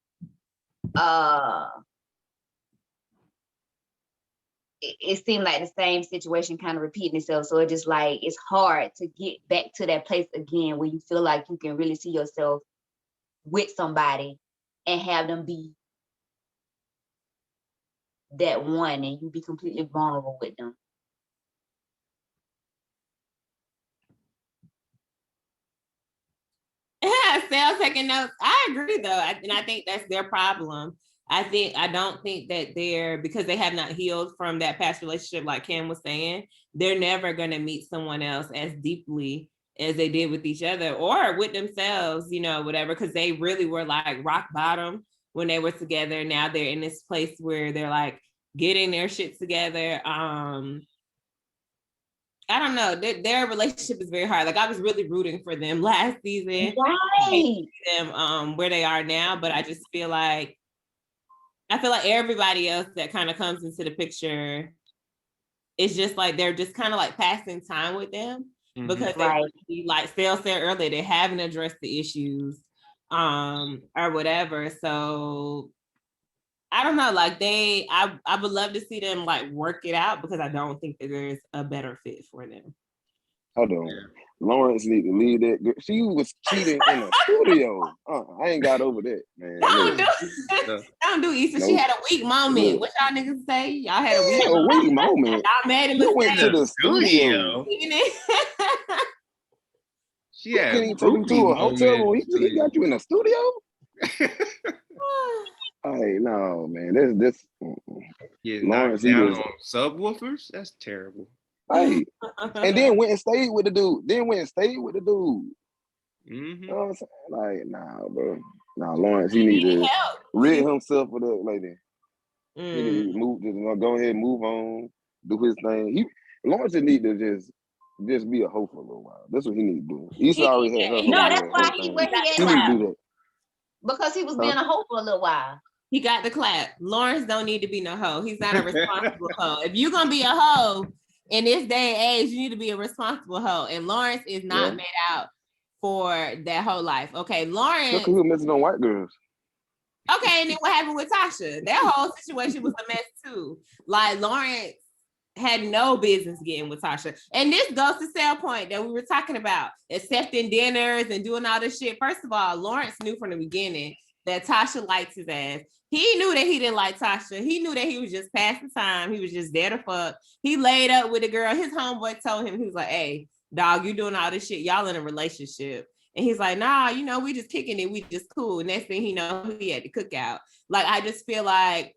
it seemed like the same situation kind of repeating itself. So it just like it's hard to get back to that place again where you feel like you can really see yourself with somebody and have them be that one and you be completely vulnerable with them. Sale taking notes. I agree though, and I think that's their problem. I don't think that because they have not healed from that past relationship, like Kim was saying, they're never gonna meet someone else as deeply as they did with each other or with themselves, whatever, because they really were like rock bottom when they were together. Now they're in this place where they're like getting their shit together. I don't know. Their relationship is very hard. Like I was really rooting for them last season. Right. Them where they are now, but I just feel like everybody else that kind of comes into the picture is just like they're just kind of like passing time with them because they like Phil said earlier, they haven't addressed the issues or whatever. So I don't know, like I would love to see them like work it out because I don't think that there's a better fit for them. Hold on. Lawrence need to leave that girl. She was cheating in a studio. I ain't got over that, man. Don't do Issa. She had a weak moment. What y'all niggas say? Y'all had a weak moment. Y'all made a You mistake. went to the studio. She had couldn't take you to a hotel room. He got you in a studio? Hey, no, man. This yeah, Lawrence, knocked down on subwoofers? That's terrible. Hey, and then went and stayed with the dude. You know what I'm saying? Like, nah, bro. Nah, Lawrence, he need to rid himself of that lady. He need to go ahead and move on, do his thing. Lawrence need to just be a hoe for a little while. That's what he need to do. Issa already had her. No, that's why he need to do that. Because he was being a hoe for a little while. He got the clap. Lawrence don't need to be no hoe. He's not a responsible hoe. If you're gonna be a hoe in this day and age, you need to be a responsible hoe. And Lawrence is not made out for that whole life. Okay, Lawrence. Look who's missing on white girls. Okay, and then what happened with Tasha? That whole situation was a mess too. Like Lawrence had no business getting with Tasha. And this goes to sale point that we were talking about, accepting dinners and doing all this shit. First of all, Lawrence knew from the beginning that Tasha liked his ass. He knew that he didn't like Tasha. He knew that he was just passing time. He was just there to fuck. He laid up with a girl. His homeboy told him, he was like, hey, dog, you doing all this shit. Y'all in a relationship. And he's like, nah, we just kicking it. We just cool. Next thing he know, he had the cookout. Like, I just feel like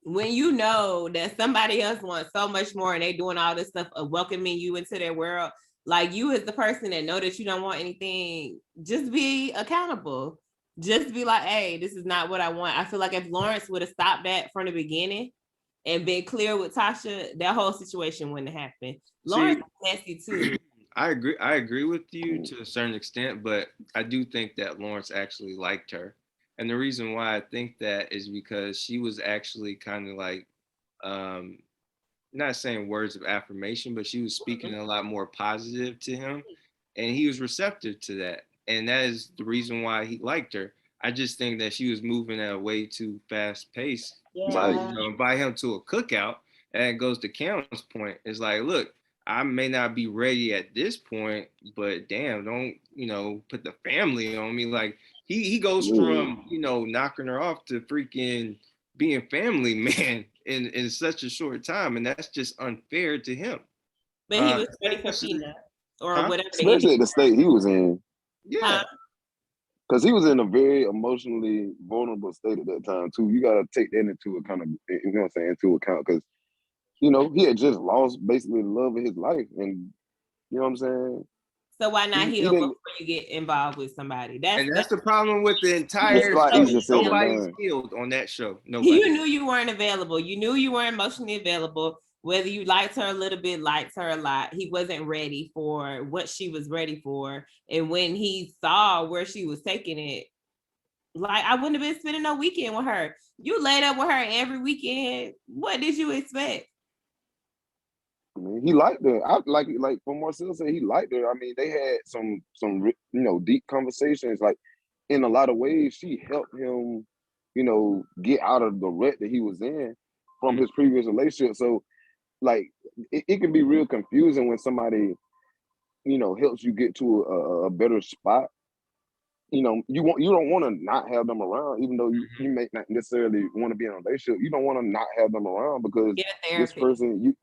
when you know that somebody else wants so much more and they doing all this stuff of welcoming you into their world, like you as the person that know that you don't want anything, just be accountable. Just be like, hey, this is not what I want. I feel like if Lawrence would have stopped that from the beginning and been clear with Tasha, that whole situation wouldn't have happened. Lawrence is nasty too. I agree with you to a certain extent, but I do think that Lawrence actually liked her. And the reason why I think that is because she was actually kind of like, not saying words of affirmation, but she was speaking a lot more positive to him. And he was receptive to that. And that is the reason why he liked her. I just think that she was moving at a way too fast pace. Yeah. Invite him to a cookout. And it goes to Cameron's point. It's like, look, I may not be ready at this point, but damn, don't, put the family on me. Like he goes from, knocking her off to freaking being family man in such a short time. And that's just unfair to him. But he was ready for Peanut or whatever. Especially at the state he was in. Yeah. Because he was in a very emotionally vulnerable state at that time too. You gotta take that into account, into account, because he had just lost basically the love of his life. And you know what I'm saying? So why not He heal didn't. before you get involved with somebody? That's the problem with the entire It's a lot show. easier said than Nobody's done. healed on that show. Nobody. You knew you weren't available. You knew you weren't emotionally available. Whether you liked her a little bit, liked her a lot, he wasn't ready for what she was ready for. And when he saw where she was taking it, like, I wouldn't have been spending no weekend with her. You laid up with her every weekend. What did you expect? I mean, he liked her. I like from Marcel said, he liked her. I mean, they had some deep conversations. Like in a lot of ways, she helped him, get out of the rut that he was in from his previous relationship. So like it can be real confusing when somebody, helps you get to a better spot. You don't want to not have them around, even though you may not necessarily want to be in a relationship. You don't want to not have them around because Get a this therapist. person,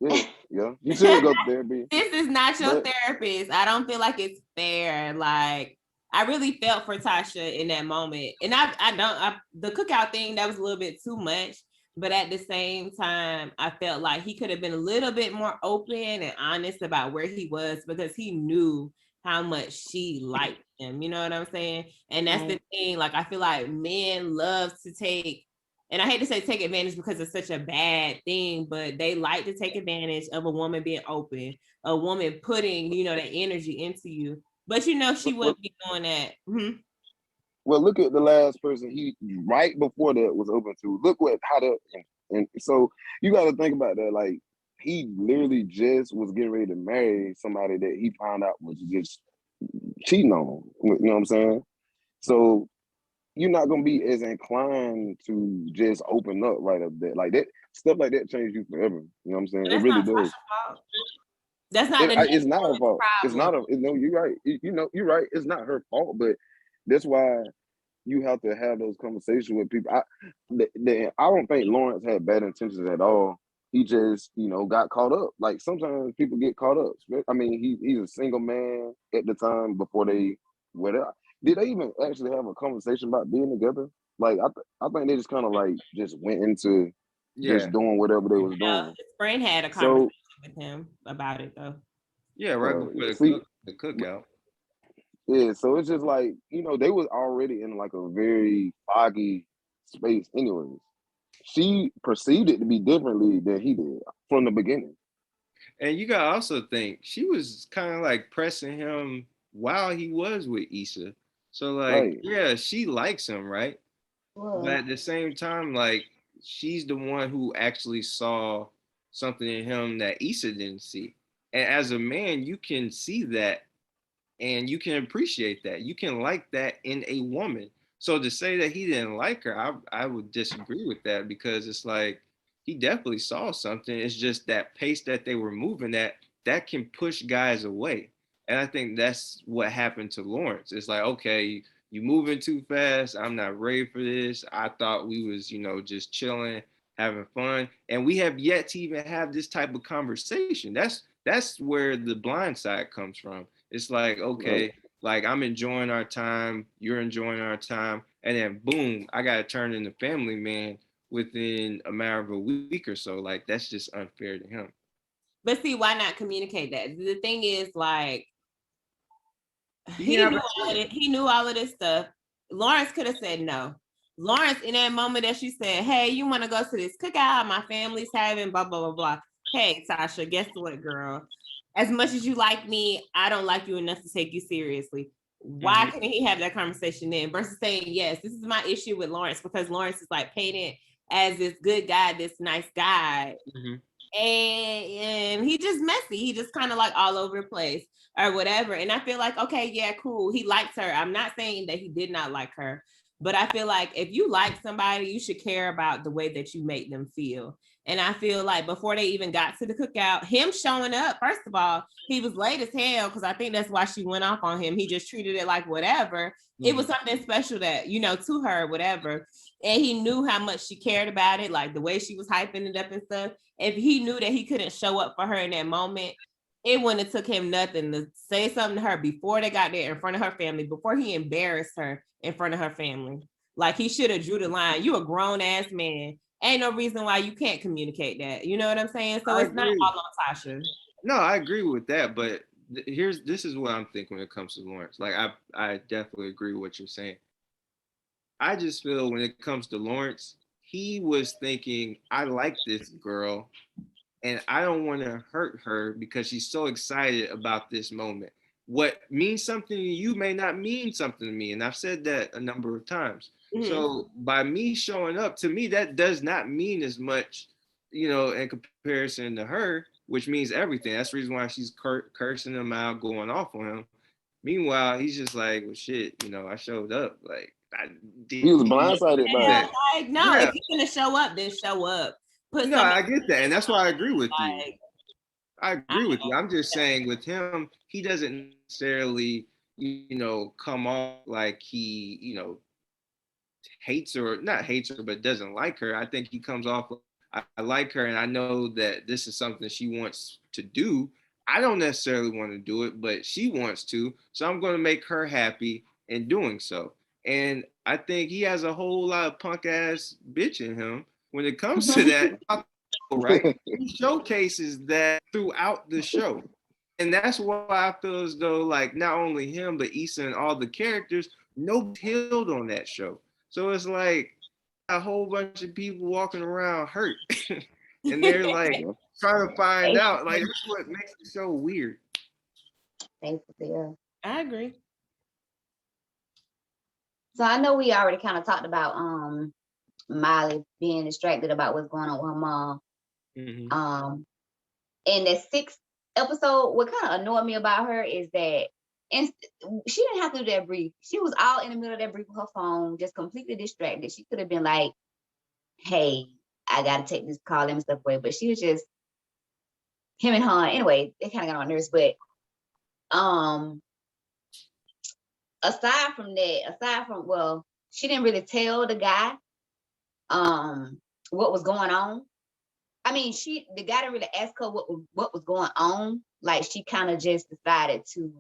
you should go to therapy. This is not your But- therapist. I don't feel like it's fair. Like, I really felt for Tasha in that moment. And the cookout thing, that was a little bit too much. But at the same time, I felt like he could have been a little bit more open and honest about where he was, because he knew how much she liked him. You know what I'm saying? And that's the thing. Like, I feel like men love to take, and I hate to say take advantage because it's such a bad thing, but they like to take advantage of a woman being open, a woman putting, that energy into you. But she wouldn't be doing that. Mm-hmm. Well, look at the last person he right before that was open to. Look how that, and so you got to think about that. Like, he literally just was getting ready to marry somebody that he found out was just cheating on him. You know what I'm saying? So you're not gonna be as inclined to just open up right up there. Like that stuff like that changes you forever. You know what I'm saying? It really does. That's not it's not her fault. It's not you're right. You're right. It's not her fault, but that's why you have to have those conversations with people. I don't think Lawrence had bad intentions at all. He just, got caught up. Like sometimes people get caught up. I mean, he's a single man at the time before they whatever. Did they even actually have a conversation about being together? Like I think they just kind of like just went into just doing whatever they was doing. His friend had a conversation with him about it though. Yeah, right before the cookout. Yeah, so it's just like, they was already in like a very foggy space anyways. She perceived it to be differently than he did from the beginning. And you gotta also think she was kind of like pressing him while he was with Issa. So like, yeah, she likes him, right? Whoa. But at the same time, like, she's the one who actually saw something in him that Issa didn't see. And as a man, you can see that and you can appreciate that. You can like that in a woman. So to say that he didn't like her, I would disagree with that, because it's like he definitely saw something. It's just that pace that they were moving at that can push guys away. And I think that's what happened to Lawrence. It's like, okay, you moving too fast. I'm not ready for this. I thought we was, just chilling, having fun. And we have yet to even have this type of conversation. That's where the blind side comes from. It's like, okay, like I'm enjoying our time, you're enjoying our time, and then boom, I gotta turn into family man within a matter of a week or so. Like, that's just unfair to him. But see, why not communicate that? The thing is, like, he knew all of this stuff. Lawrence could have said no. Lawrence, in that moment that she said, hey, you want to go to this cookout my family's having, blah, blah, blah, blah. Hey, Tasha, guess what, girl? As much as you like me, I don't like you enough to take you seriously. Why couldn't he have that conversation then versus saying, yes, this is my issue with Lawrence, because Lawrence is like painted as this good guy, this nice guy. And he just messy. He just kind of like all over the place or whatever. And I feel like, okay, yeah, cool. He likes her. I'm not saying that he did not like her, but I feel like if you like somebody, you should care about the way that you make them feel. And I feel like before they even got to the cookout, him showing up, first of all, he was late as hell, because I think that's why she went off on him. He just treated it like whatever. It was something special that, to her, whatever. And he knew how much she cared about it, like the way she was hyping it up and stuff. If he knew that he couldn't show up for her in that moment, it wouldn't have took him nothing to say something to her before they got there in front of her family, before he embarrassed her in front of her family. Like, he should have drew the line. You a grown ass man. Ain't no reason why you can't communicate that. You know what I'm saying? So it's not all on Tasha. No, I agree with that, but this is what I'm thinking when it comes to Lawrence. Like I definitely agree with what you're saying. I just feel when it comes to Lawrence, he was thinking, I like this girl and I don't want to hurt her because she's so excited about this moment. What means something to you may not mean something to me. And I've said that a number of times. Mhm. So by me showing up, to me, that does not mean as much, in comparison to her, which means everything. That's the reason why she's cursing him out, going off on him. Meanwhile, he's just like, well, shit, I showed up. Like, I did. He was blindsided by Yeah, it. like, no, Yeah. if you're gonna show up, then show up. Put No, I something get that. And that's why I agree with you. like, I agree with you. I'm just saying with him, he doesn't necessarily, come off like he, hates her, not hates her, but doesn't like her. I think he comes off, I like her and I know that this is something she wants to do. I don't necessarily want to do it, but she wants to. So I'm going to make her happy in doing so. And I think he has a whole lot of punk ass bitch in him when it comes to that. Right? He showcases that throughout the show. And that's why I feel as though, like, not only him, but Issa and all the characters, nobody's healed on that show. So it's like a whole bunch of people walking around hurt. And they're like trying to find out. Like, that's what makes the show weird. Basically. I agree. So I know we already kind of talked about Miley being distracted about what's going on with her mom. Mm-hmm. In the 6th episode, what kind of annoyed me about her is that she didn't have to do that brief. She was all in the middle of that brief with her phone, just completely distracted. She could have been like, hey, I gotta take this call and stuff away. But she was just him and her. Anyway, they kind of got on nerves. But aside from well, she didn't really tell the guy what was going on. I mean, the guy didn't really ask her what was going on. Like, she kind of just decided to,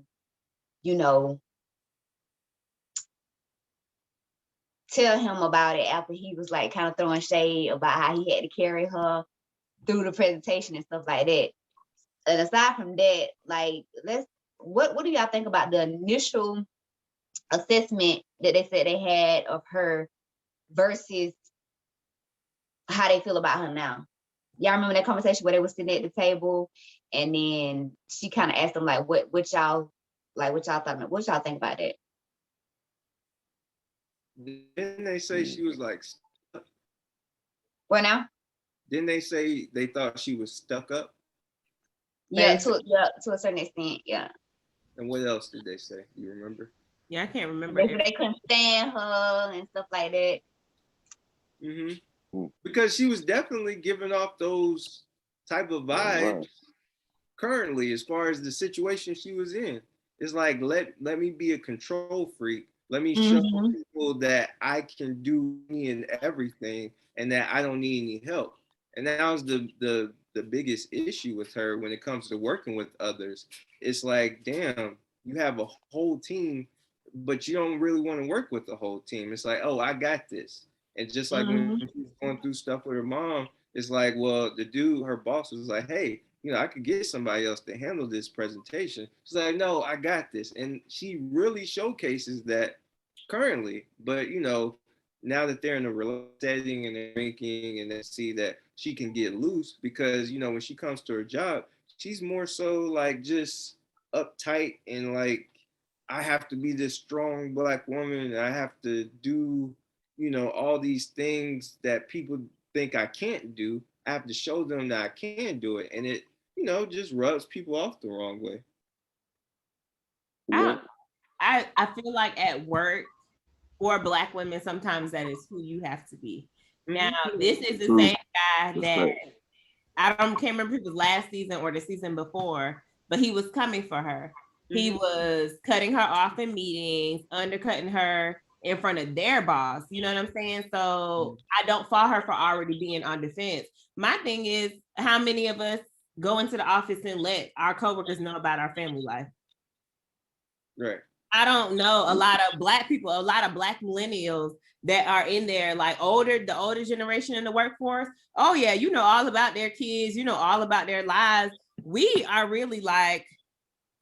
tell him about it after he was like kind of throwing shade about how he had to carry her through the presentation and stuff like that. And aside from that, like, what do y'all think about the initial assessment that they said they had of her versus how they feel about her now? Y'all remember that conversation where they were sitting at the table and then she kind of asked them like, what y'all thought, what y'all think about that? Didn't they say she was like stuck? What now? Didn't they say they thought she was stuck up? Yeah, to a certain extent, yeah. And what else did they say? You remember? Yeah, I can't remember. They couldn't stand her and stuff like that. Mm-hmm. Because she was definitely giving off those type of vibes currently, as far as the situation she was in. It's like, let me be a control freak. Let me show people that I can do any and everything and that I don't need any help. And that was the biggest issue with her when it comes to working with others. It's like, damn, you have a whole team, but you don't really want to work with the whole team. It's like, oh, I got this. And just like when she was going through stuff with her mom, it's like, well, the dude, her boss was like, hey, I could get somebody else to handle this presentation. She's like, no, I got this. And she really showcases that currently. But, now that they're in a setting and they're drinking and they see that she can get loose because, when she comes to her job, she's more so like just uptight and like, I have to be this strong Black woman and I have to do, all these things that people think I can't do. I have to show them that I can do it. And it, just rubs people off the wrong way. I feel like at work for Black women, sometimes that is who you have to be. Now, this is the same guy that can't remember if it was last season or the season before, but he was coming for her. He was cutting her off in meetings, undercutting her in front of their boss. You know what I'm saying? So I don't fault her for already being on defense. My thing is, how many of us go into the office and let our coworkers know about our family life? Right. I don't know a lot of Black people, a lot of Black millennials that are in there, like the older generation in the workforce. Oh yeah, all about their kids, all about their lives. We are really like,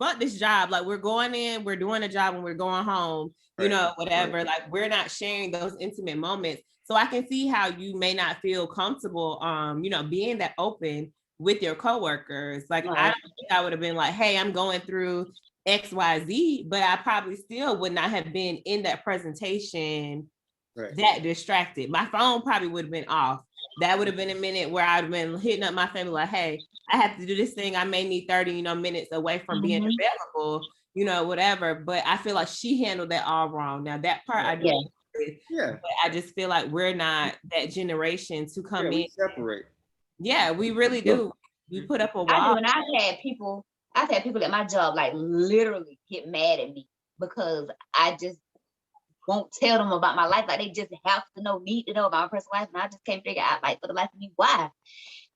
fuck this job. Like we're going in, we're doing a job, and we're going home, you know, whatever. Right. Like we're not sharing those intimate moments. So I can see how you may not feel comfortable, you know, being that open with your coworkers. Like I don't think I would have been like, hey, I'm going through XYZ, but I probably still would not have been in that presentation that distracted. My phone probably would have been off. That would have been a minute where I'd have been hitting up my family like, hey, I have to do this thing. I may need 30, minutes away from being available, whatever. But I feel like she handled that all wrong. Now that part I do agree with, but I just feel like we're not that generation to come in. Separate. Yeah, we really do. We put up a wall. I do, and I've had people at my job like literally get mad at me because I just won't tell them about my life. Like they just have to need to know about my personal life, and I just can't figure out, like, for the life of me, why.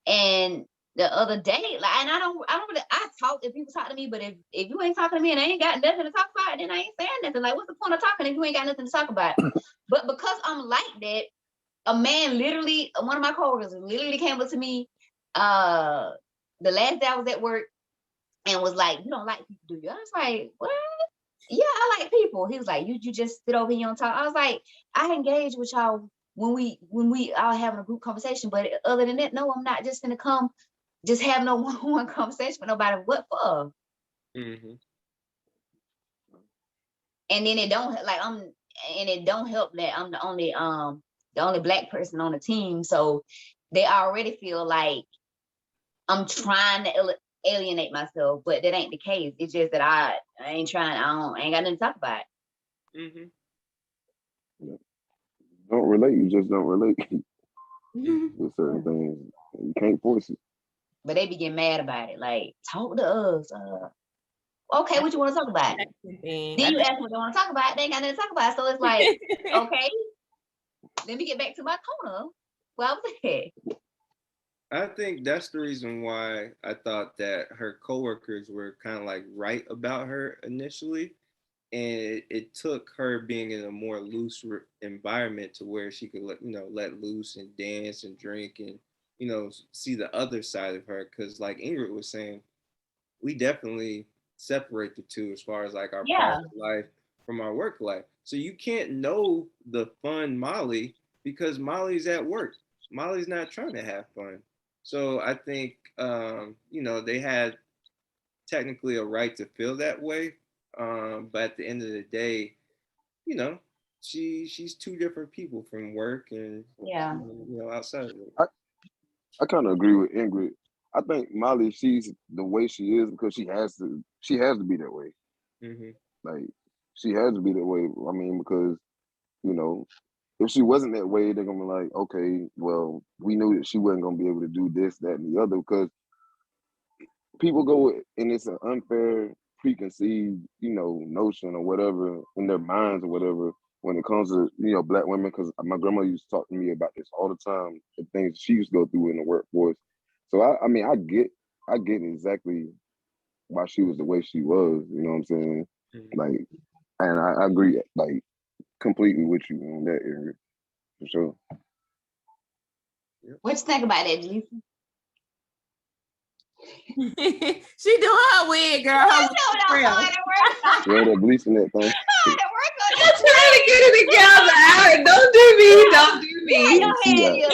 And the other day, like, and I don't really, I talk if people talk to me, but if you ain't talking to me and I ain't got nothing to talk about, then I ain't saying nothing. Like, what's the point of talking if you ain't got nothing to talk about? But because I'm like that, a man literally, one of my coworkers literally came up to me the last day I was at work and was like, "You don't like people, do you?" I was like, "What? Yeah, I like people." He was like, you just sit over here and talk. I was like, I engage with y'all when we all having a group conversation, but other than that, no, I'm not just gonna come just have no one-on-one conversation with nobody. What for? Mm-hmm. And then it don't help that I'm the only Black person on the team, so they already feel like I'm trying to alienate myself, but that ain't the case. It's just that I ain't trying. I ain't got nothing to talk about. Mm-hmm. Don't relate. You just don't relate with certain things. You can't force it. But they be getting mad about it. Like, talk to us. Okay, what you want to talk about? Then you ask what they want to talk about. They ain't got nothing to talk about. So it's like, okay, let me get back to my corner. Well, I was at. I think that's the reason why I thought that her coworkers were kind of like right about her initially. And it took her being in a more loose environment to where she could let loose and dance and drink and see the other side of her. Because like Ingrid was saying, we definitely separate the two as far as like our private life from our work life. So you can't know the fun Molly because Molly's at work. Molly's not trying to have fun. So I think they had technically a right to feel that way. But at the end of the day, she's two different people from work and outside of it. I kind of agree with Ingrid. I think Molly, she's the way she is because she has to be that way. Mm-hmm. Like she has to be that way. I mean, because if she wasn't that way, they're gonna be like, okay, well, we knew that she wasn't gonna be able to do this, that, and the other because people go and it's an unfair preconceived, notion or whatever in their minds or whatever when it comes to, Black women. Because my grandma used to talk to me about this all the time, the things she used to go through in the workforce. So I mean, I get exactly why she was the way she was. You know what I'm saying? Mm-hmm. Like, and I agree, like, completely with you on that area for sure. What you think about that, Lisa? She doing her wig, girl. I know Yeah, they're bleaching that thing. I'm trying to get it together. Aaron, don't do me. Don't do me.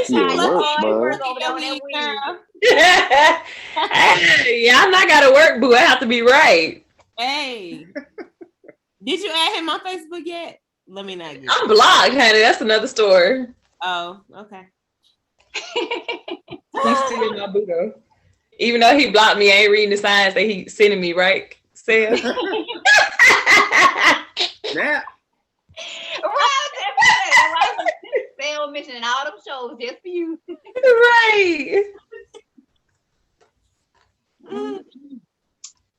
She at work, Yeah, I'm not gotta work, boo. I have to be right. Hey, did you add him on Facebook yet? Let me not get I'm blocked, honey. That's another story. Oh, okay. He's still my boo though. Even though he blocked me, I ain't reading the signs that he's sending me, right? Sam. Yeah. They'll mentioning all them shows just for you. Right.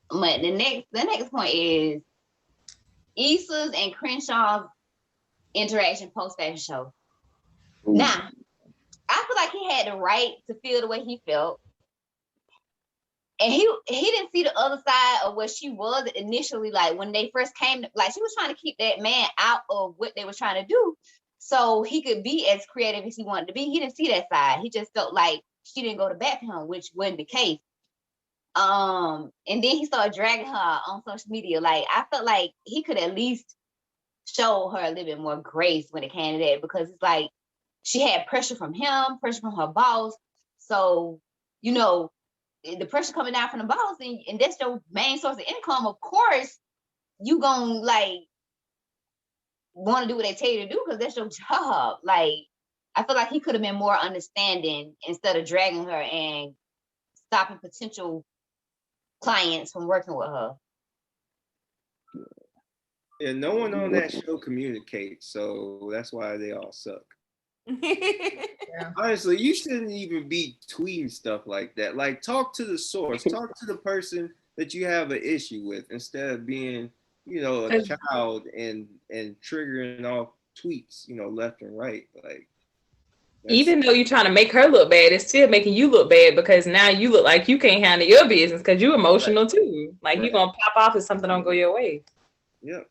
But the next point is Issa's and Crenshaw's interaction post-fashion show. Ooh. Now, I feel like he had the right to feel the way he felt. And he didn't see the other side of what she was initially, like when they first came, like she was trying to keep that man out of what they were trying to do so he could be as creative as he wanted to be. He didn't see that side. He just felt like she didn't go to bat for him, which wasn't the case. And then he started dragging her on social media. Like, I felt like he could at least show her a little bit more grace when it came to that, because it's like she had pressure from him, pressure from her boss. So, you know, the pressure coming down from the boss, and that's your main source of income. Of course, you gonna like want to do what they tell you to do, because that's your job. Like, I feel like he could have been more understanding instead of dragging her and stopping potential clients from working with her. Yeah, no one on that show communicates, so that's why they all suck. Honestly, you shouldn't even be tweeting stuff like that. Like, talk to the source, talk to the person that you have an issue with, instead of being, you know, a child and triggering off tweets, you know, left and right. Like, even though you're trying to make her look bad, it's still making you look bad, because now you look like you can't handle your business because you're emotional too. Like, you're gonna pop off if something don't go your way. Yep.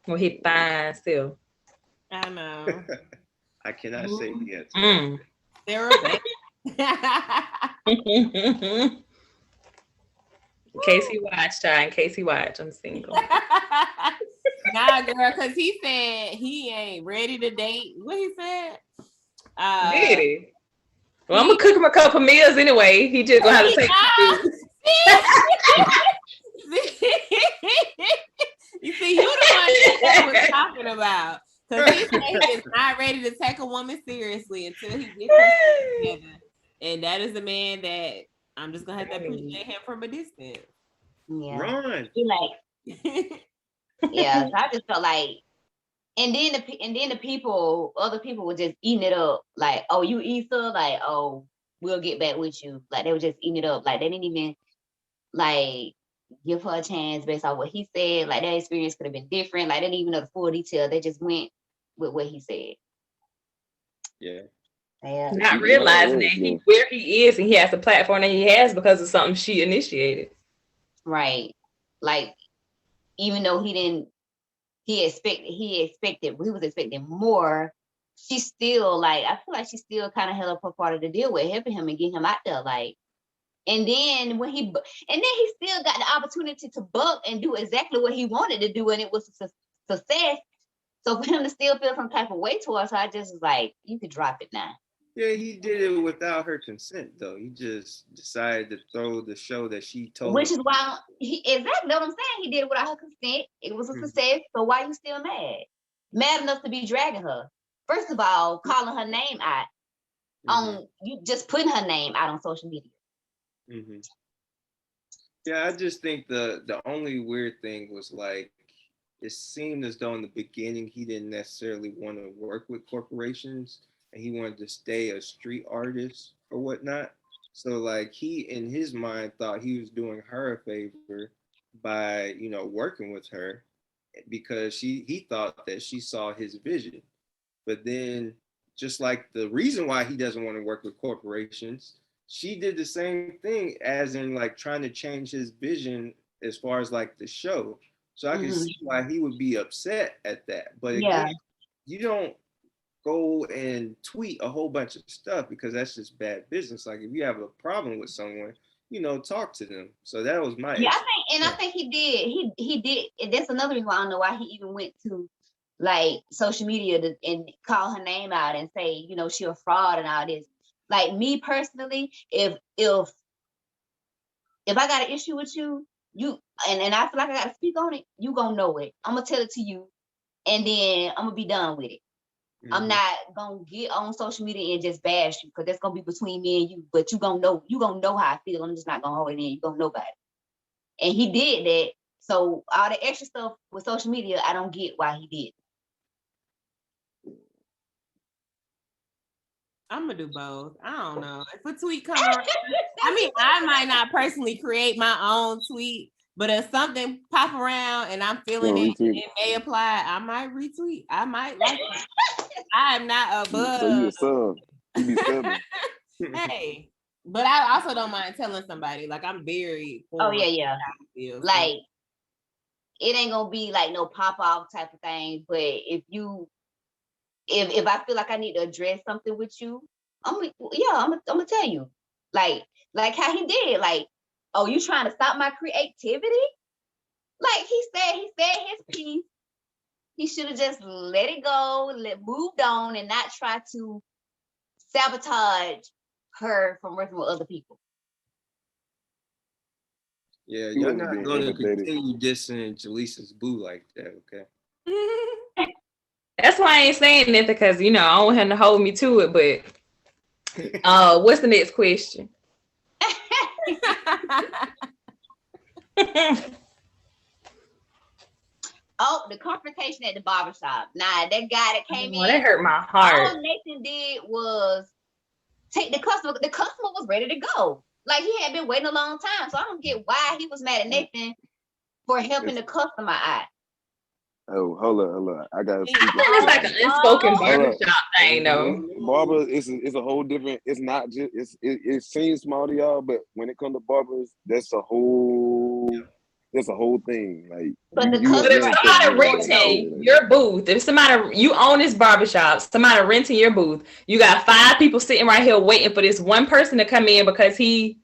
Well, he fine still. I know. I cannot say yet. Sarah Casey watch, child. Casey watch. I'm single. Nah, girl, because he said he ain't ready to date. What he said? Did he? Well, I'm gonna cook him a couple meals anyway. He just gonna have to take. You see, you the one that was talking about. Because he said he is not ready to take a woman seriously until he gets himself together. And that is the man that I'm just gonna have to appreciate him from a distance. Yeah. Run. Like, yeah, so I just felt like, and then the people, other people were just eating it up. Like, oh, you Issa? Like, oh, we'll get back with you. Like, they were just eating it up. Like, they didn't even like give her a chance based on what he said. Like, that experience could have been different. Like, they didn't even know the full detail. They just went with what he said. Yeah. Not realizing that where he is and he has the platform that he has because of something she initiated. Right. Like, even though he was expecting more, she still, like, I feel like she still kind of held up her part of the deal with helping him and getting him out there. Like, and then he still got the opportunity to buck and do exactly what he wanted to do, and it was a success. So for him to still feel some type of way towards her, I just was like, you could drop it now. Yeah, he did it without her consent, though. He just decided to throw the show that she told Which him. is why exactly what I'm saying. He did it without her consent. It was a success. So why are you still mad? Mad enough to be dragging her. First of all, calling her name out on you, just putting her name out on social media. Yeah, I just think the only weird thing was, like, it seemed as though in the beginning he didn't necessarily want to work with corporations and he wanted to stay a street artist or whatnot. So, like, he in his mind thought he was doing her a favor by, you know, working with her, because he thought that she saw his vision. But then, just like the reason why he doesn't want to work with corporations, she did the same thing, as in, like, trying to change his vision as far as, like, the show. So I can see why he would be upset at that. But again, you don't go and tweet a whole bunch of stuff, because that's just bad business. Like, if you have a problem with someone, you know, talk to them. So that was my issue. I think he did. He did. And that's another reason why I don't know why he even went to, like, social media and call her name out and say, you know, she a fraud and all this. Like, me personally, if I got an issue with you, and I feel like I gotta speak on it, you gonna know it. I'm gonna tell it to you, and then I'm gonna be done with it. I'm not gonna get on social media and just bash you, because that's gonna be between me and you. But you gonna know how I feel. I'm just not gonna hold it in. You gonna know about it. And he did that. So all the extra stuff with social media, I don't get why he did. I'm gonna do both. I don't know. If a tweet comes around, I mean, I might not personally create my own tweet, but if something pop around and I'm feeling it, and it may apply, I might retweet. I might like it. I'm not above. So you a sub. You be subbing. Hey, but I also don't mind telling somebody. Like, I'm very. Oh yeah. Like, it ain't gonna be like no pop off type of thing. But if I feel like I need to address something with you, I'm gonna tell you. Like how he did. Like, oh, you trying to stop my creativity? Like he said his piece. He should have just let it go, moved on, and not try to sabotage her from working with other people. Yeah, He y'all wasn't not being gonna empathetic. continue dissing Jaleesa's boo like that, okay? That's why I ain't saying nothing, because I don't want him to hold me to it. But what's the next question? Oh, the confrontation at the barbershop. Nah, that guy that came Oh, in, that hurt my heart. all Nathan did was take the customer. The customer was ready to go. Like he had been waiting a long time. So I don't get why he was mad at Nathan for helping the customer out. Oh, hold up. I gotta I speak. think it's like an unspoken Oh. barbershop thing, though. Barber, it's a whole different. It's not just. It seems small to y'all, but when it comes to barbers, that's a whole. That's a whole thing. Like, But the you But if customer ain't ain't somebody doing renting your booth, if somebody, you own this barbershop, somebody renting your booth, you got 5 people sitting right here waiting for this one person to come in because he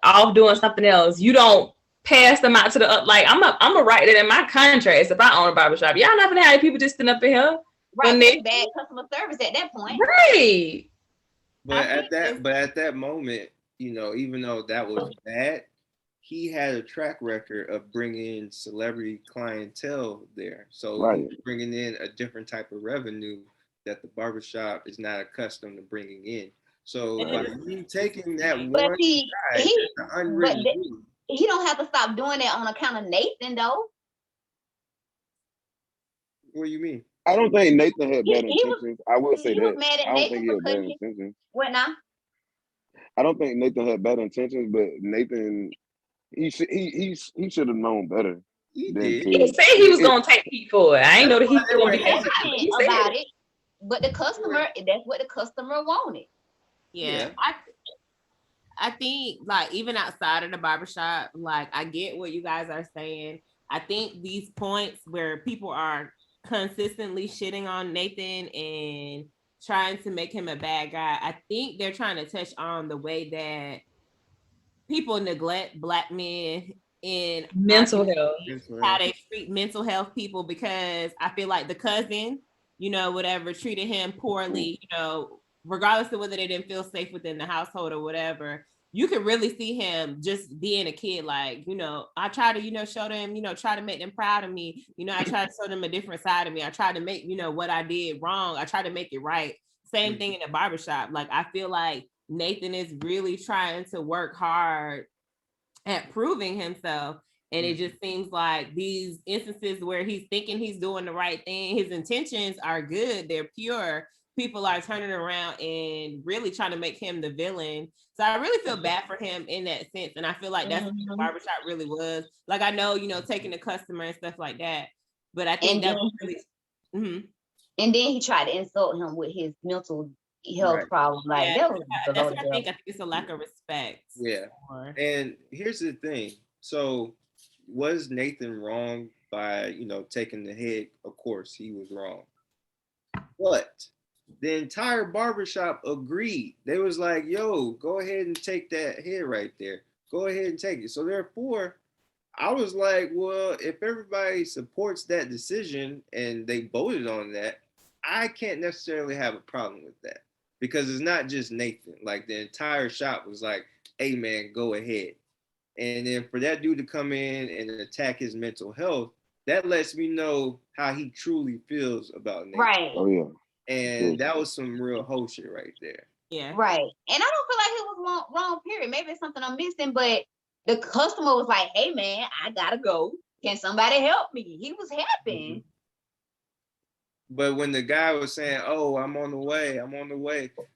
off doing something else. You don't pass them out to the like. I'm a write it in my contracts if I own a barbershop. Y'all not gonna have people just sitting up in here. right. That's Bad customer service at that point. right. But at that moment, even though that was bad, he had a track record of bringing celebrity clientele there. So right. he was bringing in a different type of revenue that the barbershop is not accustomed to bringing in. So by you taking that But one he guy, the unwritten rule. He don't have to stop doing that on account of Nathan, though. What do you mean? I don't think Nathan had bad He intentions. I will say He that. was mad I at don't Nathan think he for had bad cutting his. intentions. What now? I don't think Nathan had bad intentions, but Nathan, he should have known better. He than did. He to. said he was gonna take heat for it. I ain't know that he was He gonna was be hesitant he said about it, but the customer, that's what the customer wanted. Yeah. I think like even outside of the barbershop, like I get what you guys are saying. I think these points where people are consistently shitting on Nathan and trying to make him a bad guy, I think they're trying to touch on the way that people neglect Black men in mental health. how they treat mental health people, because I feel like the cousin, whatever, treated him poorly, regardless of whether they didn't feel safe within the household or whatever. You can really see him just being a kid, like, I try to, show them, try to make them proud of me. I try to show them a different side of me. I try to make, what I did wrong, I try to make it right. Same thing in the barbershop. Like, I feel like Nathan is really trying to work hard at proving himself. And it just seems like these instances where he's thinking he's doing the right thing, his intentions are good, they're pure. People are turning around and really trying to make him the villain. So I really feel bad for him in that sense. And I feel like that's what the barbershop really was. Like, I know, taking the customer and stuff like that. But I think that was really... And then he tried to insult him with his mental health problem. Like, that was that's what I think. I think it's a lack of respect. Yeah. And here's the thing. So was Nathan wrong by, taking the hit? Of course, he was wrong. But the entire barbershop agreed. They was like, yo, go ahead and take that hit right there. Go ahead and take it. So therefore, I was like, well, if everybody supports that decision and they voted on that, I can't necessarily have a problem with that, because it's not just Nathan. Like, the entire shop was like, hey man, go ahead. And then for that dude to come in and attack his mental health, that lets me know how he truly feels about Nathan. Right. Oh yeah. And that was some real whole shit right there. Yeah. Right. And I don't feel like it was wrong, period. Maybe it's something I'm missing, but the customer was like, hey man, I gotta go. Can somebody help me? He was helping. But when the guy was saying, oh, I'm on the way,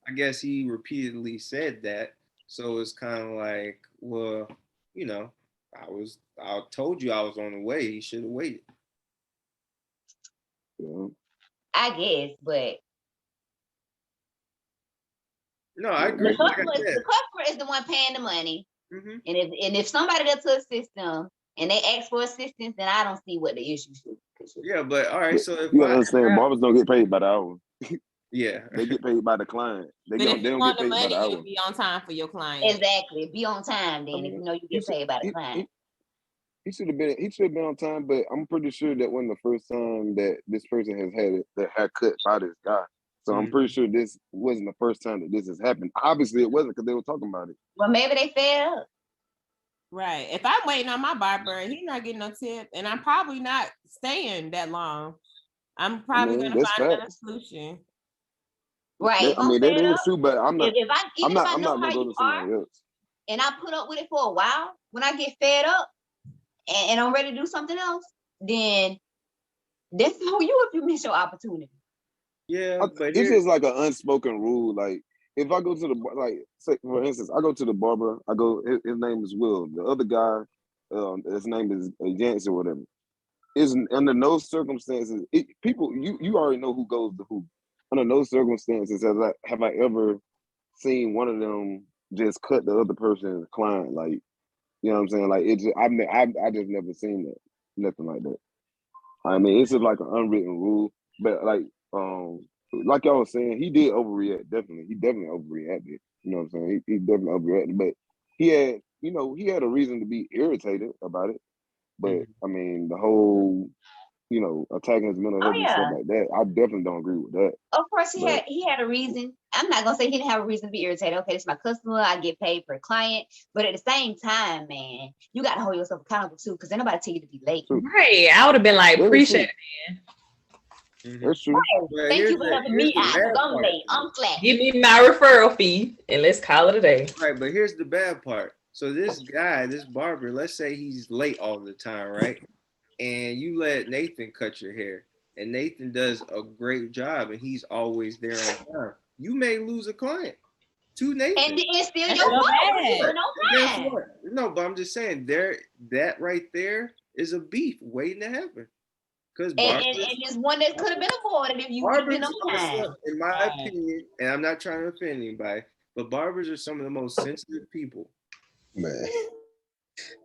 I guess he repeatedly said that. So it's kind of like, well, I told you I was on the way. He should have waited. Yeah. I guess, but no, I agree. The customer is the one paying the money. And if somebody does to assist them and they ask for assistance, then I don't see what the issue should be. Yeah, but all right. So if you understand, barbers don't get paid by the hour. Yeah. They get paid by the client. They But if they you don't want get the paid by money, the you hour. be on time for your client. Exactly. Be on time then I if mean, you know you he get paid by the he, client. he should have been on time, but I'm pretty sure that wasn't the first time that this person has had their hair cut by this guy. So I'm pretty sure this wasn't the first time that this has happened. Obviously, it wasn't because they were talking about it. Well, maybe they failed. Right. If I'm waiting on my barber and he's not getting no tip, and I'm probably not staying that long, I'm probably gonna That's find another facts. solution. Right. I mean, that is true, but I'm not. If I I'm even if not. I I'm know not how gonna go you to somebody are else. and I put up with it for a while, when I get fed up and I'm ready to do something else, then that's on you if you miss your opportunity. Yeah, but It's just like an unspoken rule. Like if I go to the like, say for instance, I go to the barber. I go. His name is Will. The other guy, his name is Jance or whatever. Is under no circumstances. People, you already know who goes to who. Under no circumstances have I ever seen one of them just cut the other person's client. Like, you know what I'm saying? Like it just, I just never seen that. Nothing like that. I mean, it's just like an unwritten rule. But like y'all was saying, he did overreact. Definitely, he definitely overreacted. You know what I'm saying? He definitely overreacted. But he had a reason to be irritated about it. But I mean, the whole, attacking his mental Oh health and stuff yeah. like that, I definitely don't agree with that. Of course But he had a reason. I'm not gonna say he didn't have a reason to be irritated. Okay, it's my customer, I get paid per client. But at the same time, man, you gotta hold yourself accountable too, because nobody tell you to be late. Right. I would have been like, appreciate it, man. That's true. Well, Thank here's you for helping here's me the out, bad because I'm part. late. I'm flat. Give me my referral fee and let's call it a day. Right, but here's the bad part. So this guy, this barber, let's say he's late all the time, right? And you let Nathan cut your hair, and Nathan does a great job, and he's always there on time. You may lose a client to Nathan. And it's still That's your so fault. bad. You're no Guess time. what? No, but I'm just saying that right there is a beef waiting to happen. Because And it's one that could have been avoided if you would have been barbers on are time. in my opinion, and I'm not trying to offend anybody, but barbers are some of the most sensitive people. Man,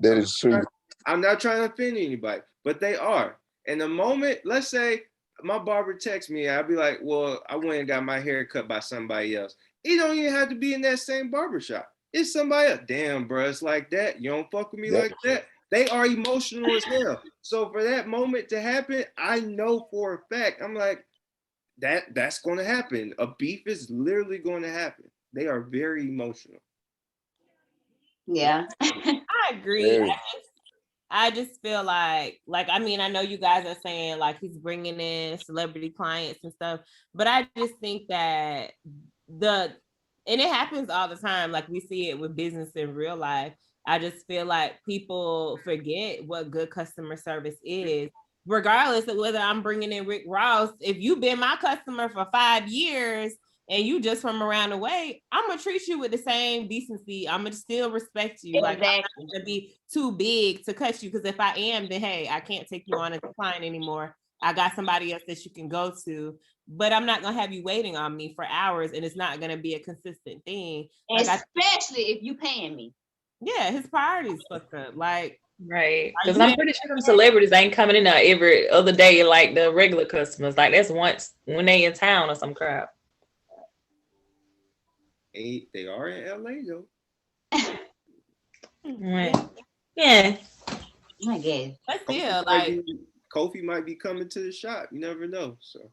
that is true. I'm not trying to offend anybody, but they are. And the moment, let's say my barber texts me, I'll be like, well, I went and got my hair cut by somebody else. It don't even have to be in that same barbershop. It's somebody else. Damn, bro, it's like that. You don't fuck with me like that. They are emotional as hell. So for that moment to happen, I know for a fact, I'm like, that's going to happen. A beef is literally going to happen. They are very emotional. Yeah. I agree. I just feel like I mean, I know you guys are saying like he's bringing in celebrity clients and stuff, but I just think that and it happens all the time. Like we see it with business in real life. I just feel like people forget what good customer service is, regardless of whether I'm bringing in Rick Ross. If you've been my customer for 5 years and you just from around the way, I'm gonna treat you with the same decency. I'm gonna still respect you. Like I'm not gonna be too big to cut you, because if I am, then hey, I can't take you on as a client anymore. I got somebody else that you can go to, but I'm not gonna have you waiting on me for hours, and it's not gonna be a consistent thing. Like especially if you paying me. Yeah, his priorities fucked up. Like, right. Because I'm pretty sure them celebrities ain't coming in there every other day like the regular customers. Like that's once when they in town or some crap. They are in LA though. Yeah. I guess. But still, like Kofi might be coming to the shop. You never know. So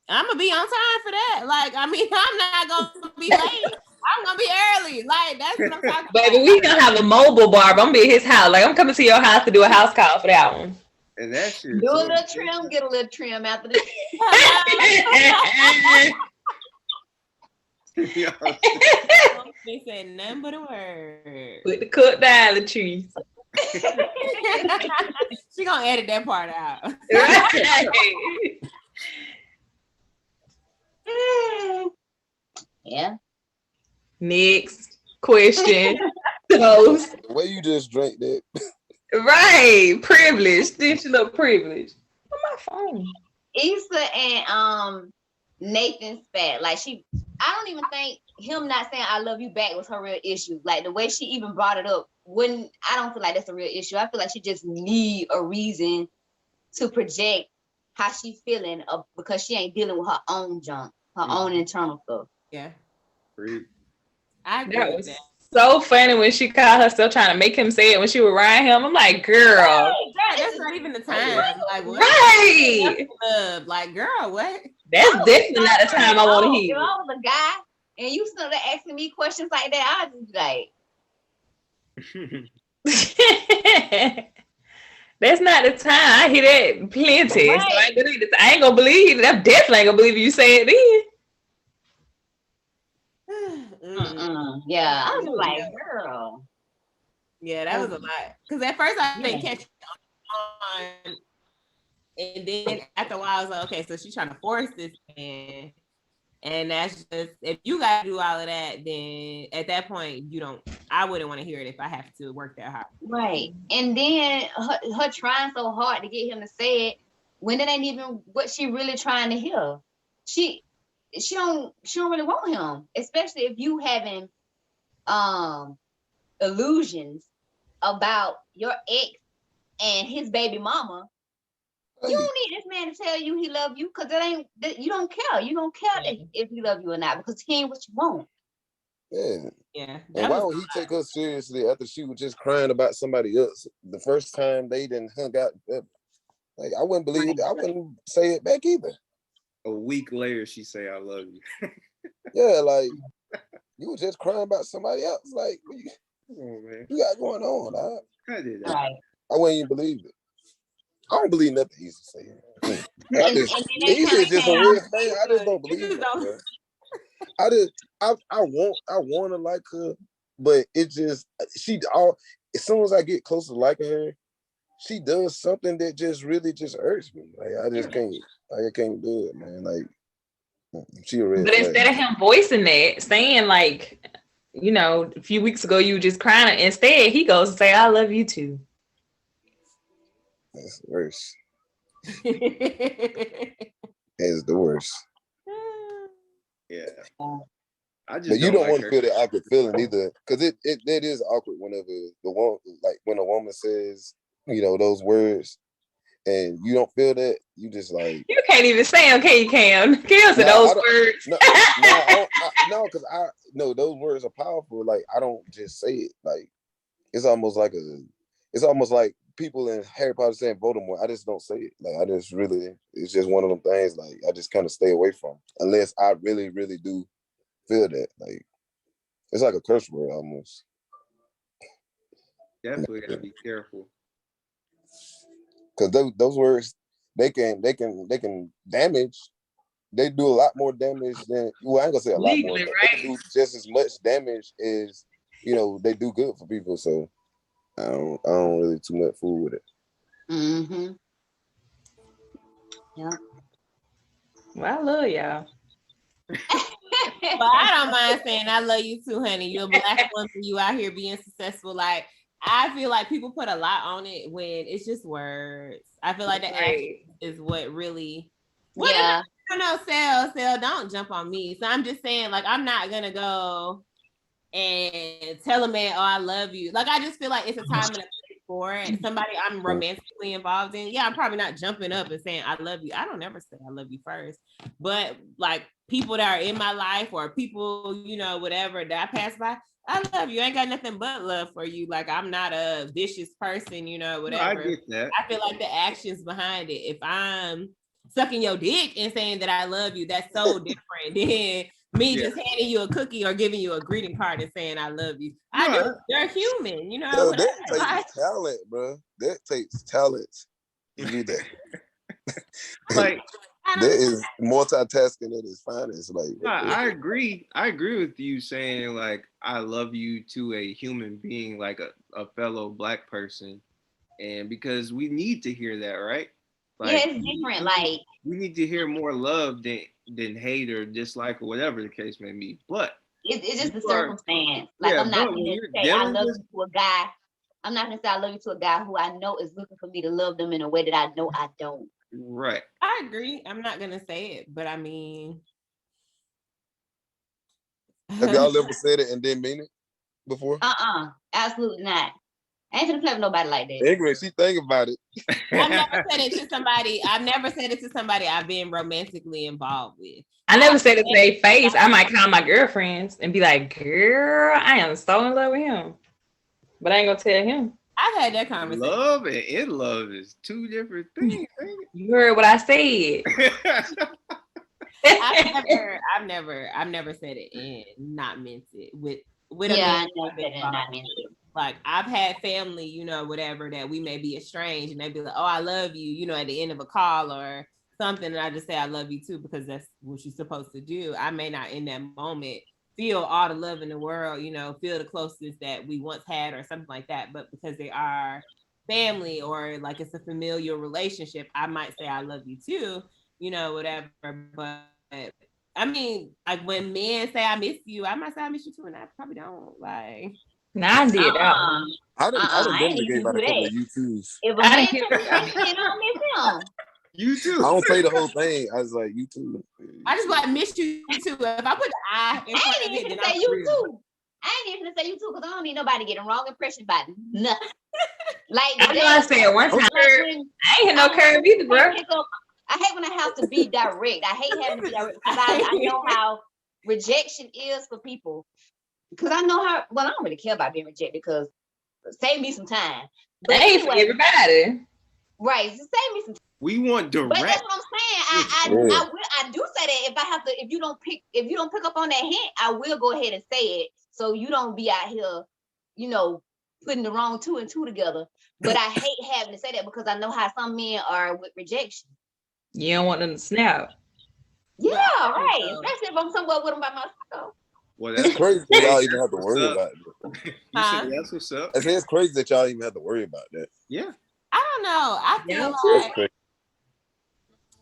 I'm gonna be on time for that. Like, I mean, I'm not gonna be late. I'm gonna be early. Like, that's what I'm talking about. Baby, we gonna have a mobile barber. I'm gonna be at his house. Like, I'm coming to your house to do a house call for that one. And that shit. Do a little trim, get a little trim after this. They said nothing but a word. Put the cut down the trees. She gonna edit that part out. Yeah. Next question. Toast. The way you just drank that. Right. Privilege. Didn't you look privileged? On my phone. Issa and Nathan spat. Like I don't even think him not saying I love you back was her real issue. Like the way she even brought it up, I don't feel like that's a real issue. I feel like she just need a reason to project how she feeling because she ain't dealing with her own junk. her own internal stuff. Yeah, Agreed. I agree That with was that. so funny when she called herself trying to make him say it when she was riding him. I'm like, girl, Right, that's not even the time. Like, what? right? Love, like, girl, what? That's definitely not the time I want to If hear. I was a guy and you started asking me questions like that, I'd just be like, That's not the time. I hear that plenty. Right. So I ain't gonna believe it. I definitely ain't gonna believe you say it then. Yeah, I was just like, Yeah. girl. Yeah, that was a lot. Because at first I didn't catch on, and then after a while I was like, okay, so she's trying to force this man. And that's just, if you gotta do all of that, then at that point I wouldn't want to hear it if I have to work that hard. Right. And then her trying so hard to get him to say it when it ain't even what she really trying to hear. She don't really want him, especially if you having illusions about your ex and his baby mama. You don't need this man to tell you he love you, because you don't care. You don't care if he love you or not, because he ain't what you want. Yeah. Yeah. And why would he take her seriously after she was just crying about somebody else the first time they didn't hung out? Like, I wouldn't believe it. I wouldn't say it back either. A week later, she say, "I love you." Yeah, like, you were just crying about somebody else. Like, what man. you got going on? I did that. Right. I wouldn't even believe it. I don't believe nothing Issa say. Issa is just a weird thing. I just don't believe it. Bro. I want to like her, but it just as soon as I get close to liking her, she does something that just really just hurts me. Like, I just can't. Like, I can't do it, man. Like, she a red But flag. instead of him voicing that, saying like, you know, a few weeks ago you were just crying, instead he goes and say, "I love you too." That's the worst. It's the worst. Yeah. I just But you don't like want to her. feel that awkward feeling either, because it is awkward whenever when a woman says, you know, those words, and you don't feel that, you just like, You can't even say them, can you, Cam? Cam said those words. No, because I know those words are powerful. Like, I don't just say it. Like, it's almost like people in Harry Potter saying Voldemort. I just don't say it. Like, it's just one of them things. Like, I just kind of stay away from, unless I really, really do feel that. Like, it's like a curse word almost. Definitely gotta be careful. Because those words, they can damage. They do a lot more damage than, well, I ain't gonna say a lot more. Legally, They right? can do just as much damage as, you know, they do good for people. So I don't really too much fool with it. Mm-hmm. Yeah. Well, I love y'all. But I don't mind saying I love you too, honey. You're a black woman. You out here being successful. Like, I feel like people put a lot on it when it's just words. I feel like the action is what really. Yeah. No, Sel, don't jump on me. So I'm just saying, like, I'm not gonna go and tell a man, "Oh, I love you." Like, I just feel like it's a time and a place for it. And somebody I'm romantically involved in, yeah, I'm probably not jumping up and saying I love you. I don't ever say I love you first. But like, people that are in my life or people, you know, whatever that I pass by, I love you. I ain't got nothing but love for you. Like, I'm not a vicious person, you know, whatever. I get that. I feel like the actions behind it. If I'm sucking your dick and saying that I love you, that's so different than me just handing you a cookie or giving you a greeting card and saying I love you. They're human, you know. Yo, that takes talent, bro. That takes talent to do that. Like, that is multitasking at its finest. Like, I agree with you saying, like, I love you to a human being, like a fellow Black person, and because we need to hear that, right? Like, yeah, it's different. Like, we need to hear more love than hate or dislike or whatever the case may be. But it's just the circumstance. Like, I'm not going to say I love you to a guy. I'm not going to say I love you to a guy who I know is looking for me to love them in a way that I know I don't. Right. I agree. I'm not going to say it, but I mean. Have y'all ever said it and didn't mean it before? Absolutely not. I ain't gonna play with nobody like that. Anyway, she think about it. I've never said it to somebody. I've never said it to somebody I've been romantically involved with. I never said it to their face. I might call my girlfriends and be like, girl, I am so in love with him. But I ain't gonna tell him. I've had that conversation. Love and in love is two different things. You heard what I said. I've never said it and not meant it with a man. Like I've had family, you know, whatever, that we may be estranged and they be like, oh, I love you, you know, at the end of a call or something. And I just say, I love you too, because that's what you're supposed to do. I may not in that moment feel all the love in the world, you know, feel the closeness that we once had or something like that. But because they are family or like it's a familial relationship, I might say, I love you too, you know, whatever. But I mean, like when men say I miss you, I might say I miss you too, and I probably don't. Like, nah, I did that one. I done even gave out a do couple that. of U2s. If a I man didn't hear tells me that. I don't miss him. You I too. don't say the whole thing. I was like, you too. I just like miss you too. If I put the I in I front of ain't it, even then say I'm you real. too. I ain't even say you too, because I don't need nobody getting wrong impression about nothing. Like I know I said one time. like when I ain't hit no curve either, bro. I hate when I have to be direct. I hate having to be direct because I know how rejection is for people. Because I know how, well, I don't really care about being rejected because save me some time. But That ain't for anyway, everybody. right, so save me some time. We want But that's direct. what I'm saying. I do say that if you don't pick up on that hint, I will go ahead and say it. So you don't be out here, you know, putting the wrong two and two together. But I hate having to say that because I know how some men are with rejection. You don't want them to snap. Yeah, right. Especially if I'm somewhere with them by myself. Well, It's crazy that y'all even have to worry What's up? about it. You Huh? said that's what's up. I say it's crazy that y'all even have to worry about that. Yeah. I don't know. I feel Yeah, That's like crazy.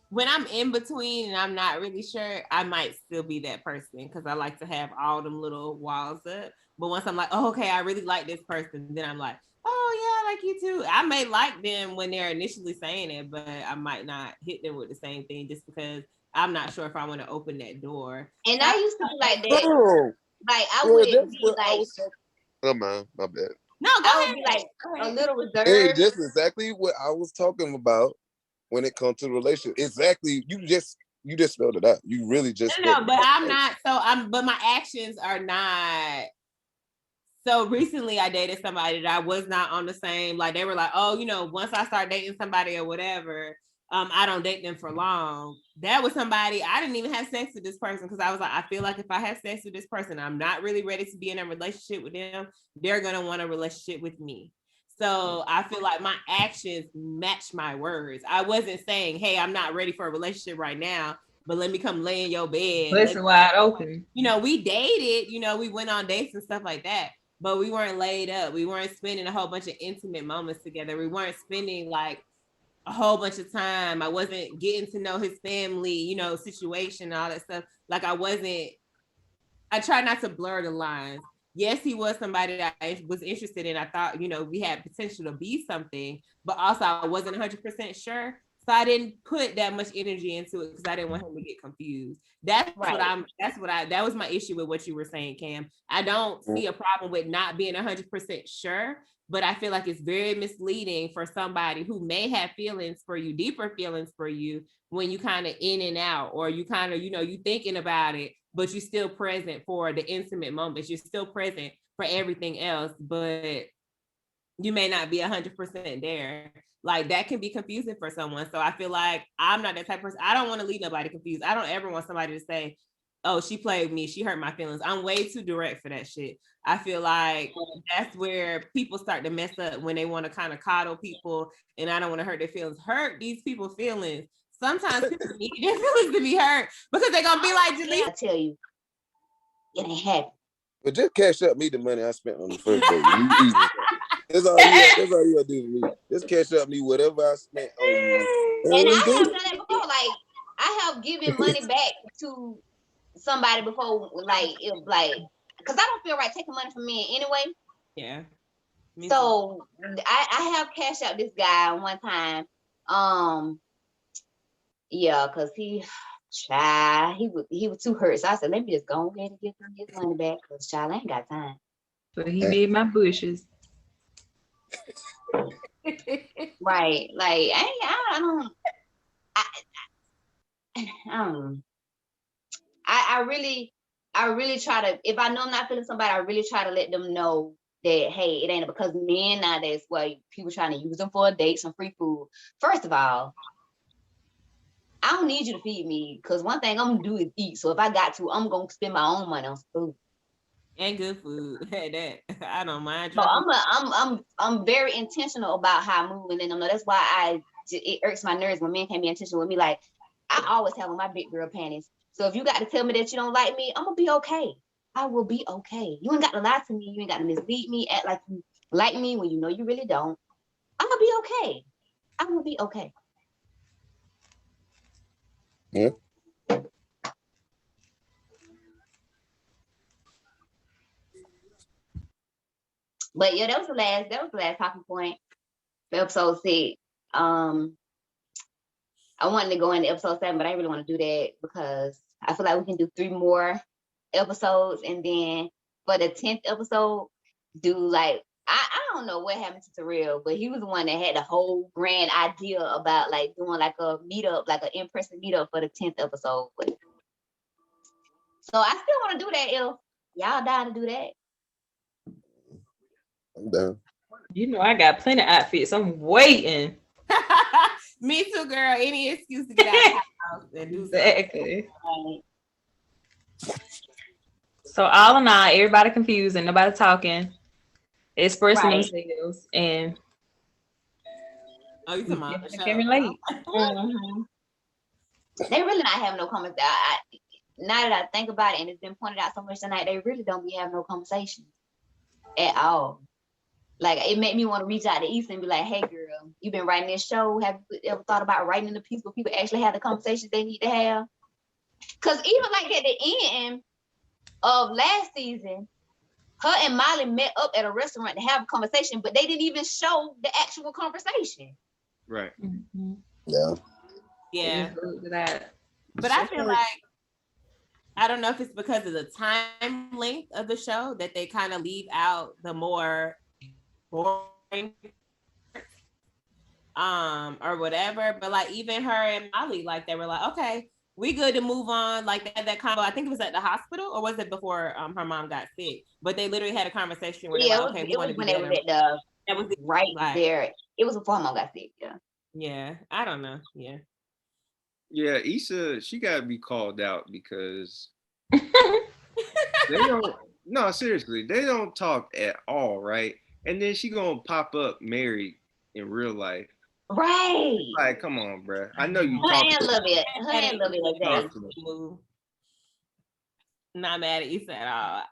when I'm in between and I'm not really sure, I might still be that person because I like to have all them little walls up. But once I'm like, oh, okay, I really like this person, then I'm like, oh yeah, I like you too. I may like them when they're initially saying it, but I might not hit them with the same thing just because I'm not sure if I want to open that door. And I used to be like that. Oh, Like I yeah, would that's be what I like, was talking. Oh man, my bad. No, go I ahead. would be like Go a ahead. little Hey, reserved. that's exactly what I was talking about when it comes to the relationship. Exactly. You just spelled it out. You really just No, spelled but it out. I'm not. But my actions are not. So recently I dated somebody that I was not on the same, like they were like, oh, you know, once I start dating somebody or whatever, I don't date them for long. That was somebody, I didn't even have sex with this person because I was like, I feel like if I have sex with this person, I'm not really ready to be in a relationship with them. They're going to want a relationship with me. So I feel like my actions match my words. I wasn't saying, hey, I'm not ready for a relationship right now, but let me come lay in your bed. Listen wide open. You know, we dated, you know, we went on dates and stuff like that, but we weren't laid up. We weren't spending a whole bunch of intimate moments together. We weren't spending like a whole bunch of time. I wasn't getting to know his family, you know, situation and all that stuff. Like I try not to blur the lines. Yes, he was somebody that I was interested in. I thought, you know, we had potential to be something, but also I wasn't 100% sure. So I didn't put that much energy into it because I didn't want him to get confused. That was my issue with what you were saying, Cam. I don't see a problem with not being 100% sure, but I feel like it's very misleading for somebody who may have feelings for you, deeper feelings for you, when you kind of in and out, or you kind of, you know, you thinking about it, but you're still present for the intimate moments. You're still present for everything else, but you may not be 100% there. Like that can be confusing for someone. So I feel like I'm not that type of person. I don't want to leave nobody confused. I don't ever want somebody to say, oh, she played me, she hurt my feelings. I'm way too direct for that shit. I feel like that's where people start to mess up when they want to kind of coddle people, and I don't want to hurt their feelings. Hurt these people's feelings. Sometimes people need their feelings to be hurt because they're gonna be like, I tell you, it ain't happen. But just cash up me the money I spent on the first date. That's all you gotta do to me. Just cash up me whatever I spent on you. And I have done that before. Like I have given money back to somebody before, like because I don't feel right taking money from men anyway. yeah. So I have cashed out this guy one time. Yeah, because he was too hurt. So I said, let me just go ahead and give him his money back because child, I ain't got time. So he made my bushes. Right. Like I don't I really try to, if I know I'm not feeling somebody, I really try to let them know that, hey, it ain't because men nowadays, well, people trying to use them for a date, some free food. First of all, I don't need you to feed me, because one thing I'm gonna do is eat. So if I got to, I'm gonna spend my own money on some food. And good food. That I don't mind. So I'm very intentional about how I move, and then that's why it irks my nerves when men can't be intentional with me. Like, I always have on my big girl panties. So if you got to tell me that you don't like me, I'm gonna be okay. I will be okay. You ain't got to lie to me. You ain't got to mislead me. Act like you like me when you know you really don't. I'm gonna be okay. I'm gonna be okay. Yeah. But yeah, that was the last talking point for episode 6. I wanted to go into episode 7, but I really want to do that because I feel like we can do 3 more episodes, and then for the 10th episode, do like I don't know what happened to Terrell, but he was the one that had the whole grand idea about like doing like a meetup, like an in-person meetup for the 10th episode. So I still want to do that if y'all down to do that. I'm down. You know, I got plenty of outfits. I'm waiting. Me too, girl. Any excuse to get out of the house and do something. Exactly. So all in all, everybody confused and nobody talking, expressing themselves, and you talking about the I show? can relate. They really not having no comments. Now that I think about it, and it's been pointed out so much tonight, they really don't be having no conversation at all. Like, it made me want to reach out to Issa and be like, hey girl, you've been writing this show. Have you ever thought about writing in the piece where people actually have the conversations they need to have? Because even like at the end of last season, her and Molly met up at a restaurant to have a conversation, but they didn't even show the actual conversation. Right. Yeah. Yeah. That. But I feel like, I don't know if it's because of the time length of the show that they kind of leave out the more boring or whatever, but like even her and Molly, like they were like, okay, we good to move on. Like that combo, I think it was at the hospital, or was it before her mom got sick? But they literally had a conversation where they were like, okay, we want to be together. That was right there. It was before mom got sick. Yeah, I don't know. Yeah, Issa, she gotta be called out because they don't. No, seriously, they don't talk at all, right? And then she gonna pop up married in real life. Right. Like, come on, bro. I know you Her talk. and love it. Her and love it like that. Not mad at Issa at all.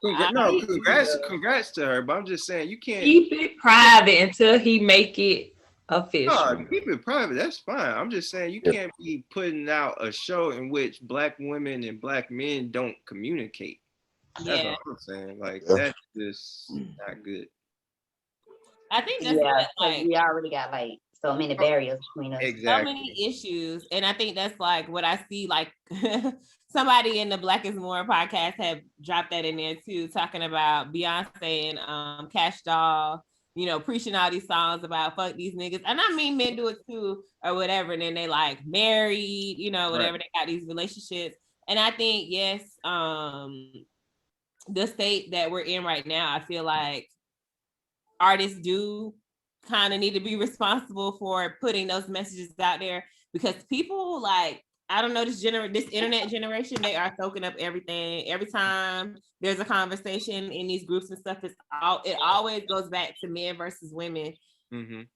Congrats to her. But I'm just saying, you can't keep it private until he make it official. No, keep it private. That's fine. I'm just saying you can't be putting out a show in which Black women and Black men don't communicate. That's what I'm saying. Like that's just not good. I think that's like we already got like so many barriers between us. Exactly. So many issues. And I think that's like what I see, like somebody in the Black is More podcast have dropped that in there too, talking about Beyonce and Cash Doll, you know, preaching all these songs about fuck these niggas. And I mean men do it too or whatever. And then they like married, you know, whatever, they got these relationships. And I think, yes, the state that we're in right now, I feel like artists do kind of need to be responsible for putting those messages out there, because people like, I don't know, this internet generation, they are soaking up everything. Every time there's a conversation in these groups and stuff, it always goes back to men versus women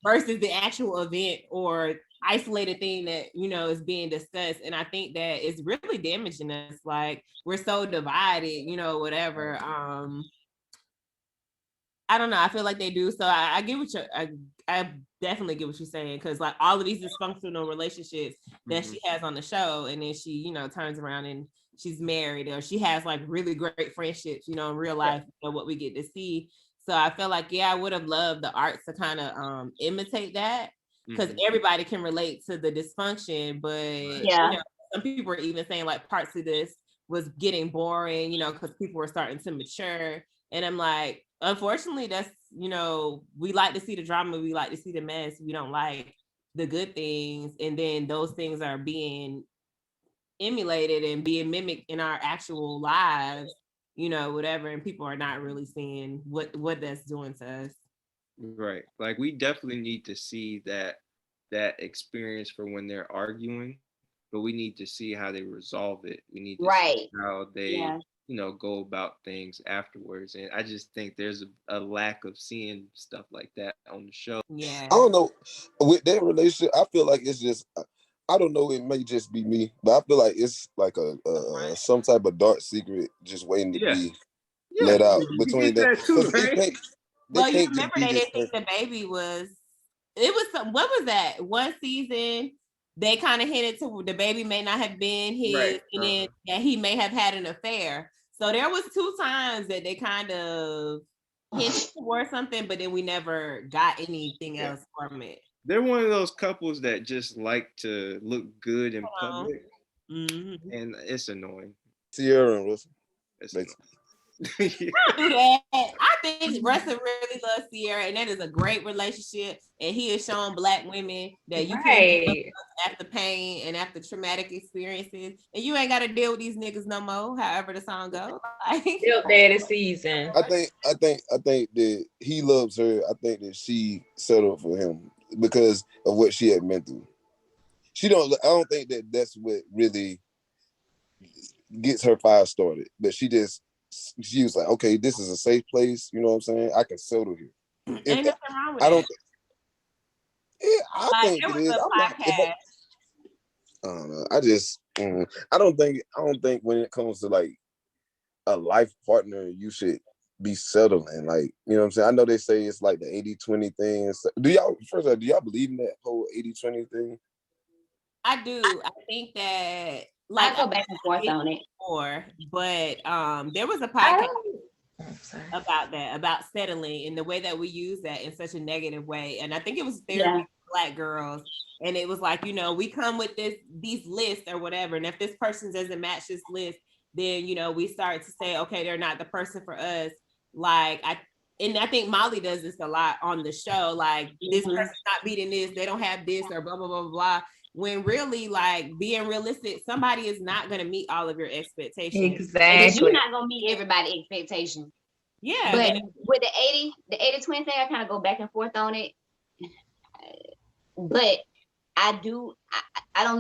versus the actual event or isolated thing that, you know, is being discussed. And I think that it's really damaging us. Like, we're so divided, you know, whatever. I don't know. I feel like they do. So I get what I definitely get what you're saying, because like all of these dysfunctional relationships that she has on the show, and then she, you know, turns around and she's married, or she has like really great friendships, you know, in real life, you know, what we get to see. So I feel like, I would have loved the arts to kind of imitate that, because everybody can relate to the dysfunction, but you know, some people are even saying like parts of this was getting boring, you know, because people were starting to mature. And I'm like, unfortunately, that's we like to see the drama, we like to see the mess, we don't like the good things, and then those things are being emulated and being mimicked in our actual lives, whatever, and people are not really seeing what that's doing to us. Right. Like we definitely need to see that experience for when they're arguing, but we need to see how they resolve it. We need to see how they, go about things afterwards. And I just think there's a lack of seeing stuff like that on the show. Yeah. I don't know. With that relationship, I feel like it's just, I don't know, it may just be me, but I feel like it's like a some type of dark secret just waiting to be let out between them. Too, right? Well, you remember they didn't think the baby was, it was some, what was that? One season, they kind of hinted to the baby may not have been his, and then that he may have had an affair. So there was 2 times that they kind of hinted towards something, but then we never got anything else from it. They're one of those couples that just like to look good in public, and it's annoying. Sierra and Russell. I think Russell really loves Sierra, and that is a great relationship. And he is showing Black women that you can after pain and after traumatic experiences, and you ain't got to deal with these niggas no more. However the song goes, still bad season. I think that he loves her. I think that she settled for him because of what she had been through. I don't think that that's what really gets her fire started. But she was like, okay, this is a safe place. You know what I'm saying? I can settle here. Ain't nothing wrong with that. I think it is. I don't know. I don't think when it comes to like a life partner, you should be settling. Like, you know what I'm saying? I know they say it's like the 80-20 thing. Do y'all believe in that whole 80-20 thing? I do. I think that I go back and forth on it. But there was a podcast about settling and the way that we use that in such a negative way. And I think it was therapy for Black girls. And it was like, we come with these lists or whatever. And if this person doesn't match this list, then, we start to say, okay, they're not the person for us. Like, I think Molly does this a lot on the show. Like, this person's not beating this. They don't have this or blah, blah, blah, blah. When really, like, being realistic, somebody is not going to meet all of your expectations. Exactly. You're not going to meet everybody's expectations. Yeah. But with the 80-20 thing, I kind of go back and forth on it. But I don't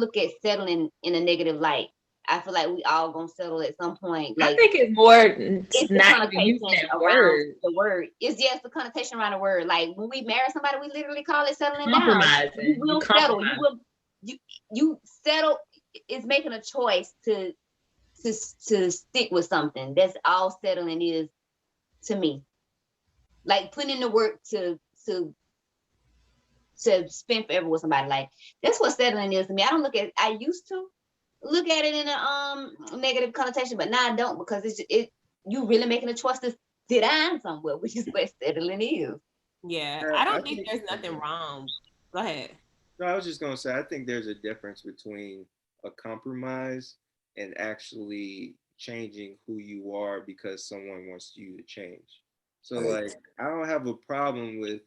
look at settling in a negative light. I feel like we all gonna settle at some point. Like, I think it's more it's not using that word. The word is the connotation around the word. Like when we marry somebody, we literally call it settling Compromising. down. You will settle. You settle. It's making a choice to stick with something. That's all settling is to me. Like putting in the work to spend forever with somebody. Like that's what settling is to me. I used to look at it in a negative connotation, but now I don't, because you really making a choice to sit down somewhere, which is what settling is. Yeah, I don't think there's nothing wrong. Go ahead. No, I was just gonna say I think there's a difference between a compromise and actually changing who you are because someone wants you to change. So like I don't have a problem with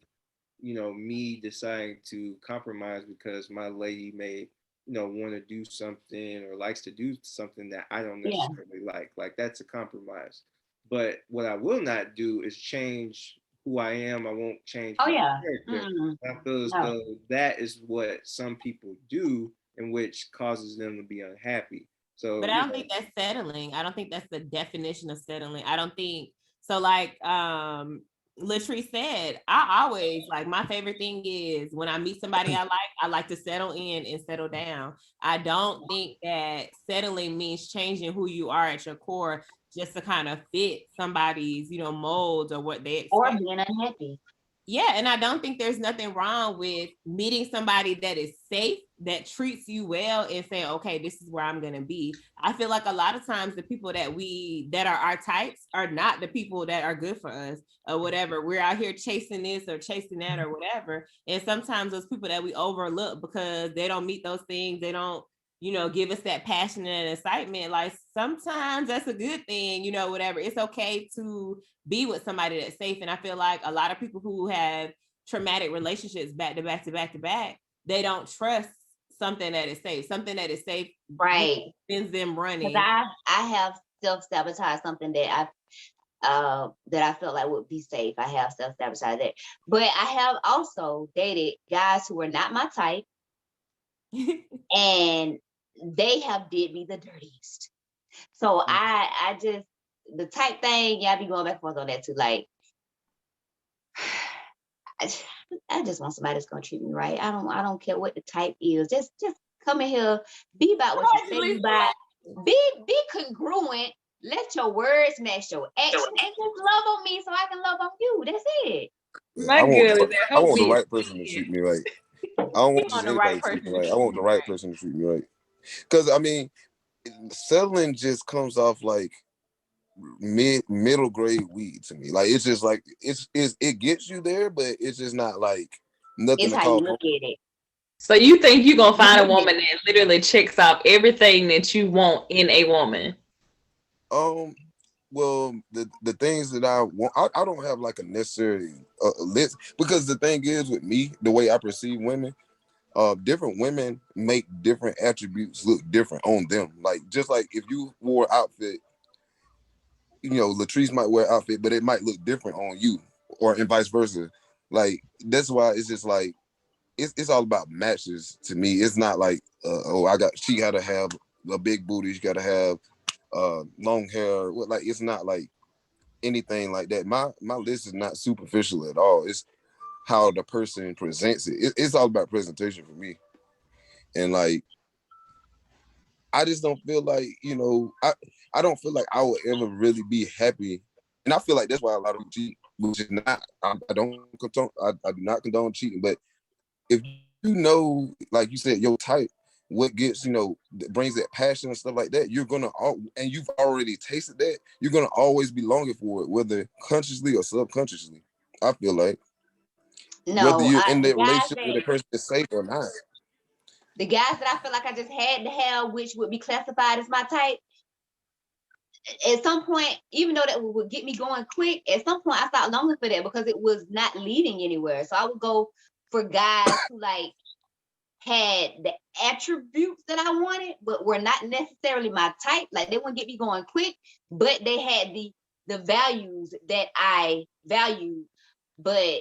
me deciding to compromise because my lady may want to do something or likes to do something that I don't necessarily like. Like that's a compromise. But what I will not do is change who I am. I won't change my character. I feel as though that is what some people do, and which causes them to be unhappy. So, but I don't think that's settling. I don't think that's the definition of settling. I don't think so. Like Latrice said, I always like, my favorite thing is when I meet somebody I like to settle in and settle down. I don't think that settling means changing who you are at your core just to kind of fit somebody's, molds or what they expect. Or being unhappy. Yeah, and I don't think there's nothing wrong with meeting somebody that is safe, that treats you well, and saying, okay, this is where I'm going to be. I feel like a lot of times the people that are our types are not the people that are good for us or whatever. We're out here chasing this or chasing that or whatever. And sometimes those people that we overlook because they don't meet those things, they don't give us that passion and excitement. Like sometimes that's a good thing, whatever. It's okay to be with somebody that's safe. And I feel like a lot of people who have traumatic relationships back to back to back to back, they don't trust something that is safe. Something that is safe, Right. sends them running. Because I have self-sabotaged something that I felt like would be safe. I have self-sabotaged that. But I have also dated guys who were not my type. And they have did me the dirtiest. So I just, the type thing, yeah, I be going back and forth on that too. Like, I just want somebody that's gonna treat me right. I don't care what the type is. Just come in here, be about what you say you about. Be congruent. Let your words match your actions, and just love on me so I can love on you. That's it. My girl, I want the right person to treat me right. I don't want just anybody to treat me right. I want the right person to treat me right. Because I mean, settling just comes off like middle grade weed to me. Like it's just like it gets you there, but it's just not like nothing It's to how you call. look at it. So you think you're gonna find a woman that literally checks off everything that you want in a woman? Well, the things that I want, I don't have like a necessary list, because the thing is with me, the way I perceive women, different women make different attributes look different on them. Like just like if you wore an outfit, Latrice might wear an outfit, but it might look different on you, or and vice versa. Like that's why it's just like it's all about matches to me. It's not like she gotta have a big booty, she gotta have long hair. Like it's not like anything like that. My list is not superficial at all. It's how the person presents it. It's all about presentation for me. And like I just don't feel like, I don't feel like I will ever really be happy. And I feel like that's why a lot of people cheat, which is not, I do not condone cheating. But if like you said, your type, what gets, that brings that passion and stuff like that, and you've already tasted that, you're gonna always be longing for it, whether consciously or subconsciously. I feel like whether No, you're in the that guys relationship with a person is safe or not. the guys that I feel like I just had to have, which would be classified as my type, at some point, even though that would get me going quick, at some point I stopped longing for that because it was not leading anywhere. So I would go for guys who like had the attributes that I wanted, but were not necessarily my type. Like they wouldn't get me going quick, but they had the values that I valued. But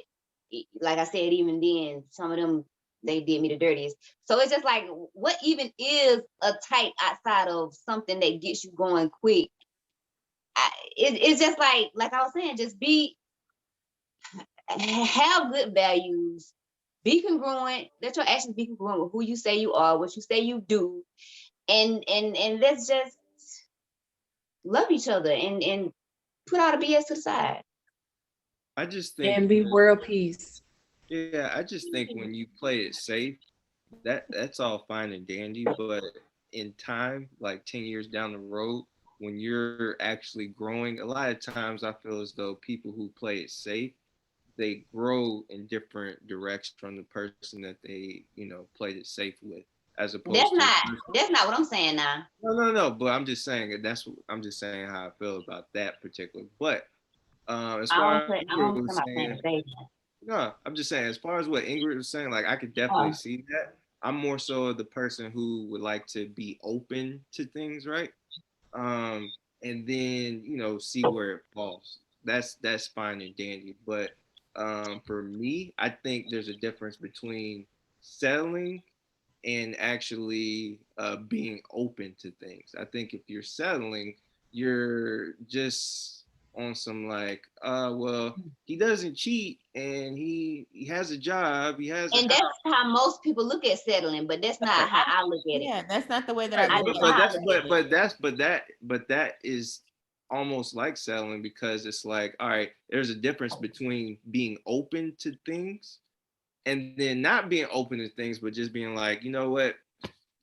like I said, even then, some of them, they did me the dirtiest. So it's just like, what even is a type outside of something that gets you going quick? It's just like I was saying, just have good values, be congruent, let your actions be congruent with who you say you are, what you say you do, and let's just love each other and put all the BS to the side. I just think, And be world peace. yeah, I just think when you play it safe, that's all fine and dandy, but in time, like 10 years down the road, when you're actually growing, a lot of times I feel as though people who play it safe, they grow in different directions from the person that they, played it safe with, as opposed That's not what I'm saying now. No. But I'm just saying I'm just saying how I feel about that particular. But as far as Ingrid was saying, no, I'm just saying as far as what Ingrid was saying, like I could definitely see that. I'm more so the person who would like to be open to things, right? And then see where it falls. That's fine and dandy. But for me, I think there's a difference between settling and actually being open to things. I think if you're settling, you're just on some like, well, he doesn't cheat and he has a job, he has and that's how most people look at settling, but that's not how I look at it. Yeah, that's not the way that I look at it. But that is almost like settling, because it's like, all right, there's a difference between being open to things and then not being open to things, but just being like, you know what,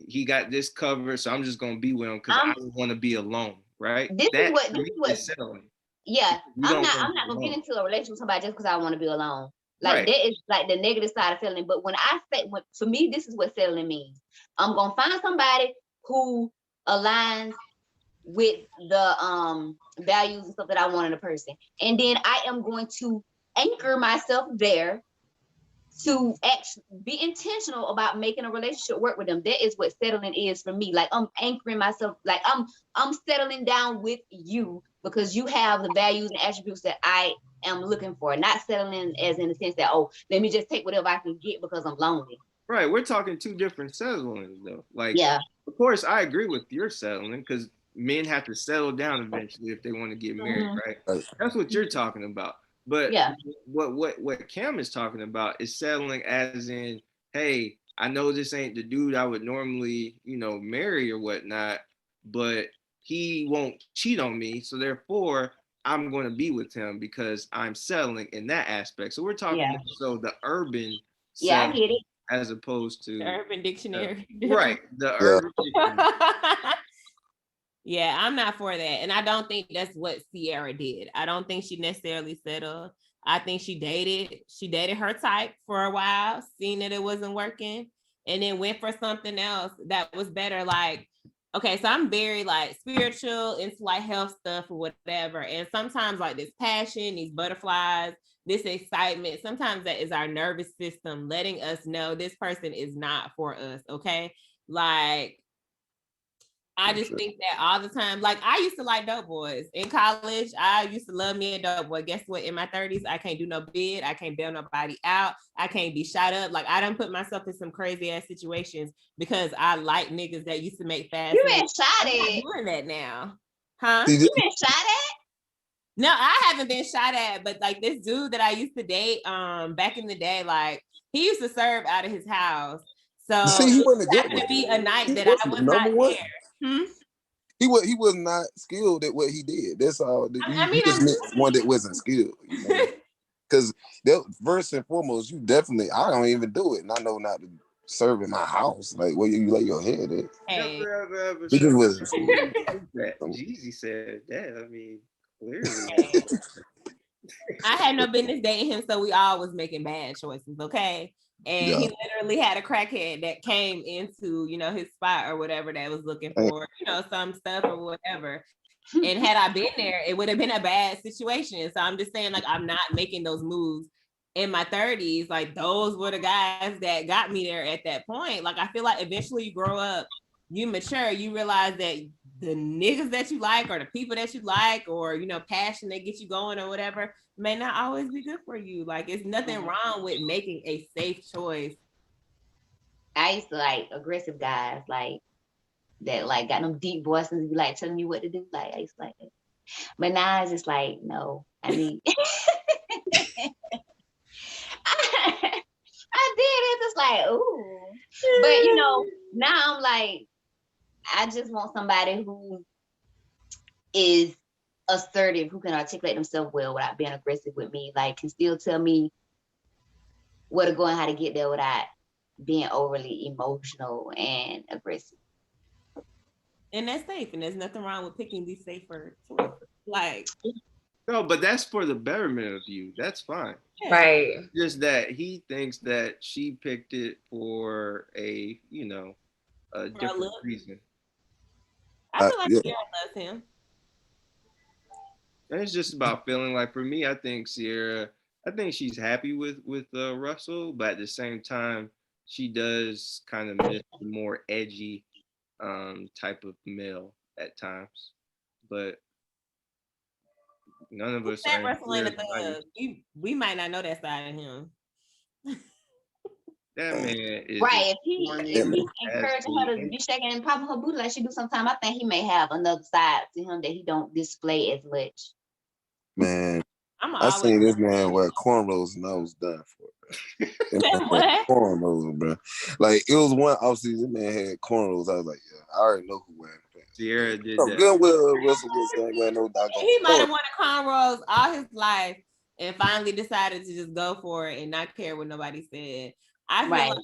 he got this covered, so I'm just gonna be with him because I don't want to be alone, right? This is what settling. Yeah, I'm not gonna get into a relationship with somebody just because I want to be alone. Like right. That is like the negative side of settling. But for me, this is what settling means. I'm gonna find somebody who aligns with the values and stuff that I want in a person. And then I am going to anchor myself there to actually be intentional about making a relationship work with them. That is what settling is for me. Like I'm anchoring myself, like I'm settling down with you because you have the values and attributes that I am looking for, not settling as in the sense that, oh, let me just take whatever I can get because I'm lonely. Right, we're talking two different settlings though. Like, Yeah, of course, I agree with your settling because men have to settle down eventually if they want to get married, right? Right. That's what you're talking about. But yeah, what Cam is talking about is settling as in, hey, I know this ain't the dude I would normally, marry or whatnot, but he won't cheat on me, so therefore I'm going to be with him because I'm settling in that aspect. So we're talking yeah, so the urban yeah. I settling get it. as opposed The to Urban Dictionary. right, the Yeah. urban dictionary. Yeah, I'm not for that. And I don't think that's what Sierra did. I don't think she necessarily settled. I think she dated her type for a while, seen that it wasn't working, and then went for something else that was better. Like, okay, so I'm very like spiritual, into like health stuff or whatever. And sometimes like this passion, these butterflies, this excitement, sometimes that is our nervous system letting us know this person is not for us. Okay. Like, I just think that all the time. Like I used to like dope boys in college. I used to love me a dope boy. Guess what? In my 30s, I can't do no bid. I can't bail nobody out. I can't be shot up. Like I done put myself in some crazy ass situations because I like niggas that used to make fast You money. been shot I'm not at. doing that now. Huh? See, You been shot at. No, I haven't been shot at, but like this dude that I used to date back in the day, like he used to serve out of his house. So he it wasn't a good happened one. to be a night He that I wasn't was the not number one. there. He was not skilled at what he did. That's all. You just meant one that wasn't skilled. Because first and foremost, you definitely. I don't even do it, and I know not to serve in my house. Like where you lay your head at. Hey. Never He just wasn't skilled. that. Jeezy said that. I mean, clearly. I had no business dating him, so we all was making bad choices, okay? And he literally had a crackhead that came into, his spot or whatever that was looking for, some stuff or whatever. And had I been there, it would have been a bad situation. So I'm just saying, like, I'm not making those moves in my 30s. Like, those were the guys that got me there at that point. Like, I feel like eventually you grow up, you mature, you realize that the niggas that you like or the people that you like or, passion that gets you going or whatever may not always be good for you. Like, it's nothing wrong with making a safe choice. I used to like aggressive guys, like that, like got them deep voices and be like telling you what to do. Like I used to like it. But now it's just like, no, I need I did it. It's like, ooh. But now I'm like, I just want somebody who is assertive, who can articulate themselves well without being aggressive with me, like can still tell me where to go and how to get there without being overly emotional and aggressive. And that's safe. And there's nothing wrong with picking these safer choices. Like, No, but that's for the betterment of you. That's fine. Right. Just that he thinks that she picked it for a different look. reason. I feel like Sierra loves him. And it's just about feeling. Like for me, I think she's happy with Russell, but at the same time, she does kind of miss the more edgy type of male at times. But none of us are. Russell ain't a thug. We might not know that side of him. That man is right. If he encouraging her to be shaking and popping her booty like she do sometimes, I think he may have another side to him that he don't display as much. Man, I seen this man wear cornrows and I was done for it. What? Cornrows, bro. Like it was one offseason, this man had cornrows. I was like, yeah, I already know who wearing the pants. Sierra did So that. good will Russell Wilson ain't wearing no doggone. He might have wanted cornrows all his life and finally decided to just go for it and not care what nobody said. I feel like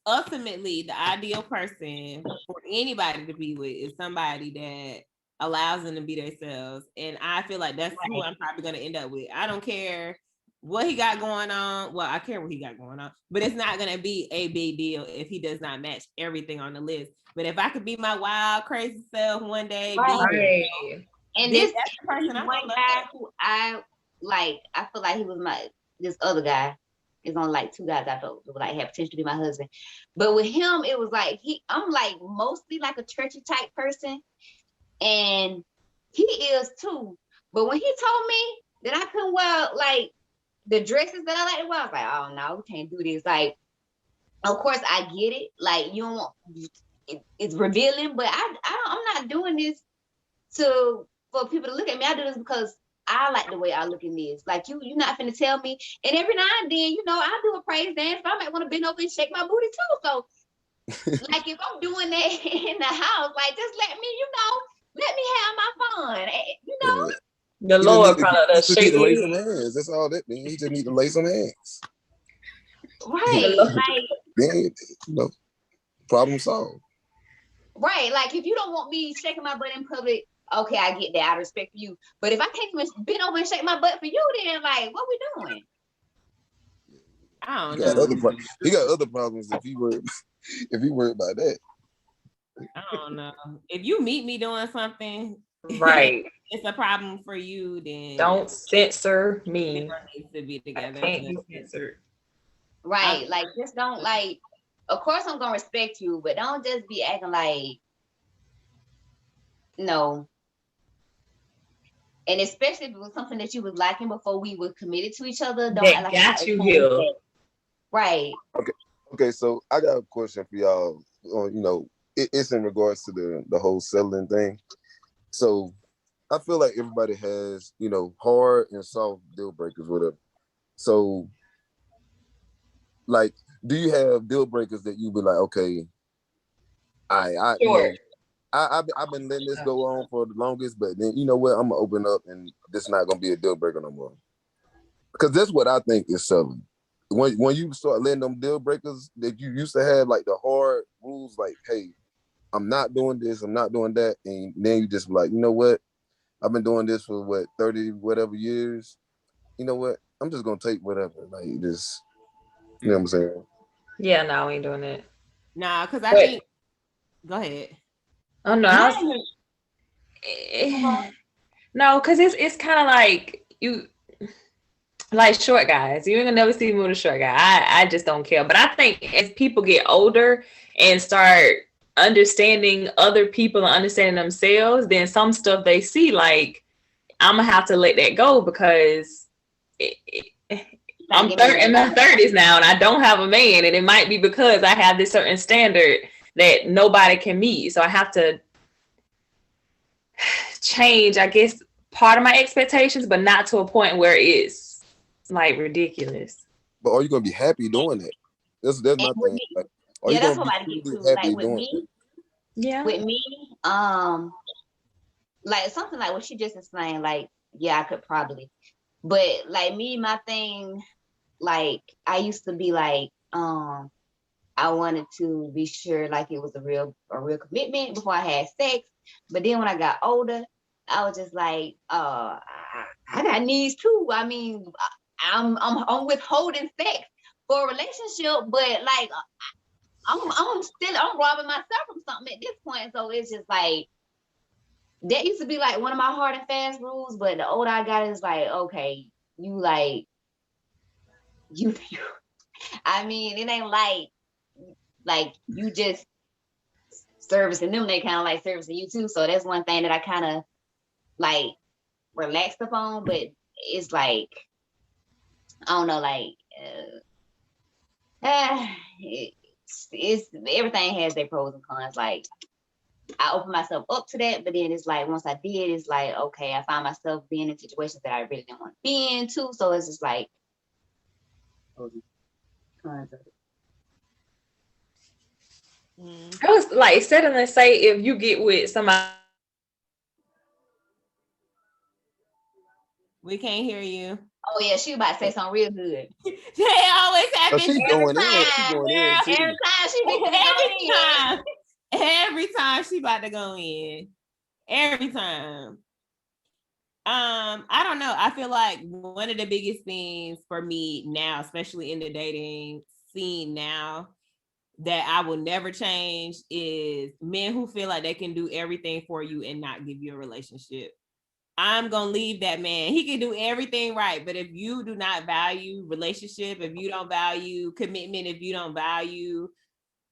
ultimately the ideal person for anybody to be with is somebody that allows them to be themselves. And I feel like that's who I'm probably going to end up with. I don't care what he got going on. Well, I care what he got going on, but it's not gonna be a big deal if he does not match everything on the list. But if I could be my wild, crazy self one day, Right. And then this, that's the person this I'm one gonna look guy at. who I like, I feel like he was this other guy. It's only like two guys I felt would like have potential to be my husband. But with him, it was like I'm like mostly like a churchy type person. And he is too. But when he told me that I couldn't wear like the dresses that I like to wear, I was like, oh no, we can't do this. Like, of course I get it. Like you don't want it's revealing, but I'm not doing this for people to look at me. I do this because I like the way I look in this. Like you're not finna tell me. And every now and then, I do a praise dance. I might want to bend over and shake my booty too. So, like if I'm doing that in the house, like just let me have my fun. Yeah. The He Lord just probably need to shaking lace his some hands. That's all that means. He just need to lace some hands. Right. Like Then, problem solved. right. Like if you don't want me shaking my butt in public, okay, I get that. I respect you. But if I can't even bend over and shake my butt for you, then like what we doing? I He don't got know. he got other problems if he worried about that. I don't know. If you meet me doing something, right. it's a problem for you, then Don't censor we me. don't need to be I together. can't be censored. Right. Like just don't like, of course I'm gonna respect you, but don't just be acting like no. And especially if it was something that you was liking before we were committed to each other, don't act That like got you okay here. with that. Right. Okay, so I got a question for y'all. It's in regards to the whole settling thing. So I feel like everybody has, hard and soft deal breakers, whatever. So, like, do you have deal breakers that you be like, okay, Sure. I've been letting this go on for the longest, but then you know what? I'm gonna open up, and this not gonna be a deal breaker no more. Because that's what I think is settling. When you start letting them deal breakers that you used to have, like the hard rules, like, hey, I'm not doing this, I'm not doing that, and then you just be like, you know what? I've been doing this for 30 whatever years. You know what? I'm just gonna take whatever. Like just, you know what I'm saying? Yeah, no, we ain't doing that. Nah, because I think. Go ahead. Oh no, no, because it's kind of like you. Like short guys, you ain't gonna never see me with a short guy. I just don't care. But I think as people get older and start understanding other people and understanding themselves, then some stuff they see, like I'm gonna have to let that go because I'm in my 30s now and I don't have a man, and it might be because I have this certain standard that nobody can meet. So I have to change, I guess, part of my expectations, but not to a point where it's like ridiculous. But are you gonna be happy doing that? That's my thing. Like, are you that's gonna what I be get too. happy Like with doing me, it? Yeah. with me, like something like what she just explained, like, yeah, I could probably. But like me, my thing, like I used to be like, I wanted to be sure like it was a real commitment before I had sex. But then when I got older, I was just like, I got needs too. I mean, I'm withholding sex for a relationship, but like I'm robbing myself from something at this point. So it's just like that used to be like one of my hard and fast rules, but the older I got, it's like, okay, you like you I mean, it ain't like you just servicing them, they kind of like servicing you too. So that's one thing that I kind of like relaxed upon, but it's like I don't know, like it's everything has their pros and cons. Like I opened myself up to that, but then it's like once I did, it's like okay, I find myself being in situations that I really didn't want to be in too. So it's just like pros and cons of it. I was like suddenly say if you get with somebody. We can't hear you. Oh yeah, she about to say something real good. They always happen. She going in. She going in. Every time she be Every time she about to go in. Every time. I don't know. I feel like one of the biggest things for me now, especially in the dating scene now, that I will never change is men who feel like they can do everything for you and not give you a relationship. I'm gonna leave that man. He can do everything right, but if you do not value relationship, if you don't value commitment, if you don't value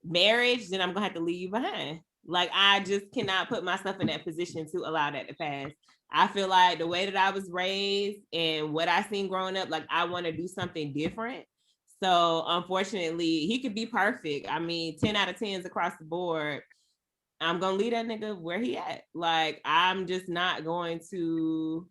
marriage, then I'm gonna have to leave you behind. Like, I just cannot put myself in that position to allow that to pass. I feel like the way that I was raised and what I seen growing up, like, I want to do something different. So unfortunately, he could be perfect. I mean, 10 out of 10s across the board. I'm gonna leave that nigga where he at. Like, I'm just not going to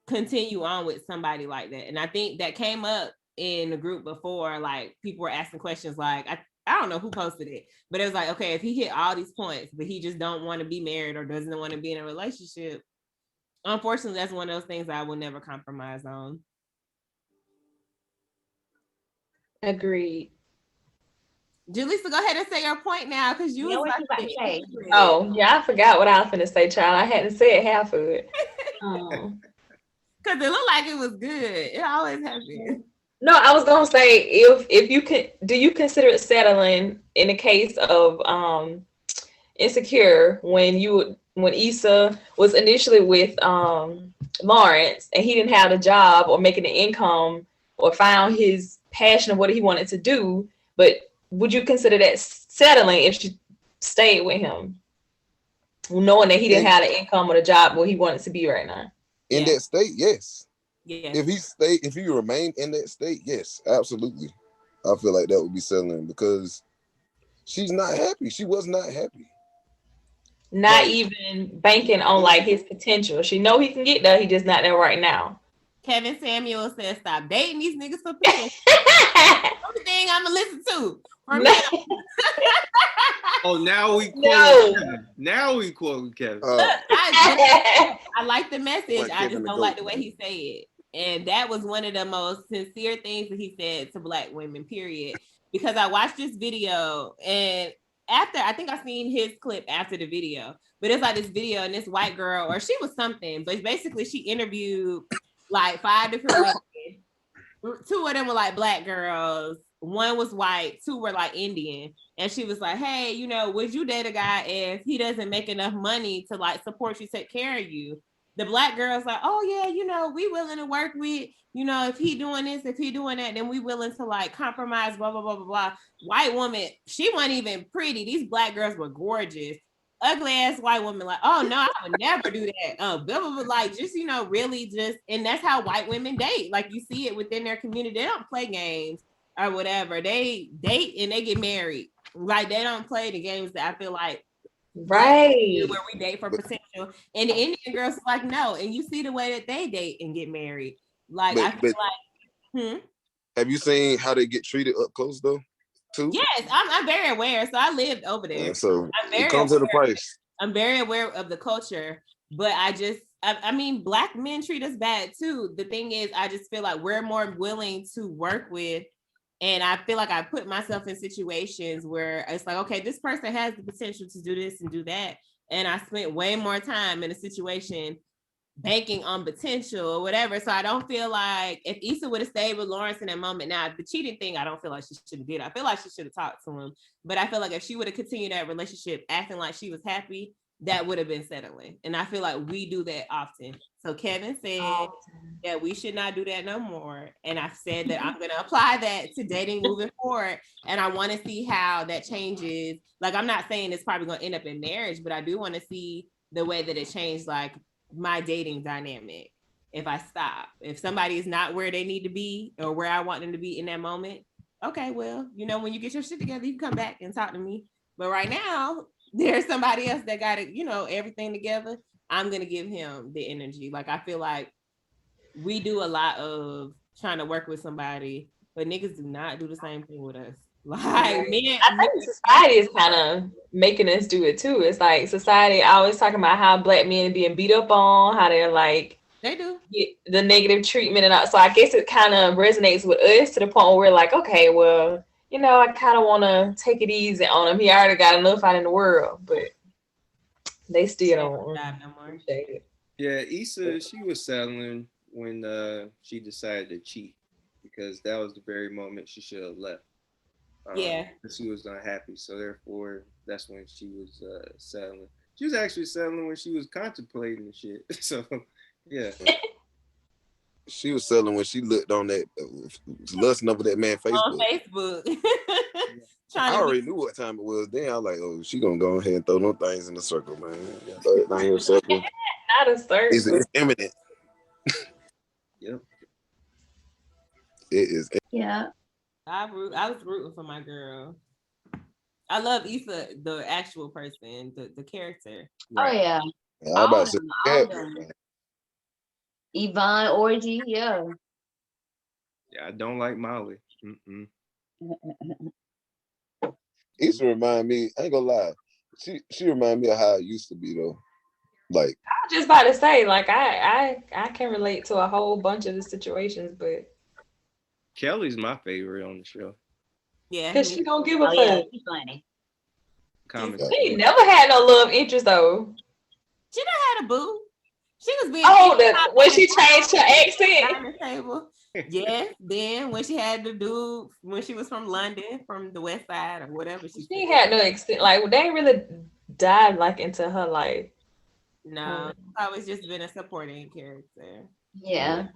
continue on with somebody like that. And I think that came up in the group before. Like, people were asking questions like, I don't know who posted it, but it was like, okay, if he hit all these points, but he just don't want to be married or doesn't want to be in a relationship, unfortunately, that's one of those things I will never compromise on. Agreed. Julissa, go ahead and say your point now, because you Yeah, was what you about to say? Oh, yeah, I forgot what I was finna say, child. I hadn't said half of it. Because it looked like it was good. It always has been. No, I was gonna say, if you can, do you consider it settling in the case of Insecure when Issa was initially with Lawrence and he didn't have a job or making an income or found his passion of what he wanted to do, but would you consider that settling if she stayed with him, knowing that he didn't have the income or the job where he wanted to be right now? In that state, yes. Yeah. If he remained in that state, yes, absolutely. I feel like that would be settling because she's not happy. She was not happy. Not even banking on like his potential. She know he can get there. He just not there right now. Kevin Samuel says, "Stop dating these niggas for potential." Only thing I'm gonna listen to. Oh, now we quote No. Kevin. Now we quote Kevin. I like the message. Like I just Kevin the don't like goat. the way he said it. And that was one of the most sincere things that he said to Black women, period. Because I watched this video, and after, I think I seen his clip after the video, but it's like this video and this white girl, or she was something, but basically she interviewed like 5 different women. 2 of them were like Black girls, 1 was white, 2 were like Indian. And she was like, hey, you know, would you date a guy if he doesn't make enough money to like support you, take care of you? The Black girl's like, oh yeah, you know, we willing to work with, you know, if he doing this, if he doing that, then we willing to like compromise, blah, blah, blah, blah, blah. White woman, she wasn't even pretty. These Black girls were gorgeous. Ugly ass white woman, like, oh no, I would never do that. Blah, blah, blah, like, just, you know, really just, and that's how white women date. Like, you see it within their community. They don't play games or whatever. They date and they get married. Like, they don't play the games that I feel like right where we date for potential. And the Indian girls are like, no. And you see the way that they date and get married. Like, I feel like, have you seen how they get treated up close though? Too? Yes, I'm very aware. So I lived over there. Yeah, so it comes at a price. I'm very aware of the culture, but I mean, Black men treat us bad too. The thing is, I just feel like we're more willing to work with. And I feel like I put myself in situations where it's like, okay, this person has the potential to do this and do that. And I spent way more time in a situation banking on potential or whatever. So I don't feel like if Issa would have stayed with Lawrence in that moment, now the cheating thing, I don't feel like she should have did. I feel like she should have talked to him. But I feel like if she would have continued that relationship acting like she was happy, that would have been settling. And I feel like we do that often. So Kevin said that we should not do that no more. And I've said that I'm going to apply that to dating moving forward. And I want to see how that changes. Like, I'm not saying it's probably going to end up in marriage, but I do want to see the way that it changed, like, my dating dynamic. If I stop, if somebody is not where they need to be or where I want them to be in that moment, okay, well, you know, when you get your shit together, you can come back and talk to me. But right now, there's somebody else that got it, you know, everything together. I'm going to give him the energy. Like, I feel like we do a lot of trying to work with somebody, but niggas do not do the same thing with us. Like, men, I think society is kind of making us do it too. It's like society always talking about how Black men are being beat up on, how they're like, they do get the negative treatment and all. So I guess it kind of resonates with us to the point where we're like, okay, well, you know, I kind of want to take it easy on him. He already got enough out in the world, but they still don't appreciate it. Yeah, Issa, she was settling when she decided to cheat because that was the very moment she should have left. Yeah. She was unhappy, so therefore that's when she was settling. She was actually settling when she was contemplating the shit. So yeah. She was selling when she looked on that lusting over that man On Facebook. Facebook. I Trying to already knew what time it was. Then I was like, oh, she gonna go ahead and throw them things in the circle, man. Throw it down here in a circle. Not a circle. It's imminent. Yep. It is. Yeah. I was rooting for my girl. I love Issa, the actual person, the character. Oh yeah. I'm All about of to them. say, All of them. Yvonne Orgy. Yeah. Yeah, I don't like Molly. Mm-mm. Issa remind me. I ain't gonna lie. She remind me of how it used to be though. Like I was just about to say, like, I can relate to a whole bunch of the situations, but Kelly's my favorite on the show. Yeah. because she don't give a Oh yeah. fuck. She's funny. Comic. She never had no love interest though. She done had a boo. She was being When she changed her accent. dining table. Yes. Then when she had the dude when she was from London, from the West Side or whatever She said. had no extent. Like they ain't really dive like into her life. No, always just been a supporting character. Yeah.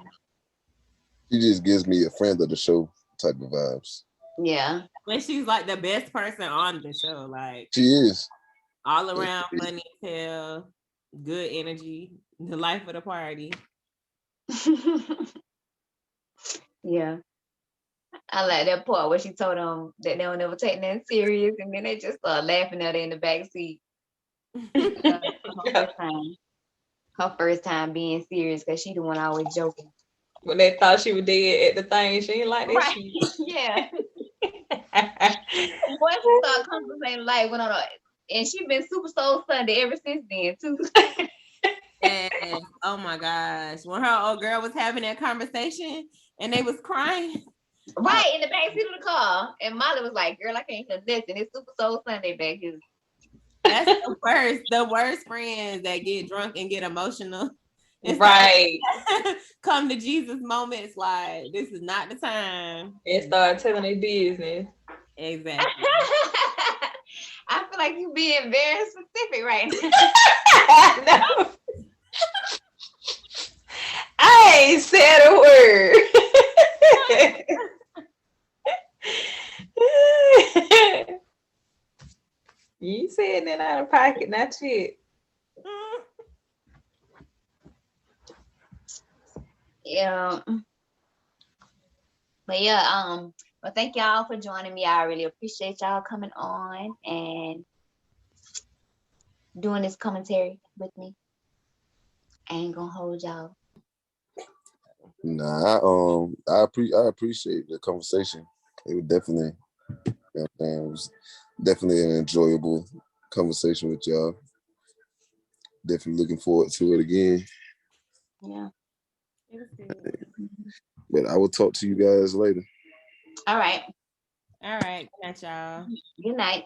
she just gives me a friend of the show type of vibes. Yeah. When she's like the best person on the show, like She is. all around funny as hell, good energy, the life of the party. Yeah. I like that part where she told them that they don't ever take that serious, and then they just start laughing at her in the back seat. Her first time being serious because she the one always joking. When they thought she was dead at the thing, she ain't like that Right. shit. Yeah. Once she started conversating, life went on, and she been Super Soul Sunday ever since then too. And oh my gosh, when her old girl was having that conversation and they was crying. Right in the back seat of the car, and Molly was like, "Girl, I can't hear nothing. It's Super Soul Sunday back here." That's the worst friends that get drunk and get emotional. It's Right. like, come to Jesus moments like this is not the time. And start telling their business. Exactly. I feel like you being very specific right now. No. I ain't said a word. You said that out of pocket, not shit. Yeah. But yeah, well, thank y'all for joining me. I really appreciate y'all coming on and doing this commentary with me. I ain't gonna hold y'all. Nah, I appreciate the conversation. It was definitely, you know what I'm saying, it was definitely an enjoyable conversation with y'all. Definitely looking forward to it again. Yeah. But I will talk to you guys later. All right. All right. Good night, y'all. Good night.